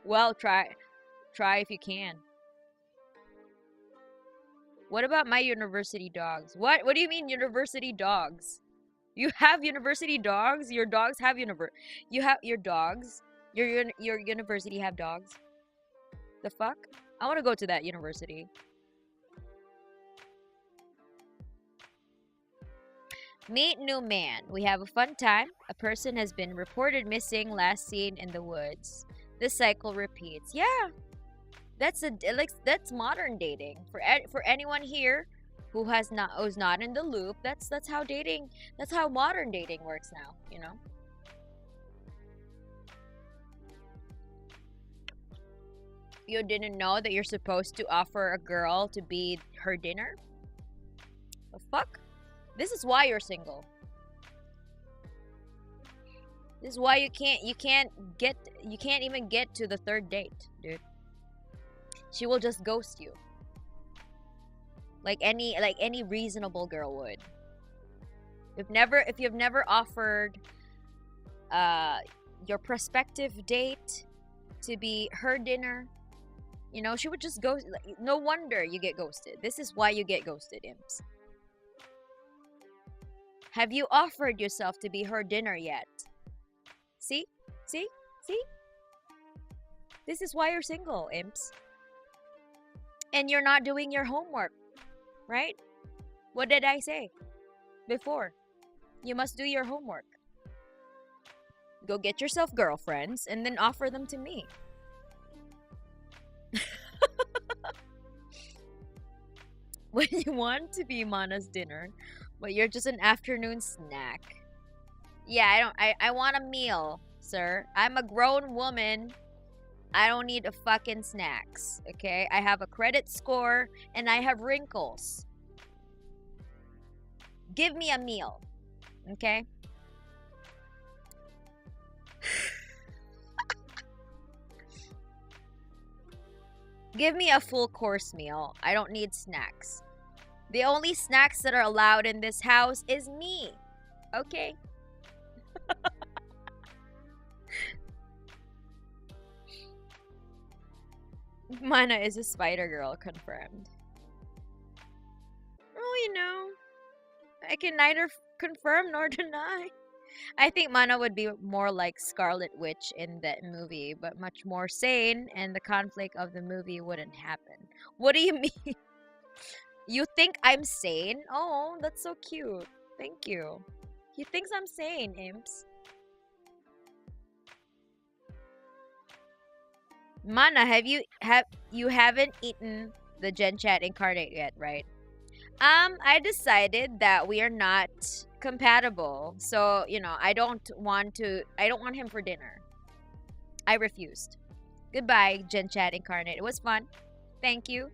Well, try if you can. What about my university dogs? What do you mean university dogs? You have university dogs? Your dogs have you have your dogs? Your university have dogs? The fuck? I want to go to that university. Meet new man. We have a fun time. A person has been reported missing, last seen in the woods. The cycle repeats. Yeah. That's modern dating. For anyone here who's not in the loop, that's how modern dating works now, you know? You didn't know that you're supposed to offer a girl to be her dinner? The fuck? This is why you're single. This is why you can't even get to the third date, dude. She will just ghost you. Like any reasonable girl would. If you've never offered your prospective date to be her dinner, you know, she would just ghost. No wonder you get ghosted. This is why you get ghosted, imps. Have you offered yourself to be her dinner yet? See? See? See? This is why you're single, imps. And you're not doing your homework, right? What did I say before? You must do your homework. Go get yourself girlfriends and then offer them to me. When you want to be Mana's dinner, but you're just an afternoon snack. Yeah, I want a meal, sir. I'm a grown woman. I don't need a fucking snacks, okay? I have a credit score and I have wrinkles. Give me a meal, okay? Give me a full course meal. I don't need snacks. The only snacks that are allowed in this house is me. Okay. Mana is a spider girl, confirmed. Oh, you know, I can neither confirm nor deny. I think Mana would be more like Scarlet Witch in that movie, but much more sane, and the conflict of the movie wouldn't happen. What do you mean? You think I'm sane? Oh, that's so cute. Thank you. He thinks I'm sane, imps. Mana, you haven't eaten the Gen Chat incarnate yet, right? I decided that we are not compatible. So, you know, I don't want him for dinner. I refused. Goodbye, Gen Chat incarnate. It was fun. Thank you.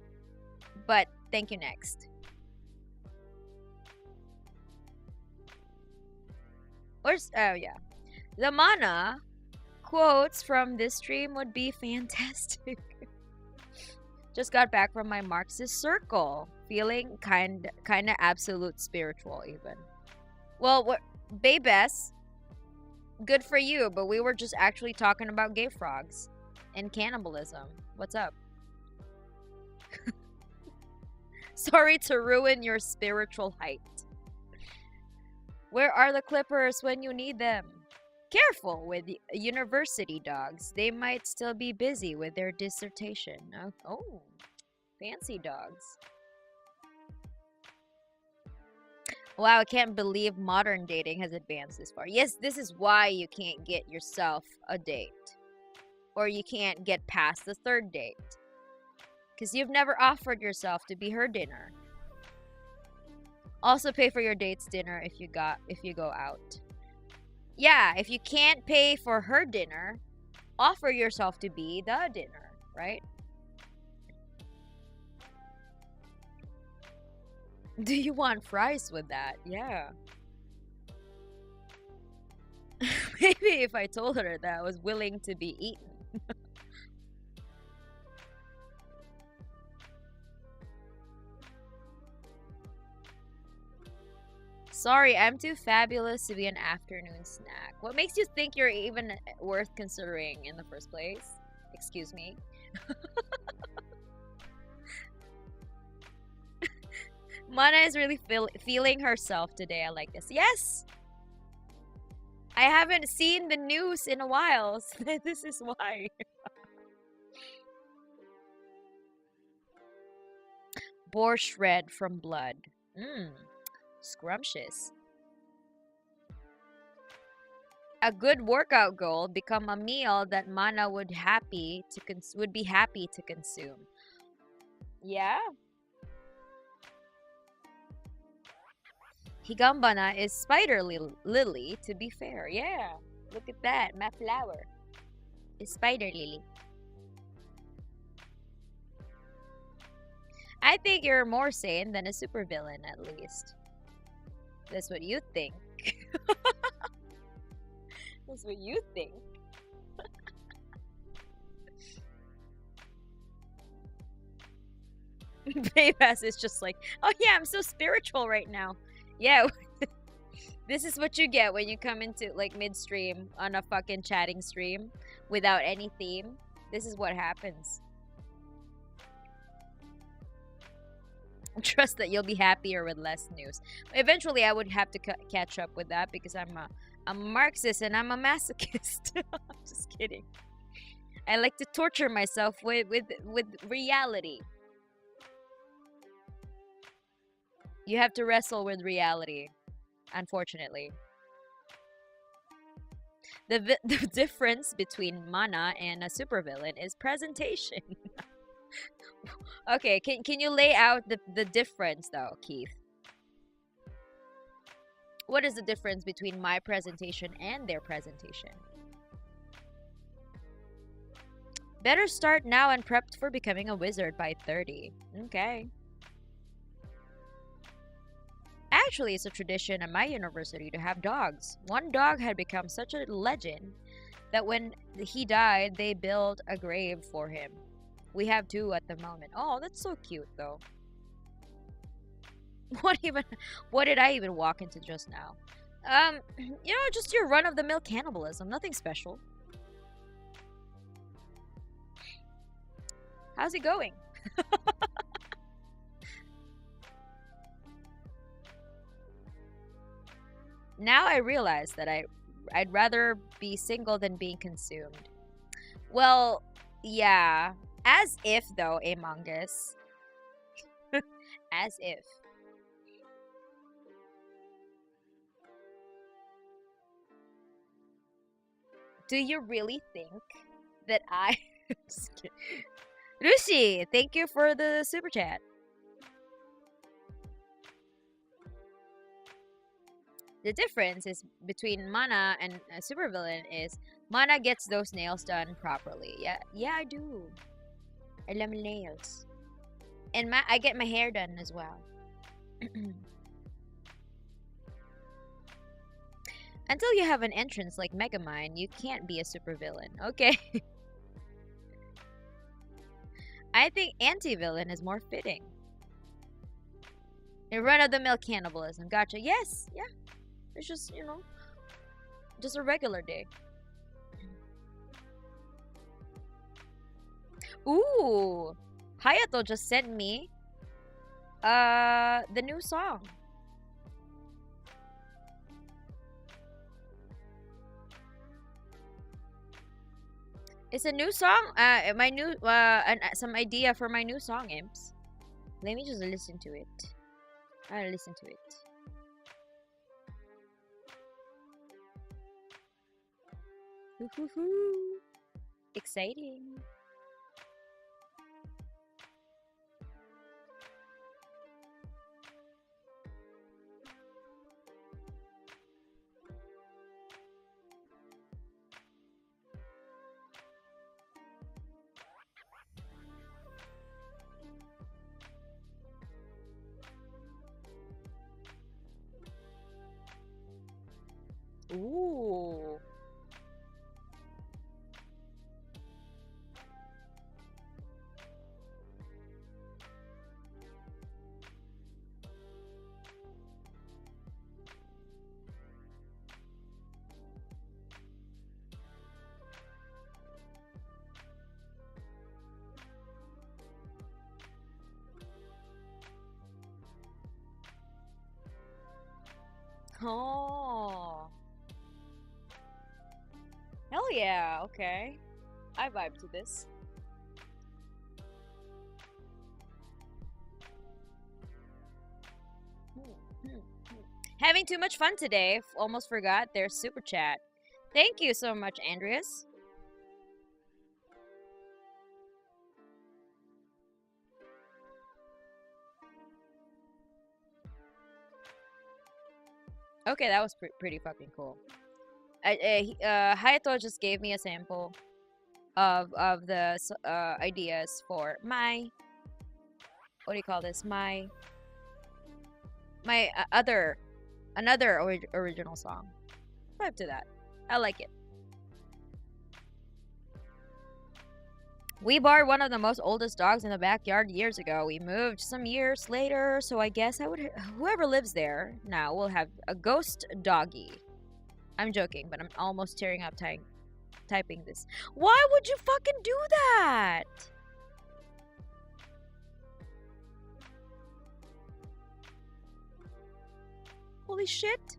But thank you next. Oh yeah. The Mana quotes from this stream would be fantastic. Just got back from my Marxist circle, feeling kind of absolute spiritual even. Well, Babes, good for you, but we were just actually talking about gay frogs and cannibalism. What's up? Sorry to ruin your spiritual height. Where are the Clippers when you need them? Careful with university dogs. They might still be busy with their dissertation. Oh, fancy dogs. Wow, I can't believe modern dating has advanced this far. Yes, this is why you can't get yourself a date. Or you can't get past the third date. Because you've never offered yourself to be her dinner. Also pay for your date's dinner if you go out. Yeah, if you can't pay for her dinner, offer yourself to be the dinner, right? Do you want fries with that? Yeah. Maybe if I told her that I was willing to be eaten. Sorry, I'm too fabulous to be an afternoon snack. What makes you think you're even worth considering in the first place? Excuse me. Mana is really feeling herself today. I like this. Yes! I haven't seen the news in a while, so this is why. Borscht red from blood. Scrumptious. A good workout goal become a meal that Mana would be happy to consume. Yeah. Higambana is spider lily, to be fair. Yeah. Look at that. My flower is spider lily. I think you're more sane than a supervillain, at least. That's what you think. That's what you think. Babass is just like, oh yeah, I'm so spiritual right now. Yeah, this is what you get when you come into like midstream on a fucking chatting stream without any theme. This is what happens. Trust that you'll be happier with less news. Eventually, I would have to catch up with that because I'm a Marxist and I'm a masochist. I'm just kidding. I like to torture myself with reality. You have to wrestle with reality, unfortunately. The difference between Mana and a supervillain is presentation. Okay, can you lay out the difference though, Keith? What is the difference between my presentation and their presentation? Better start now and prep for becoming a wizard by 30. Okay. Actually, it's a tradition at my university to have dogs. One dog had become such a legend that when he died, they built a grave for him. We have 2 at the moment. Oh, that's so cute though. What did I even walk into just now? Just your run-of-the-mill cannibalism. Nothing special. How's it going? Now I realize that I'd rather be single than being consumed. Well, yeah. As if, though, Among Us. As if. Do you really think that I... Lucy, thank you for the super chat. The difference is between Mana and a supervillain is Mana gets those nails done properly. Yeah, I do. I love nails. And I get my hair done as well. Until you have an entrance like Megamind, you can't be a supervillain. Okay. I think anti-villain is more fitting. A run-of-the-mill cannibalism. Gotcha. Yes. Yeah. It's just, just a regular day. Ooh. Hayato just sent me the new song. It's a new song. My new some idea for my new song, imps. Let me just listen to it. I'll listen to it. Woohoo! Exciting. Ooh. Oh. Hell yeah, okay. I vibe to this. Having too much fun today. Almost forgot their super chat. Thank you so much, Andreas. Okay, that was pretty fucking cool. Hayato just gave me a sample of the ideas for my, what do you call this? My another original song. Vibe to that. I like it. We borrowed one of the most oldest dogs in the backyard years ago. We moved some years later, so I guess whoever lives there now will have a ghost doggy. I'm joking, but I'm almost tearing up typing this. Why would you fucking do that? Holy shit.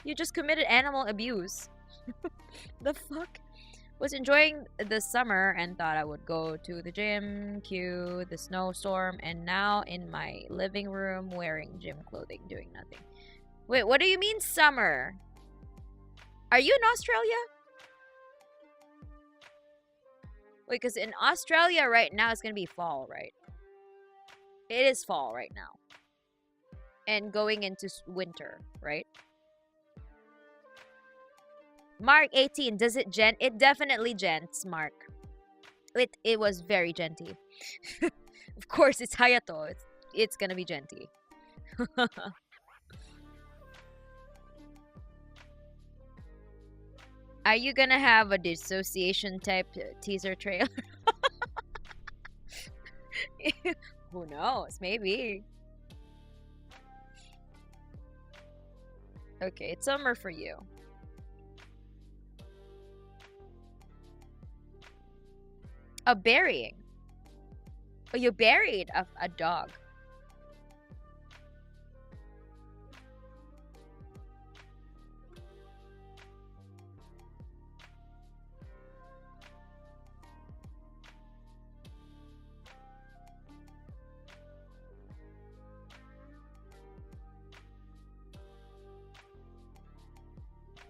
You just committed animal abuse. The fuck? Was enjoying the summer and thought I would go to the gym, cue the snowstorm, and now in my living room wearing gym clothing, doing nothing. Wait, what do you mean summer? Are you in Australia? Wait, because in Australia right now it's going to be fall, right? It is fall right now. And going into winter, right? Mark 18, does it gent? It definitely gents, Mark. It was very genty. Of course, it's Hayato. It's gonna be genty. Are you gonna have a dissociation type teaser trailer? Who knows? Maybe. Okay, it's summer for you. A burying. Oh, you buried a dog.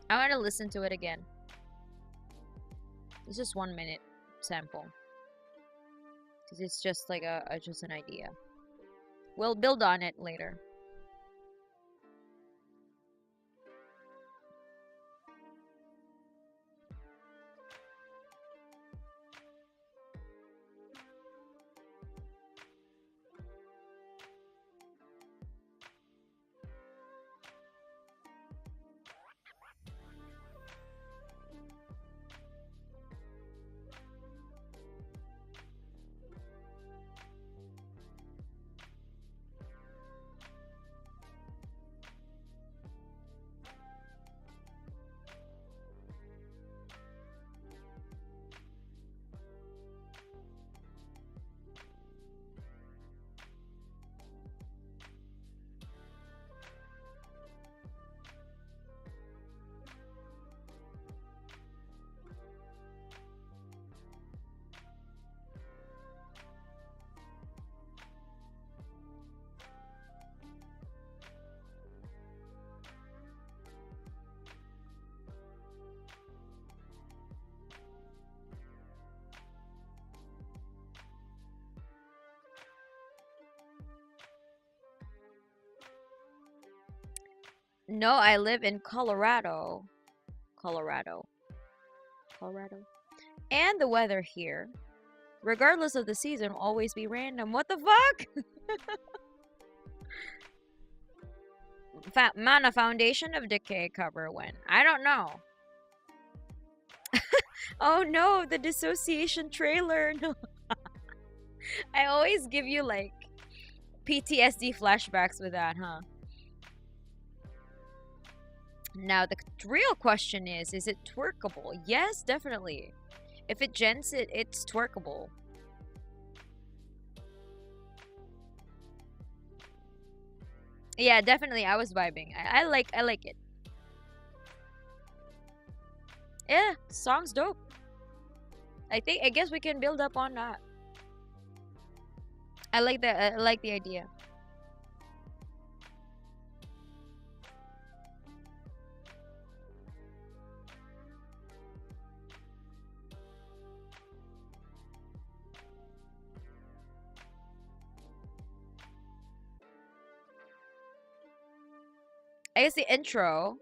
I want to listen to it again. It's just 1 minute sample. Because it's just like just an idea. We'll build on it later. No, I live in Colorado. Colorado. And the weather here, regardless of the season, will always be random. What the fuck? Mana Foundation of Decay cover when? I don't know. Oh no, the dissociation trailer. No. I always give you like PTSD flashbacks with that, huh? Now the real question is it twerkable? Yes, definitely. If it gens it, it's twerkable. Yeah, definitely. I was vibing. I like it. Yeah, song's dope. I guess we can build up on that. I like the idea. I guess the intro,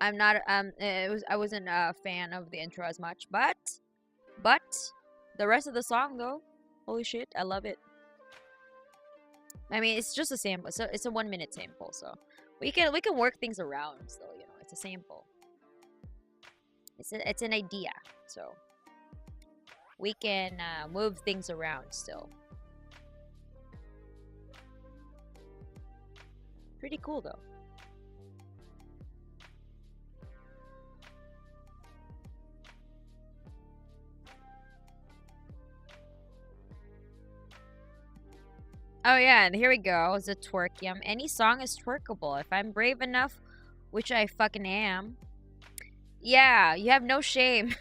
I'm not I wasn't a fan of the intro as much, but the rest of the song though, holy shit, I love it. I mean, it's just a sample, so it's a 1 minute sample, so we can work things around still, you know. It's a sample. It's an idea, so we can move things around still. Pretty cool though. Oh yeah, and here we go. It's a twerk yum. Any song is twerkable if I'm brave enough, which I fucking am. Yeah, you have no shame.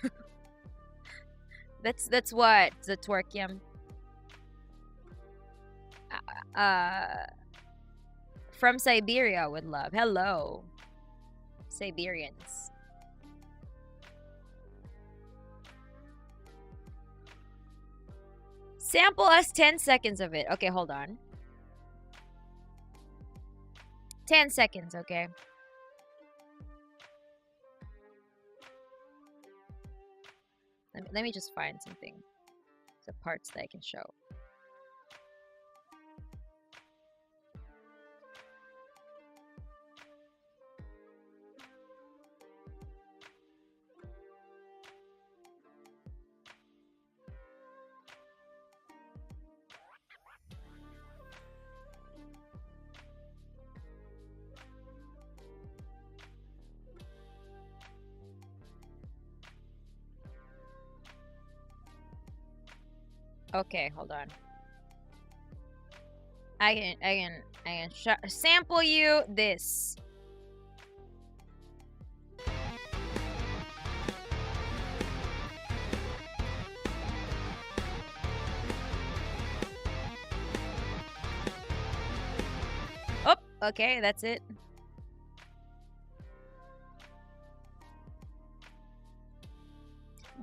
That's what the twerk yum. From Siberia would love. Hello, Siberians. Sample us 10 seconds of it. Okay, hold on. 10 seconds, okay? Let me just find something. The parts that I can show. Okay, hold on. I can sample you this. Oh, okay, that's it.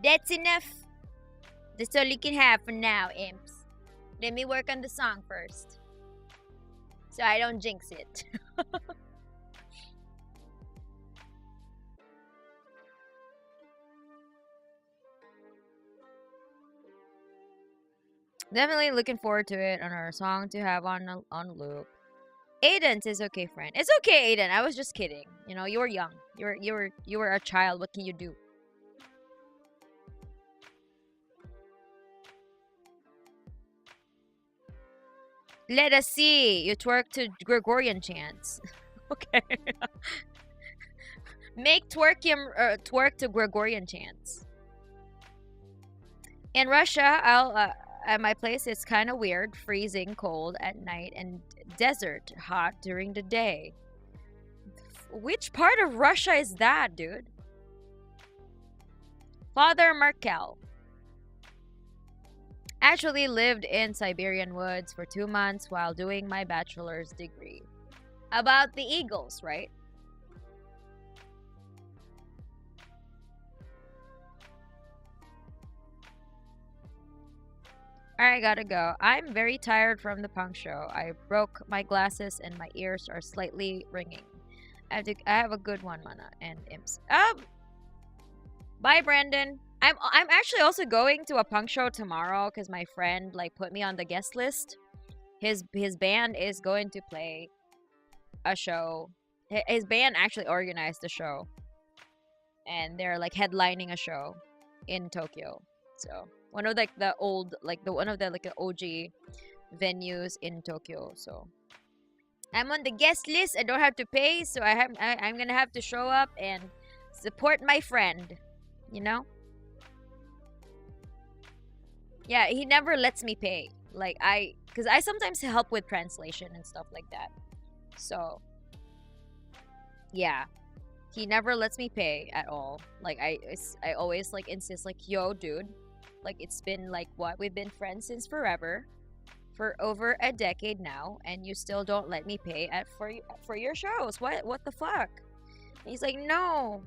That's enough. That's all you can have for now, imps. Let me work on the song first, so I don't jinx it. Definitely looking forward to it on our song to have on loop. Aiden says, "Okay, friend. It's okay, Aiden. I was just kidding. You know, you were young. You were a child. What can you do?" Let us see. You twerk to Gregorian chants. Okay. Make twerk to Gregorian chants. In Russia, at my place, it's kind of weird, freezing cold at night and desert hot during the day. Which part of Russia is that, dude? Father Markel actually lived in Siberian woods for 2 months while doing my bachelor's degree. About the eagles, right? Alright, gotta go. I'm very tired from the punk show. I broke my glasses and my ears are slightly ringing. I have a good one, Mana and imps. Bye, Brandon. I'm actually also going to a punk show tomorrow because my friend like put me on the guest list. His band is going to play a show. His band actually organized the show, and they're like headlining a show in Tokyo. So one of like the old one of the like the OG venues in Tokyo. So I'm on the guest list. I don't have to pay, so I'm gonna have to show up and support my friend. You know? Yeah, he never lets me pay. Like because I sometimes help with translation and stuff like that. So yeah, he never lets me pay at all. Like I always like insist like, yo, dude, like it's been like what, we've been friends since forever, for over a decade now, and you still don't let me pay for your shows. What the fuck? And he's like, no,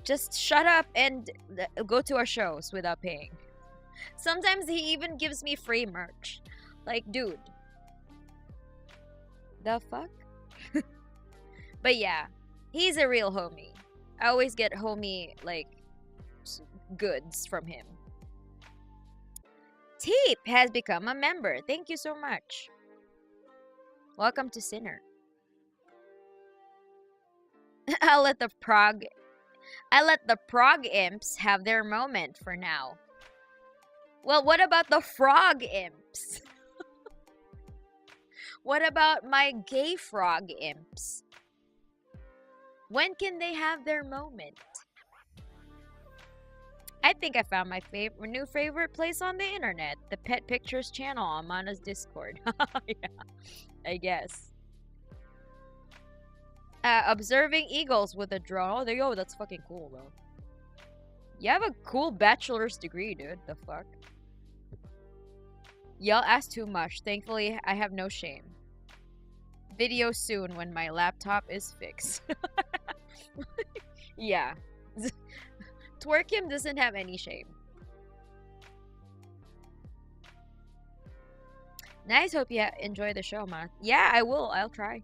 just shut up and go to our shows without paying. Sometimes he even gives me free merch. Like, dude, the fuck? But yeah, he's a real homie. I always get homie like goods from him. Teep has become a member. Thank you so much. Welcome to Sinner. I let the prog imps have their moment for now. Well, what about the frog imps? What about my gay frog imps? When can they have their moment? I think I found my new favorite place on the internet, the Pet Pictures channel on Mana's Discord. Yeah, I guess. Observing eagles with a drone. Oh, yo, that's fucking cool, bro. You have a cool bachelor's degree, dude. The fuck? Y'all ask too much. Thankfully, I have no shame. Video soon when my laptop is fixed. Yeah. Twerkim doesn't have any shame. Nice, hope you enjoy the show, man. Yeah, I will. I'll try.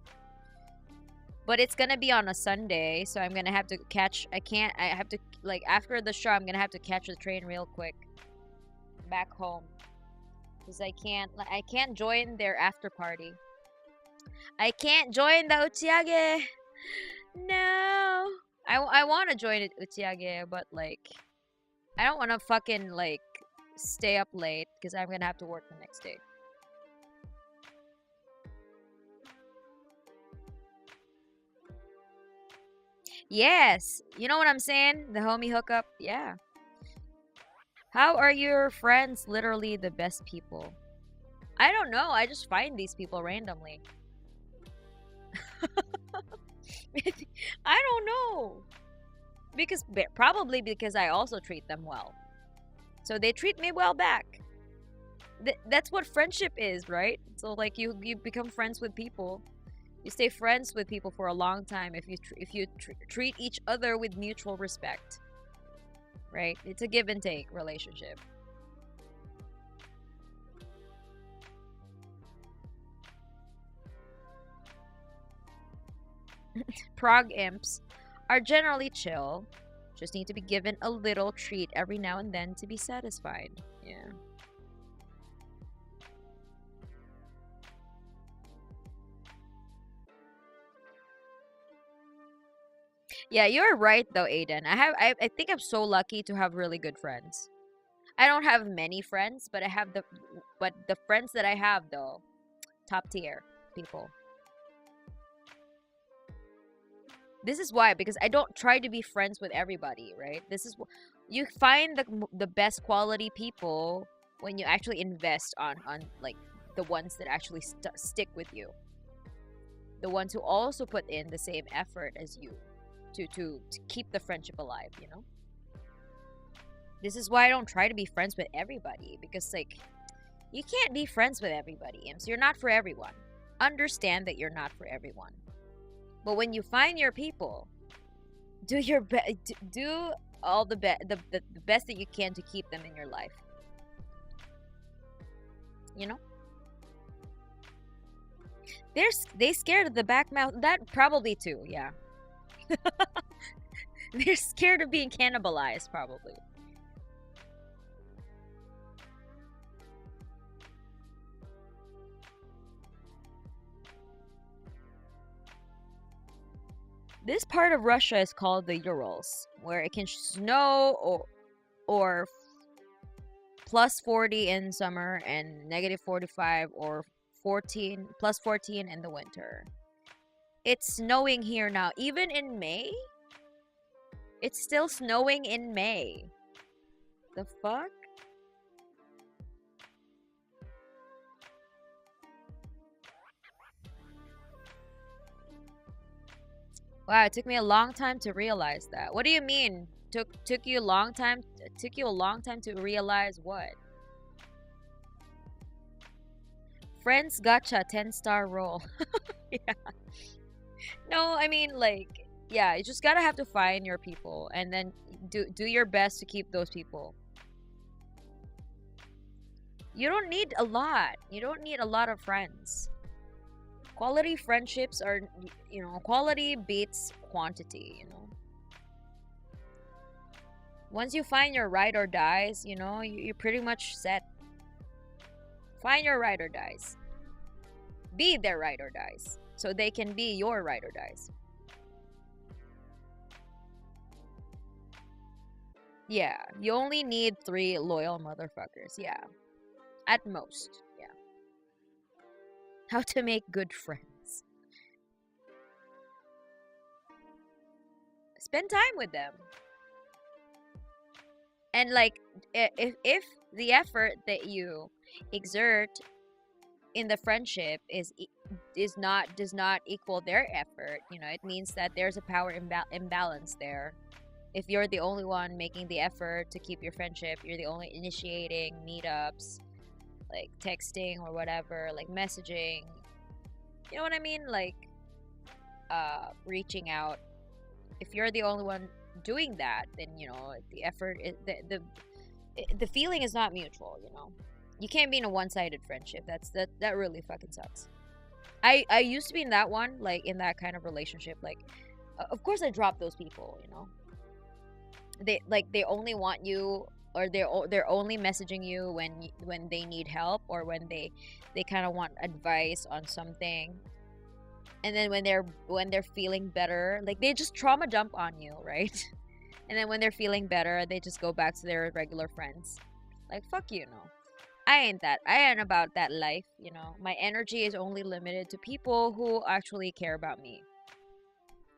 But it's gonna be on a Sunday, so I'm gonna have to catch... I have to... Like, after the show, I'm gonna have to catch the train real quick. Back home. Because I can't join their after party. I can't join the Uchiage! No! I want to join it Uchiage, but like, I don't want to fucking like stay up late because I'm gonna have to work the next day. Yes, you know what I'm saying? The homie hookup, yeah. How are your friends literally the best people? I don't know. I just find these people randomly. I don't know. Probably because I also treat them well. So they treat me well back. That's what friendship is, right? So like you become friends with people. You stay friends with people for a long time if you treat each other with mutual respect. Right? It's a give and take relationship. Prog imps are generally chill. Just need to be given a little treat every now and then to be satisfied. Yeah. Yeah, you're right though, Aiden. I think I'm so lucky to have really good friends. I don't have many friends, but the friends that I have though, top tier people. This is why, because I don't try to be friends with everybody, right? You find the best quality people when you actually invest on like the ones that actually stick with you. The ones who also put in the same effort as you to keep the friendship alive, you know? This is why I don't try to be friends with everybody, because like you can't be friends with everybody, Imps. You're not for everyone. Understand that you're not for everyone. But when you find your people, do your best. Do all the best that you can to keep them in your life. You know. They scared of the back mouth. That probably too. Yeah. They're scared of being cannibalized, probably. This part of Russia is called the Urals, where it can snow or plus 40 in summer and negative 45 or 14 plus 14 in the winter. It's snowing here now, even in May. It's still snowing in May. The fuck? Wow, it took me a long time to realize that. What do you mean? Took you a long time? Took you a long time to realize what? Friends gotcha 10-star roll. Yeah. No, I mean like yeah, you just gotta have to find your people and then do your best to keep those people. You don't need a lot. You don't need a lot of friends. Quality friendships are, you know, quality beats quantity, you know. Once you find your ride or dies, you know, you're pretty much set. Find your ride or dies. Be their ride or dies. So they can be your ride or dies. Yeah, you only need 3 loyal motherfuckers. Yeah. At most. Yeah. How to make good friends. Spend time with them. And like if the effort that you exert in the friendship does not equal their effort, you know, it means that there's a power imbalance there. If you're the only one making the effort to keep your friendship, you're the only initiating meetups, like texting or whatever, like messaging, you know what I mean, like reaching out. If you're the only one doing that, then you know the effort is, the feeling is not mutual, you know. You can't be in a one-sided friendship. That really fucking sucks. I used to be in that one, like in that kind of relationship, like of course I dropped those people, you know. They only want you, or they're only messaging you when they need help, or when they kind of want advice on something. And then when they're feeling better, like they just trauma dump on you, right? And then when they're feeling better, they just go back to their regular friends. Like fuck you, no. I ain't about that life, you know. My energy is only limited to people who actually care about me.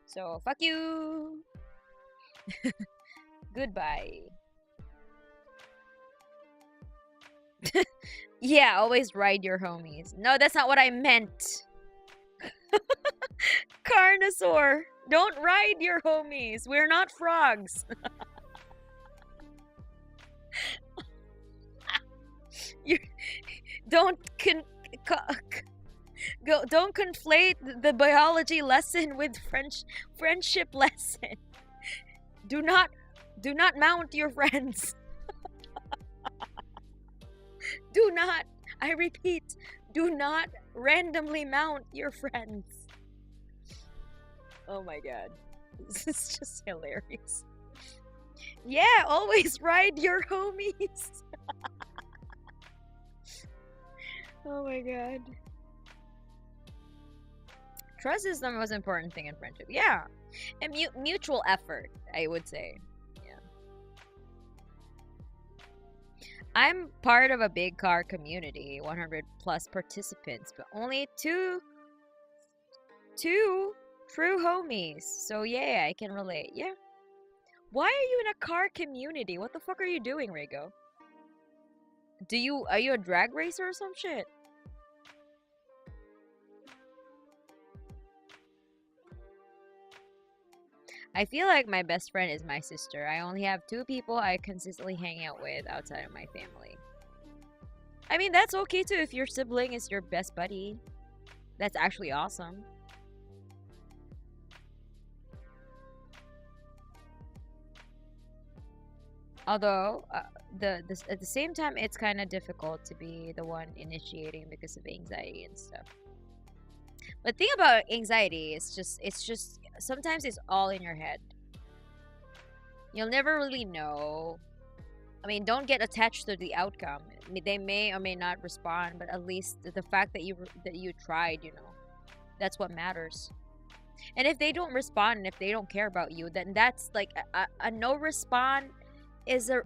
So fuck you. Goodbye. Yeah, always ride your homies. No, that's not what I meant. Carnosaur, don't ride your homies. We're not frogs. You don't don't conflate the biology lesson with friendship lesson. Do not mount your friends. Do not, I repeat, do not randomly mount your friends. Oh my god. This is just hilarious. Yeah, always ride your homies. Oh my god. Trust is the most important thing in friendship. Yeah. And mutual effort, I would say. Yeah. I'm part of a big car community, 100 plus participants, but only two true homies. So yeah, I can relate. Yeah. Why are you in a car community? What the fuck are you doing, Rigo? Are you a drag racer or some shit? I feel like my best friend is my sister. I only have 2 people I consistently hang out with outside of my family. I mean, that's okay too if your sibling is your best buddy. That's actually awesome. Although, at the same time, it's kind of difficult to be the one initiating because of anxiety and stuff. But the thing about anxiety is it's just sometimes it's all in your head. You'll never really know. I mean, don't get attached to the outcome. I mean, they may or may not respond, but at least the fact that you tried, you know, that's what matters. And if they don't respond and if they don't care about you, then that's like a no respond is a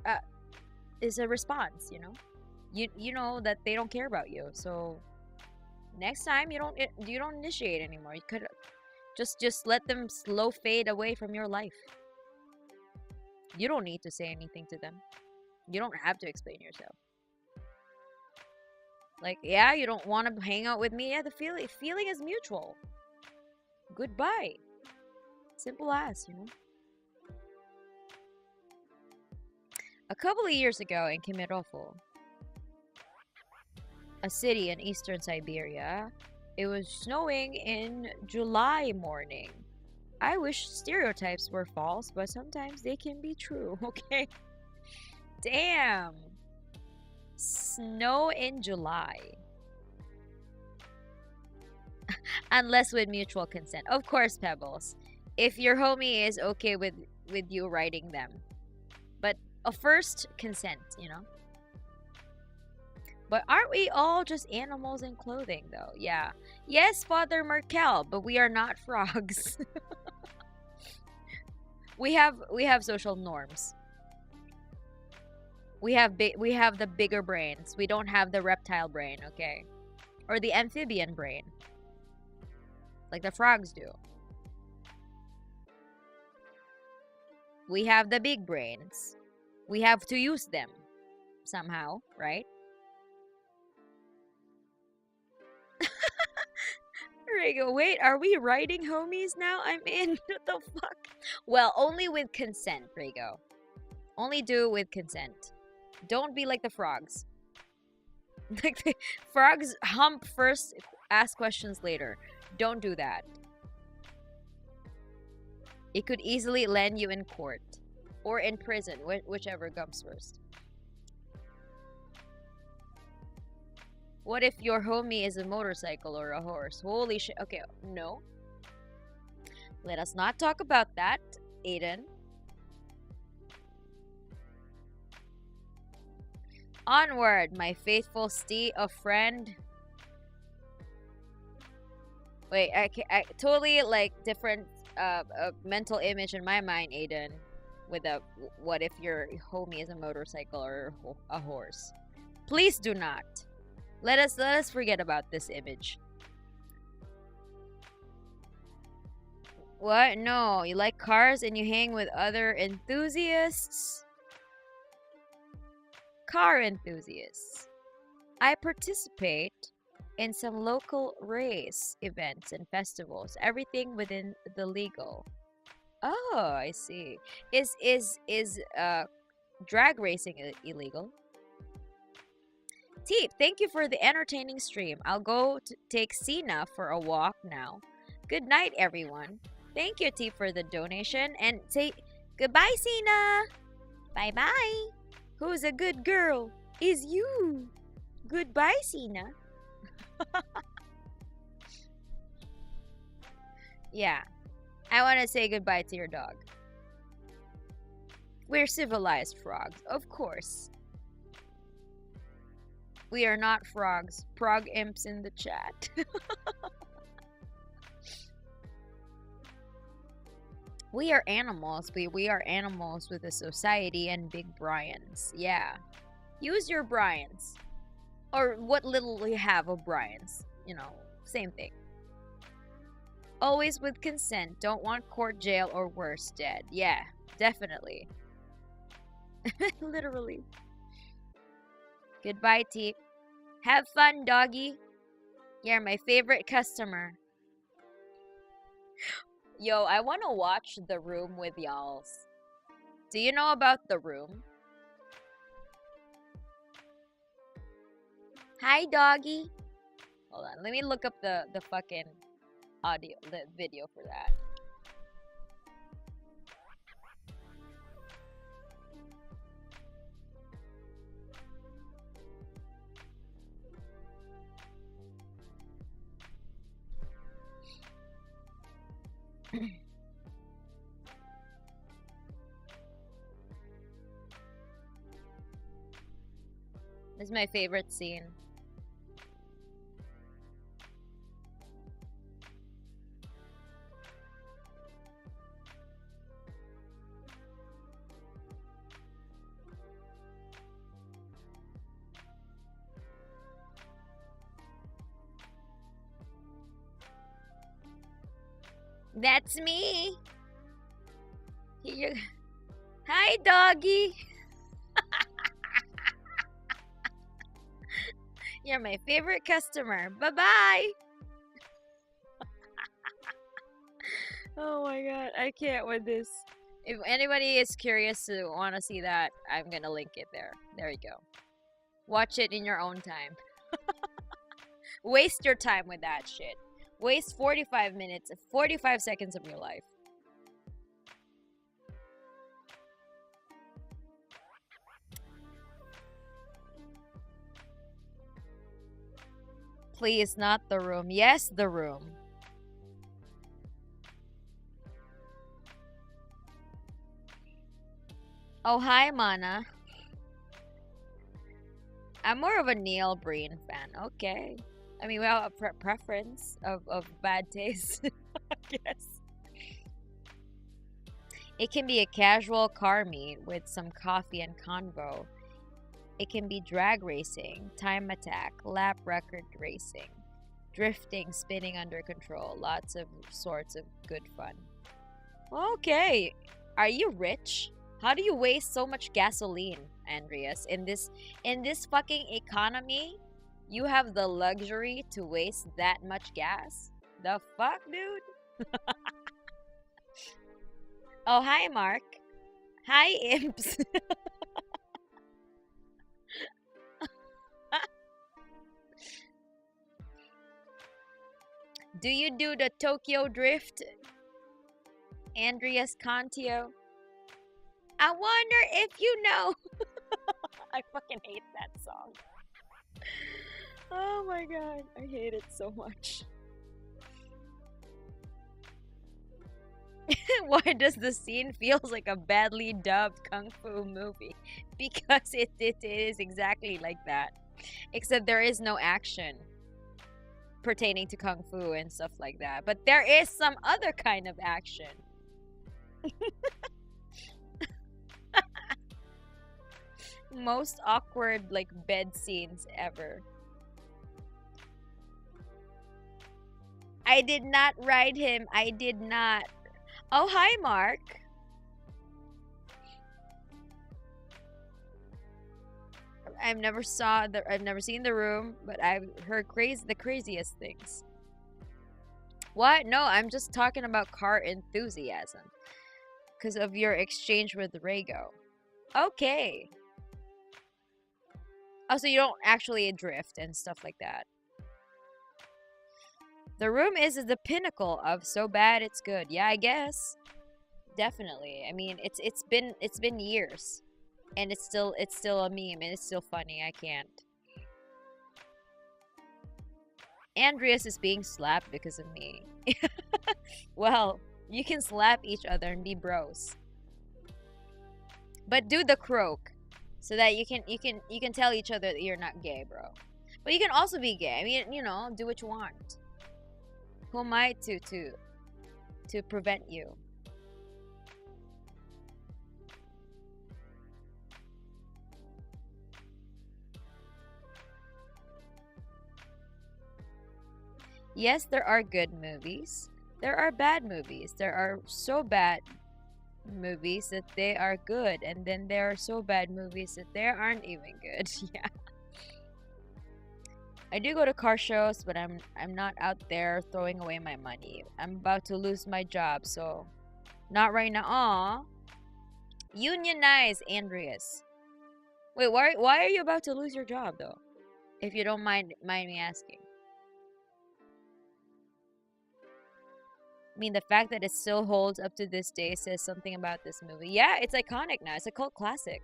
response, you know. You know that they don't care about you, so next time you don't initiate anymore. You could just let them slow fade away from your life. You don't need to say anything to them. You don't have to explain yourself. Like, yeah, you don't want to hang out with me. Yeah, the feeling is mutual. Goodbye. Simple as, you know. A couple of years ago in Kemerovo, a city in eastern Siberia, it was snowing in July morning. I wish stereotypes were false, but sometimes they can be true, okay? Damn. Snow in July. Unless with mutual consent. Of course, Pebbles. If your homie is okay with you riding them. But a first consent, you know? But aren't we all just animals in clothing, though? Yeah. Yes, Father Merkel, but we are not frogs. we have social norms. We have the bigger brains. We don't have the reptile brain, okay? Or the amphibian brain. Like the frogs do. We have the big brains. We have to use them somehow, right? Rigo, wait, are we riding homies now? I'm in. What the fuck? Well, only with consent, Rigo. Only do it with consent. Don't be like the frogs. Like the frogs hump first, ask questions later. Don't do that. It could easily land you in court. Or in prison, whichever comes first. What if your homie is a motorcycle or a horse? Holy shit. Okay, no. Let us not talk about that, Aiden. Onward, my faithful steed of friend. Wait, I totally like different mental image in my mind, Aiden. With a what if your homie is a motorcycle or a horse? Please do not. Let us forget about this image. What? No, you like cars and you hang with other enthusiasts? Car enthusiasts. I participate in some local race events and festivals. Everything within the legal. Oh, I see. Is drag racing illegal? Teep, thank you for the entertaining stream. I'll go to take Sina for a walk now. Good night, everyone. Thank you, Teep, for the donation. And say goodbye, Sina. Bye-bye. Who's a good girl? Is you. Goodbye, Sina. Yeah. I want to say goodbye to your dog. We're civilized frogs, of course. We are not frogs. Prog imps in the chat. We are animals. We are animals with a society and big Brians. Yeah. Use your Brians. Or what little you have of Brians. You know, same thing. Always with consent. Don't want court, jail, or worse, dead. Yeah, definitely. Literally. Goodbye, Teep. Have fun, doggy. You're my favorite customer. Yo, I want to watch The Room with y'all. Do you know about The Room? Hi, doggy. Hold on, let me look up the fucking audio, the video for that. This is my favorite scene. That's me. Here. Hi, doggy. You're my favorite customer. Bye-bye. Oh my god, I can't with this. If anybody is curious to want to see that, I'm gonna link it there. There you go. Watch it in your own time. Waste your time with that shit. Waste 45 minutes, 45 seconds of your life. Please, not The Room. Yes, The Room. Oh, hi, Mana. I'm more of a Neil Breen fan. Okay. I mean, we have a preference of bad taste, I guess. It can be a casual car meet with some coffee and convo. It can be drag racing, time attack, lap record racing, drifting, spinning under control. Lots of sorts of good fun. Okay. Are you rich? How do you waste so much gasoline, Andreas? In this fucking economy? You have the luxury to waste that much gas? The fuck, dude? Oh, hi, Mark. Hi, imps. Do you do the Tokyo Drift, Andreas Cantio? I wonder if you know. I fucking hate that song. Oh my god, I hate it so much. Why does the scene feels like a badly dubbed kung fu movie? Because it is exactly like that. Except there is no action pertaining to kung fu and stuff like that. But there is some other kind of action. Most awkward like bed scenes ever. I did not ride him. I did not. Oh, hi, Mark. I've never seen The Room, but I've heard the craziest things. What? No, I'm just talking about car enthusiasm. Because of your exchange with Rago. Okay. Oh, so you don't actually drift and stuff like that. The Room is the pinnacle of so bad it's good. Yeah, I guess. Definitely. I mean, it's been years. And it's still a meme and it's still funny. I can't. Andreas is being slapped because of me. Well, you can slap each other and be bros. But do the croak so that you can tell each other that you're not gay, bro. But you can also be gay. I mean, you know, do what you want. Who am I to prevent you? Yes, there are good movies. There are bad movies. There are so bad movies that they are good, and then there are so bad movies that they aren't even good. Yeah. I do go to car shows, but I'm not out there throwing away my money. I'm about to lose my job, so not right now. Aw. Unionize, Andreas. Wait, why are you about to lose your job though? If you don't mind me asking. I mean, the fact that it still holds up to this day says something about this movie. Yeah, it's iconic now. It's a cult classic.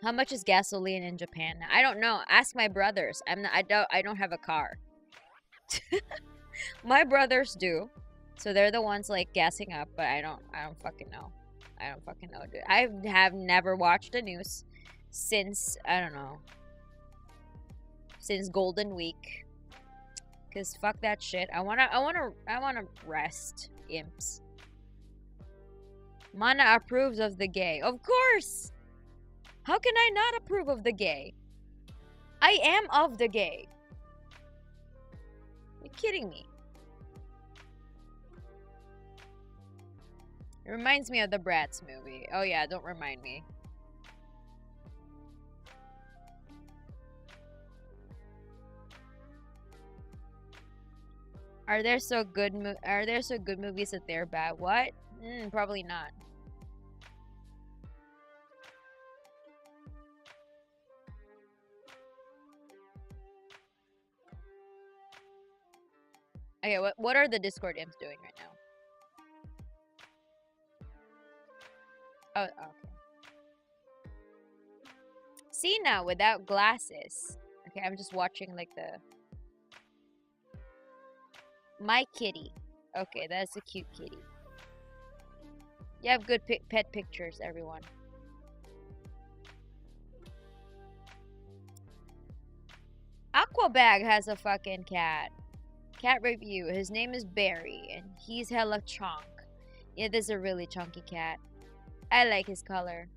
How much is gasoline in Japan? I don't know. Ask my brothers. I don't have a car. My brothers do. So they're the ones like gassing up, but I don't fucking know. I don't fucking know, dude. I have never watched the news since, I don't know, since Golden Week. Cause fuck that shit. I wanna rest, imps. Mana approves of the gay. Of course! How can I not approve of the gay? I am of the gay. Are you kidding me? It reminds me of the Bratz movie. Oh yeah, don't remind me. Are there so good movies that they're bad? What? Probably not. Okay, what are the Discord imps doing right now? Oh, okay. See now, without glasses. Okay, I'm just watching like the... My kitty. Okay, that's a cute kitty. You have good pet pictures, everyone. Aquabag has a fucking cat. Cat review. His name is Barry, and he's hella chunk. Yeah, this is a really chunky cat. I like his color.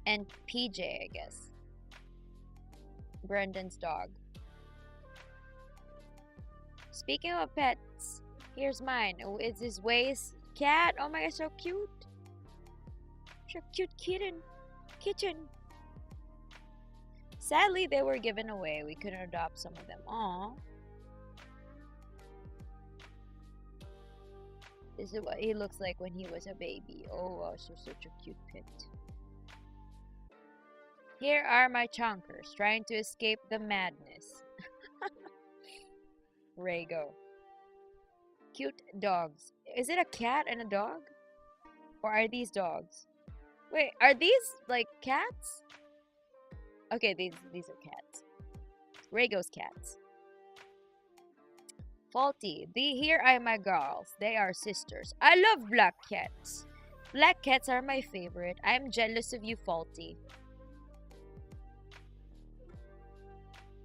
And PJ, I guess. Brendan's dog. Speaking of pets, here's mine. Oh, it's his Waze cat. Oh my god, so cute. So cute kitten. Sadly, they were given away. We couldn't adopt some of them. Aww. This is what he looks like when he was a baby. Oh, so such a cute pet. Here are my chonkers trying to escape the madness. Rago. Cute dogs. Is it a cat and a dog? Or are these dogs? Wait, are these like cats? Okay, these are cats. Rago's cats. Faulty. Here are my girls. They are sisters. I love black cats. Black cats are my favorite. I'm jealous of you, Faulty.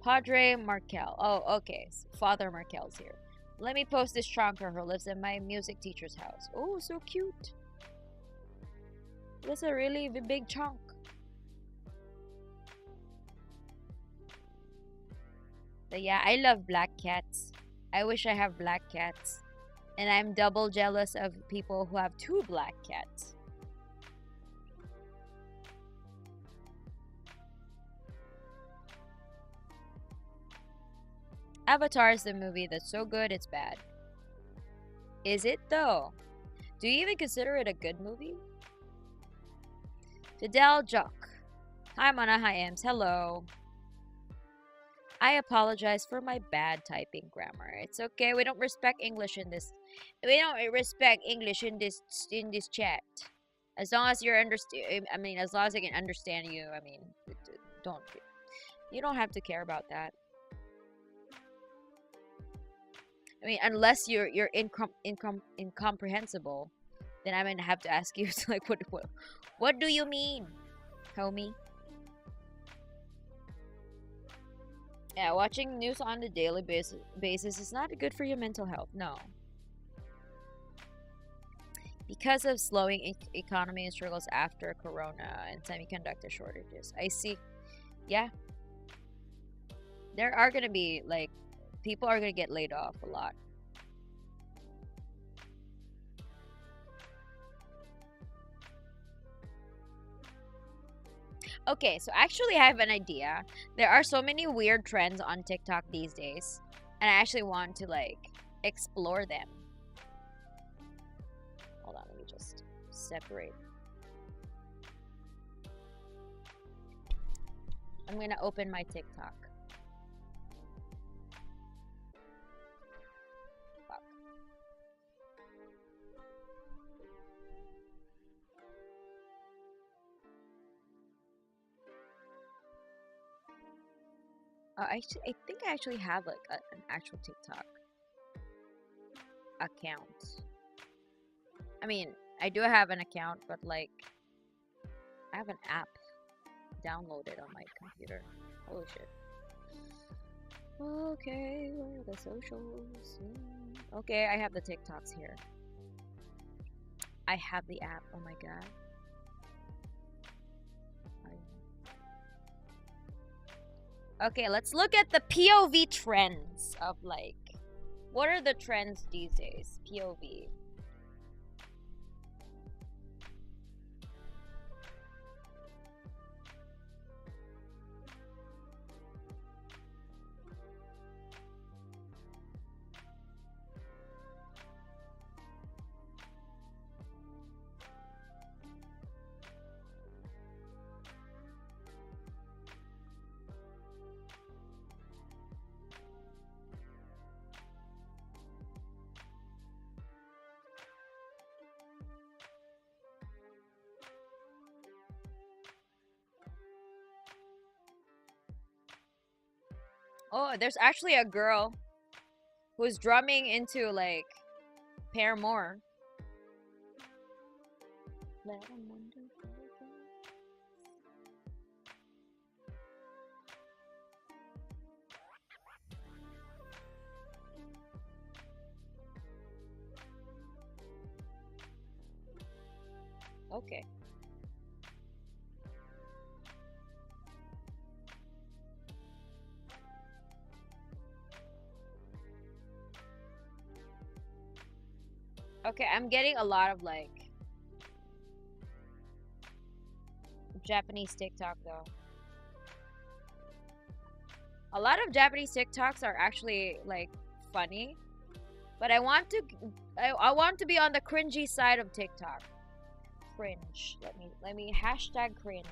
Padre Markel. Oh, okay. So Father Markel's here. Let me post this chonker who lives in my music teacher's house. Oh, so cute. That's a really big chunk. But yeah, I love black cats. I wish I have black cats. And I'm double jealous of people who have 2 black cats. Avatar is the movie that's so good it's bad. Is it though? Do you even consider it a good movie? Fidel Jock. Hi Mana, hi Ems. Hello. I apologize for my bad typing grammar. It's okay. We don't respect English in this. We don't respect English in this chat. As long as you're I mean, as long as I can understand you. I mean, don't. You don't have to care about that. I mean, unless you're incomprehensible, then I'm gonna have to ask you. Like, what do you mean, homie? Yeah, watching news on a daily basis is not good for your mental health. No. Because of slowing economy and struggles after Corona and semiconductor shortages. I see. Yeah. There are going to be, like, people are going to get laid off a lot. Okay, so actually I have an idea. There are so many weird trends on TikTok these days, and I actually want to, like, explore them. Hold on, let me just separate. I'm gonna open my TikTok. Fuck. I think I actually have, like, an actual TikTok account. I mean, I do have an account, but, like, I have an app downloaded on my computer. Holy shit. Okay, where are the socials? Okay, I have the TikToks here. I have the app. Oh my god. Okay, let's look at the POV trends of, like, what are the trends these days? POV. Oh, there's actually a girl who's drumming into, like, Paramore. Let 'em wonder. Okay. Okay, I'm getting a lot of, like, Japanese TikTok though. A lot of Japanese TikToks are actually, like, funny, but I want to be on the cringy side of TikTok. Cringe. Let me hashtag cringe.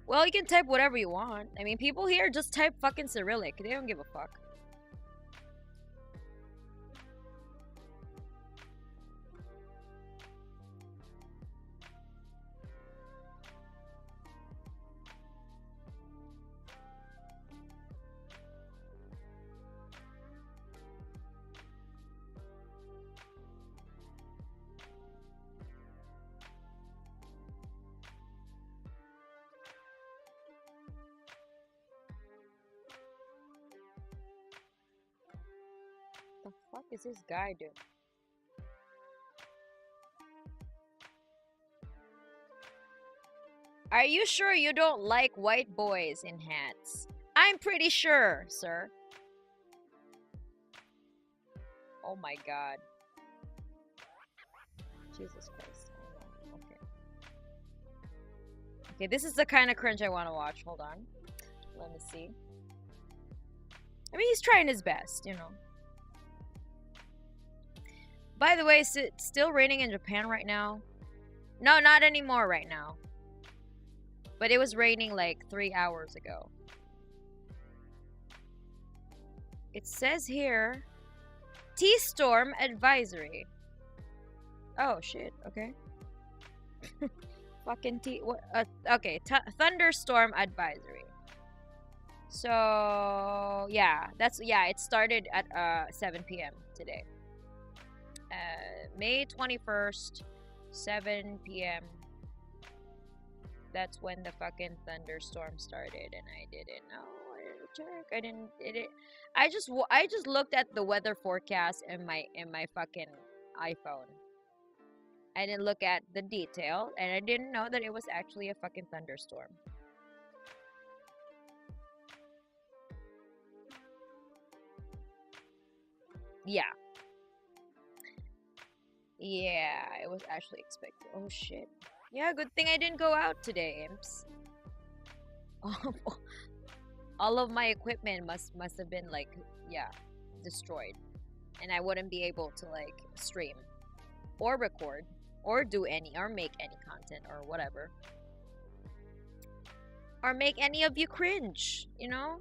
Well, you can type whatever you want. I mean, people here just type fucking Cyrillic. They don't give a fuck. Fuck is this guy doing? Are you sure you don't like white boys in hats? I'm pretty sure, sir. Oh my god. Jesus Christ. Okay. Okay, this is the kind of cringe I want to watch. Hold on. Let me see. I mean, he's trying his best, you know. By the way, is it still raining in Japan right now? No, not anymore right now. But it was raining like 3 hours ago. It says here, T-storm advisory. Oh shit, okay. Fucking okay, thunderstorm advisory. So, yeah, it started at 7 p.m. today. May 21st, 7 p.m. That's when the fucking thunderstorm started, and I didn't know. I didn't check. I didn't. I just looked at the weather forecast in my fucking iPhone. I didn't look at the detail, and I didn't know that it was actually a fucking thunderstorm. Yeah. Yeah, it was actually expected. Oh shit. Yeah, good thing I didn't go out today, imps. All of my equipment must have been like, yeah, destroyed. And I wouldn't be able to like stream or record or do any or make any content or whatever. Or make any of you cringe, you know?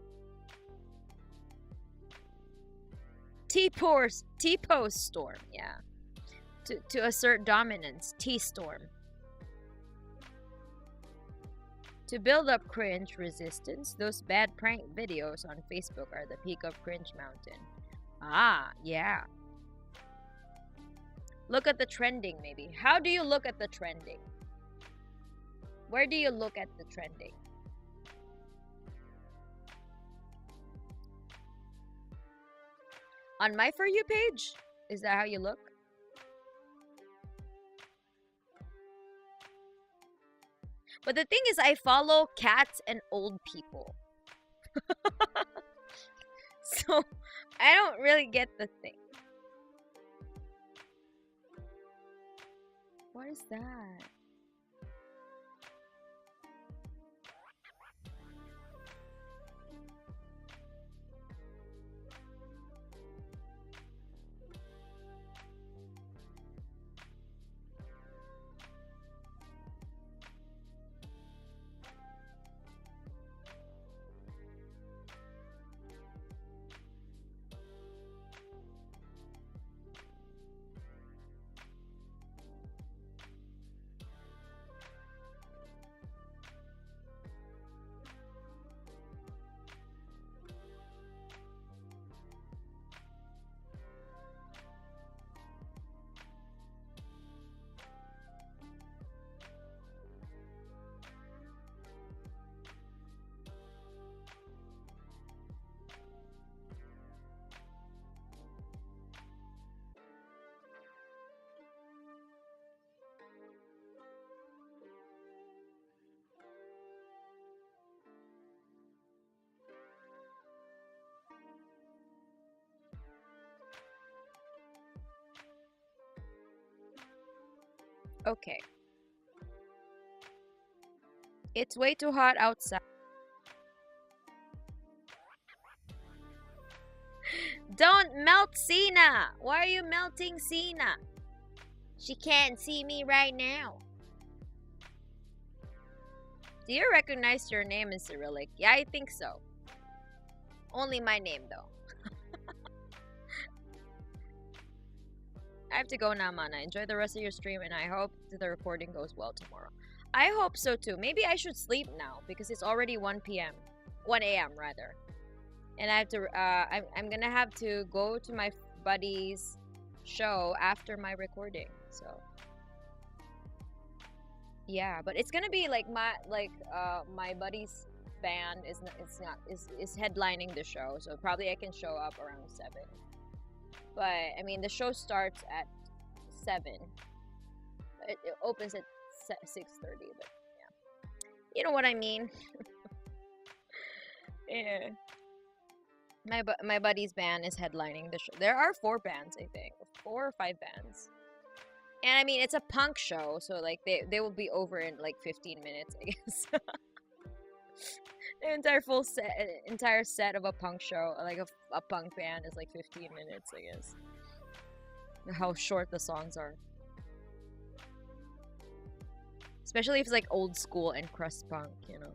T-post storm, yeah. To assert dominance, T-storm. To build up cringe resistance, those bad prank videos on Facebook are the peak of cringe mountain. Ah, yeah. Look at the trending, maybe. How do you look at the trending? Where do you look at the trending? On my For You page? Is that how you look? But the thing is, I follow cats and old people. So, I don't really get the thing. What is that? Okay. It's way too hot outside. Don't melt Cena! Why are you melting Cena? She can't see me right now. Do you recognize your name in Cyrillic? Yeah, I think so. Only my name, though. I have to go now, Mana. Enjoy the rest of your stream, and I hope that the recording goes well tomorrow. I hope so, too. Maybe I should sleep now, because it's already 1 p.m. 1 a.m., rather. And I have to, I'm gonna have to go to my buddy's show after my recording, so. Yeah, but it's gonna be like my buddy's band is headlining the show, so probably I can show up around 7. But I mean, the show starts at 7. It opens at 6:30. But yeah, you know what I mean. Yeah. My buddy's band is headlining the show. There are 4 bands, I think, 4 or 5 bands. And I mean, it's a punk show, so like they will be over in like 15 minutes, I guess. The entire set of a punk show, like a punk band, is like 15 minutes, I guess. How short the songs are. Especially if it's like old school and crust punk, you know.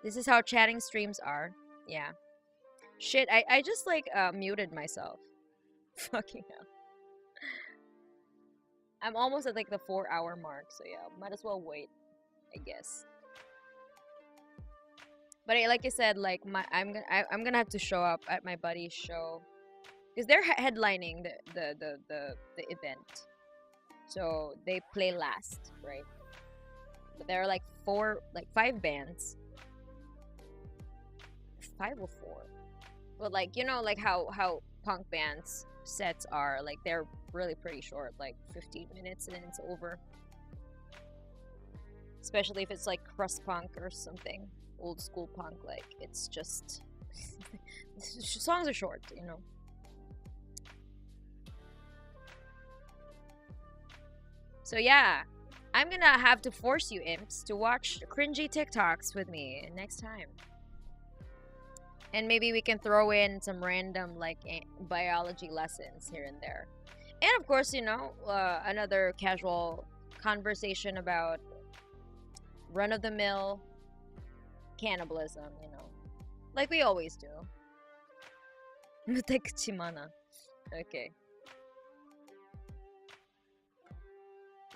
This is how chatting streams are. Yeah. Shit, I just like muted myself. Fucking hell. I'm almost at like the 4-hour mark, so yeah, might as well wait, I guess. But like I said, like I'm gonna have to show up at my buddy's show because they're headlining the event, so they play last, right? But there are like 5 bands. 5 or 4, but like, you know, like how punk bands sets are, like they're really pretty short, like 15 minutes and it's over, especially if it's like crust punk or something, old school punk. Like it's just songs are short, you know. So yeah, I'm gonna have to force you imps to watch cringy TikToks with me next time. And maybe we can throw in some random like biology lessons here and there. And of course, you know, another casual conversation about run-of-the-mill cannibalism, you know. Like we always do. Okay.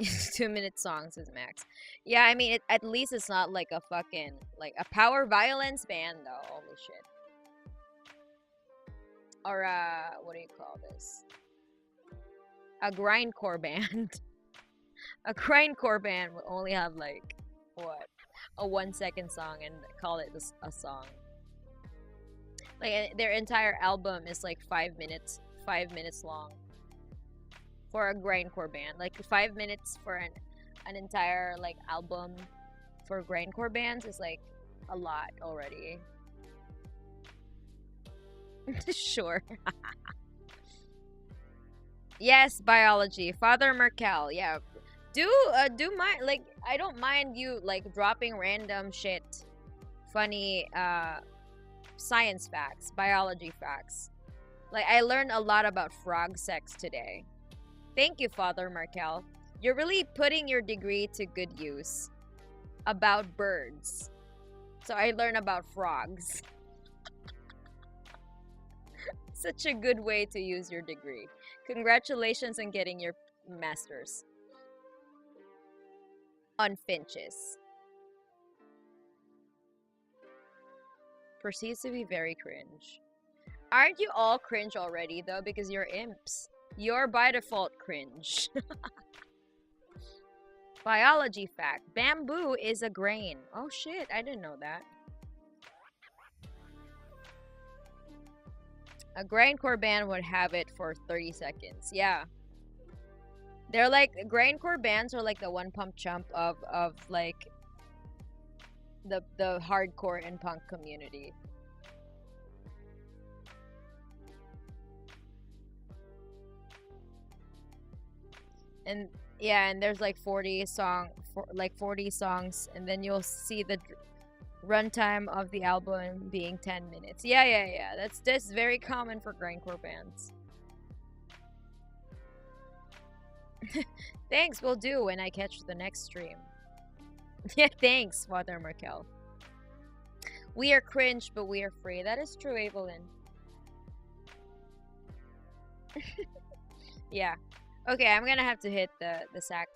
2-minute songs is max. Yeah, I mean, at least it's not like a fucking, like a power violence band though. Holy shit. Or what do you call this? A grindcore band. A grindcore band will only have like what, a 1-second song and call it a song. Like their entire album is like 5 minutes long. For a grindcore band, like 5 minutes for an entire like album for grindcore bands is like a lot already. Sure. Yes, biology. Father Merkel. Yeah. Do mind, like, I don't mind you like dropping random shit, funny science facts, biology facts. Like I learned a lot about frog sex today. Thank you, Father Merkel. You're really putting your degree to good use. About birds. So I learned about frogs. Such a good way to use your degree. Congratulations on getting your master's. On finches. Proceeds to be very cringe. Aren't you all cringe already though? Because you're imps. You're by default cringe. Biology fact. Bamboo is a grain. Oh shit, I didn't know that. A grindcore band would have it for 30 seconds. Yeah. They're like, grindcore bands are like the one pump chump of like the hardcore and punk community. And yeah, and there's like 40 songs, and then you'll see the runtime of the album being 10 minutes. Yeah. That's very common for grindcore bands. Thanks, will do when I catch the next stream. Yeah, thanks, Water Markel. We are cringe, but we are free. That is true, Evelyn. Yeah. Okay, I'm gonna have to hit the sack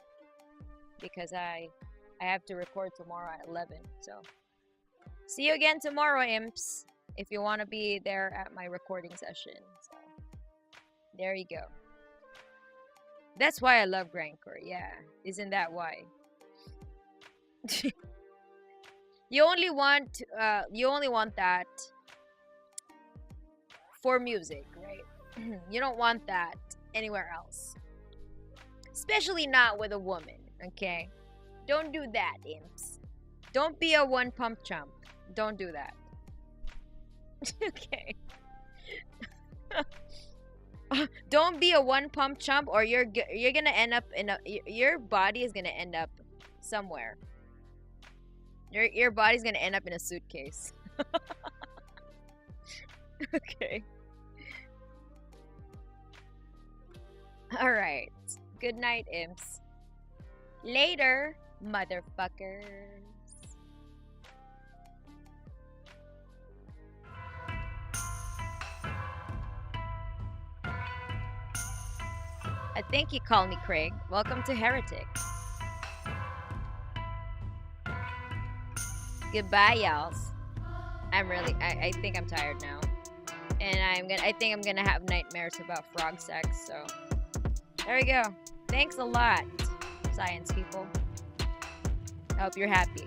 because I have to record tomorrow at 11. So see you again tomorrow, imps. If you want to be there at my recording session. So there you go. That's why I love Grindcore. Yeah, isn't that why? You only want that for music, right? You don't want that anywhere else. Especially not with a woman, okay? Don't do that, imps. Don't be a one pump chump. Don't do that. Okay. Don't be a one pump chump, or you're gonna end up in your body is gonna end up somewhere. Your body's gonna end up in a suitcase. Okay. All right. Good night, imps. Later, motherfuckers. I think you call me Craig. Welcome to Heretic. Goodbye, y'all. I think I'm tired now. And I think I'm gonna have nightmares about frog sex, so there we go. Thanks a lot, science people. I hope you're happy.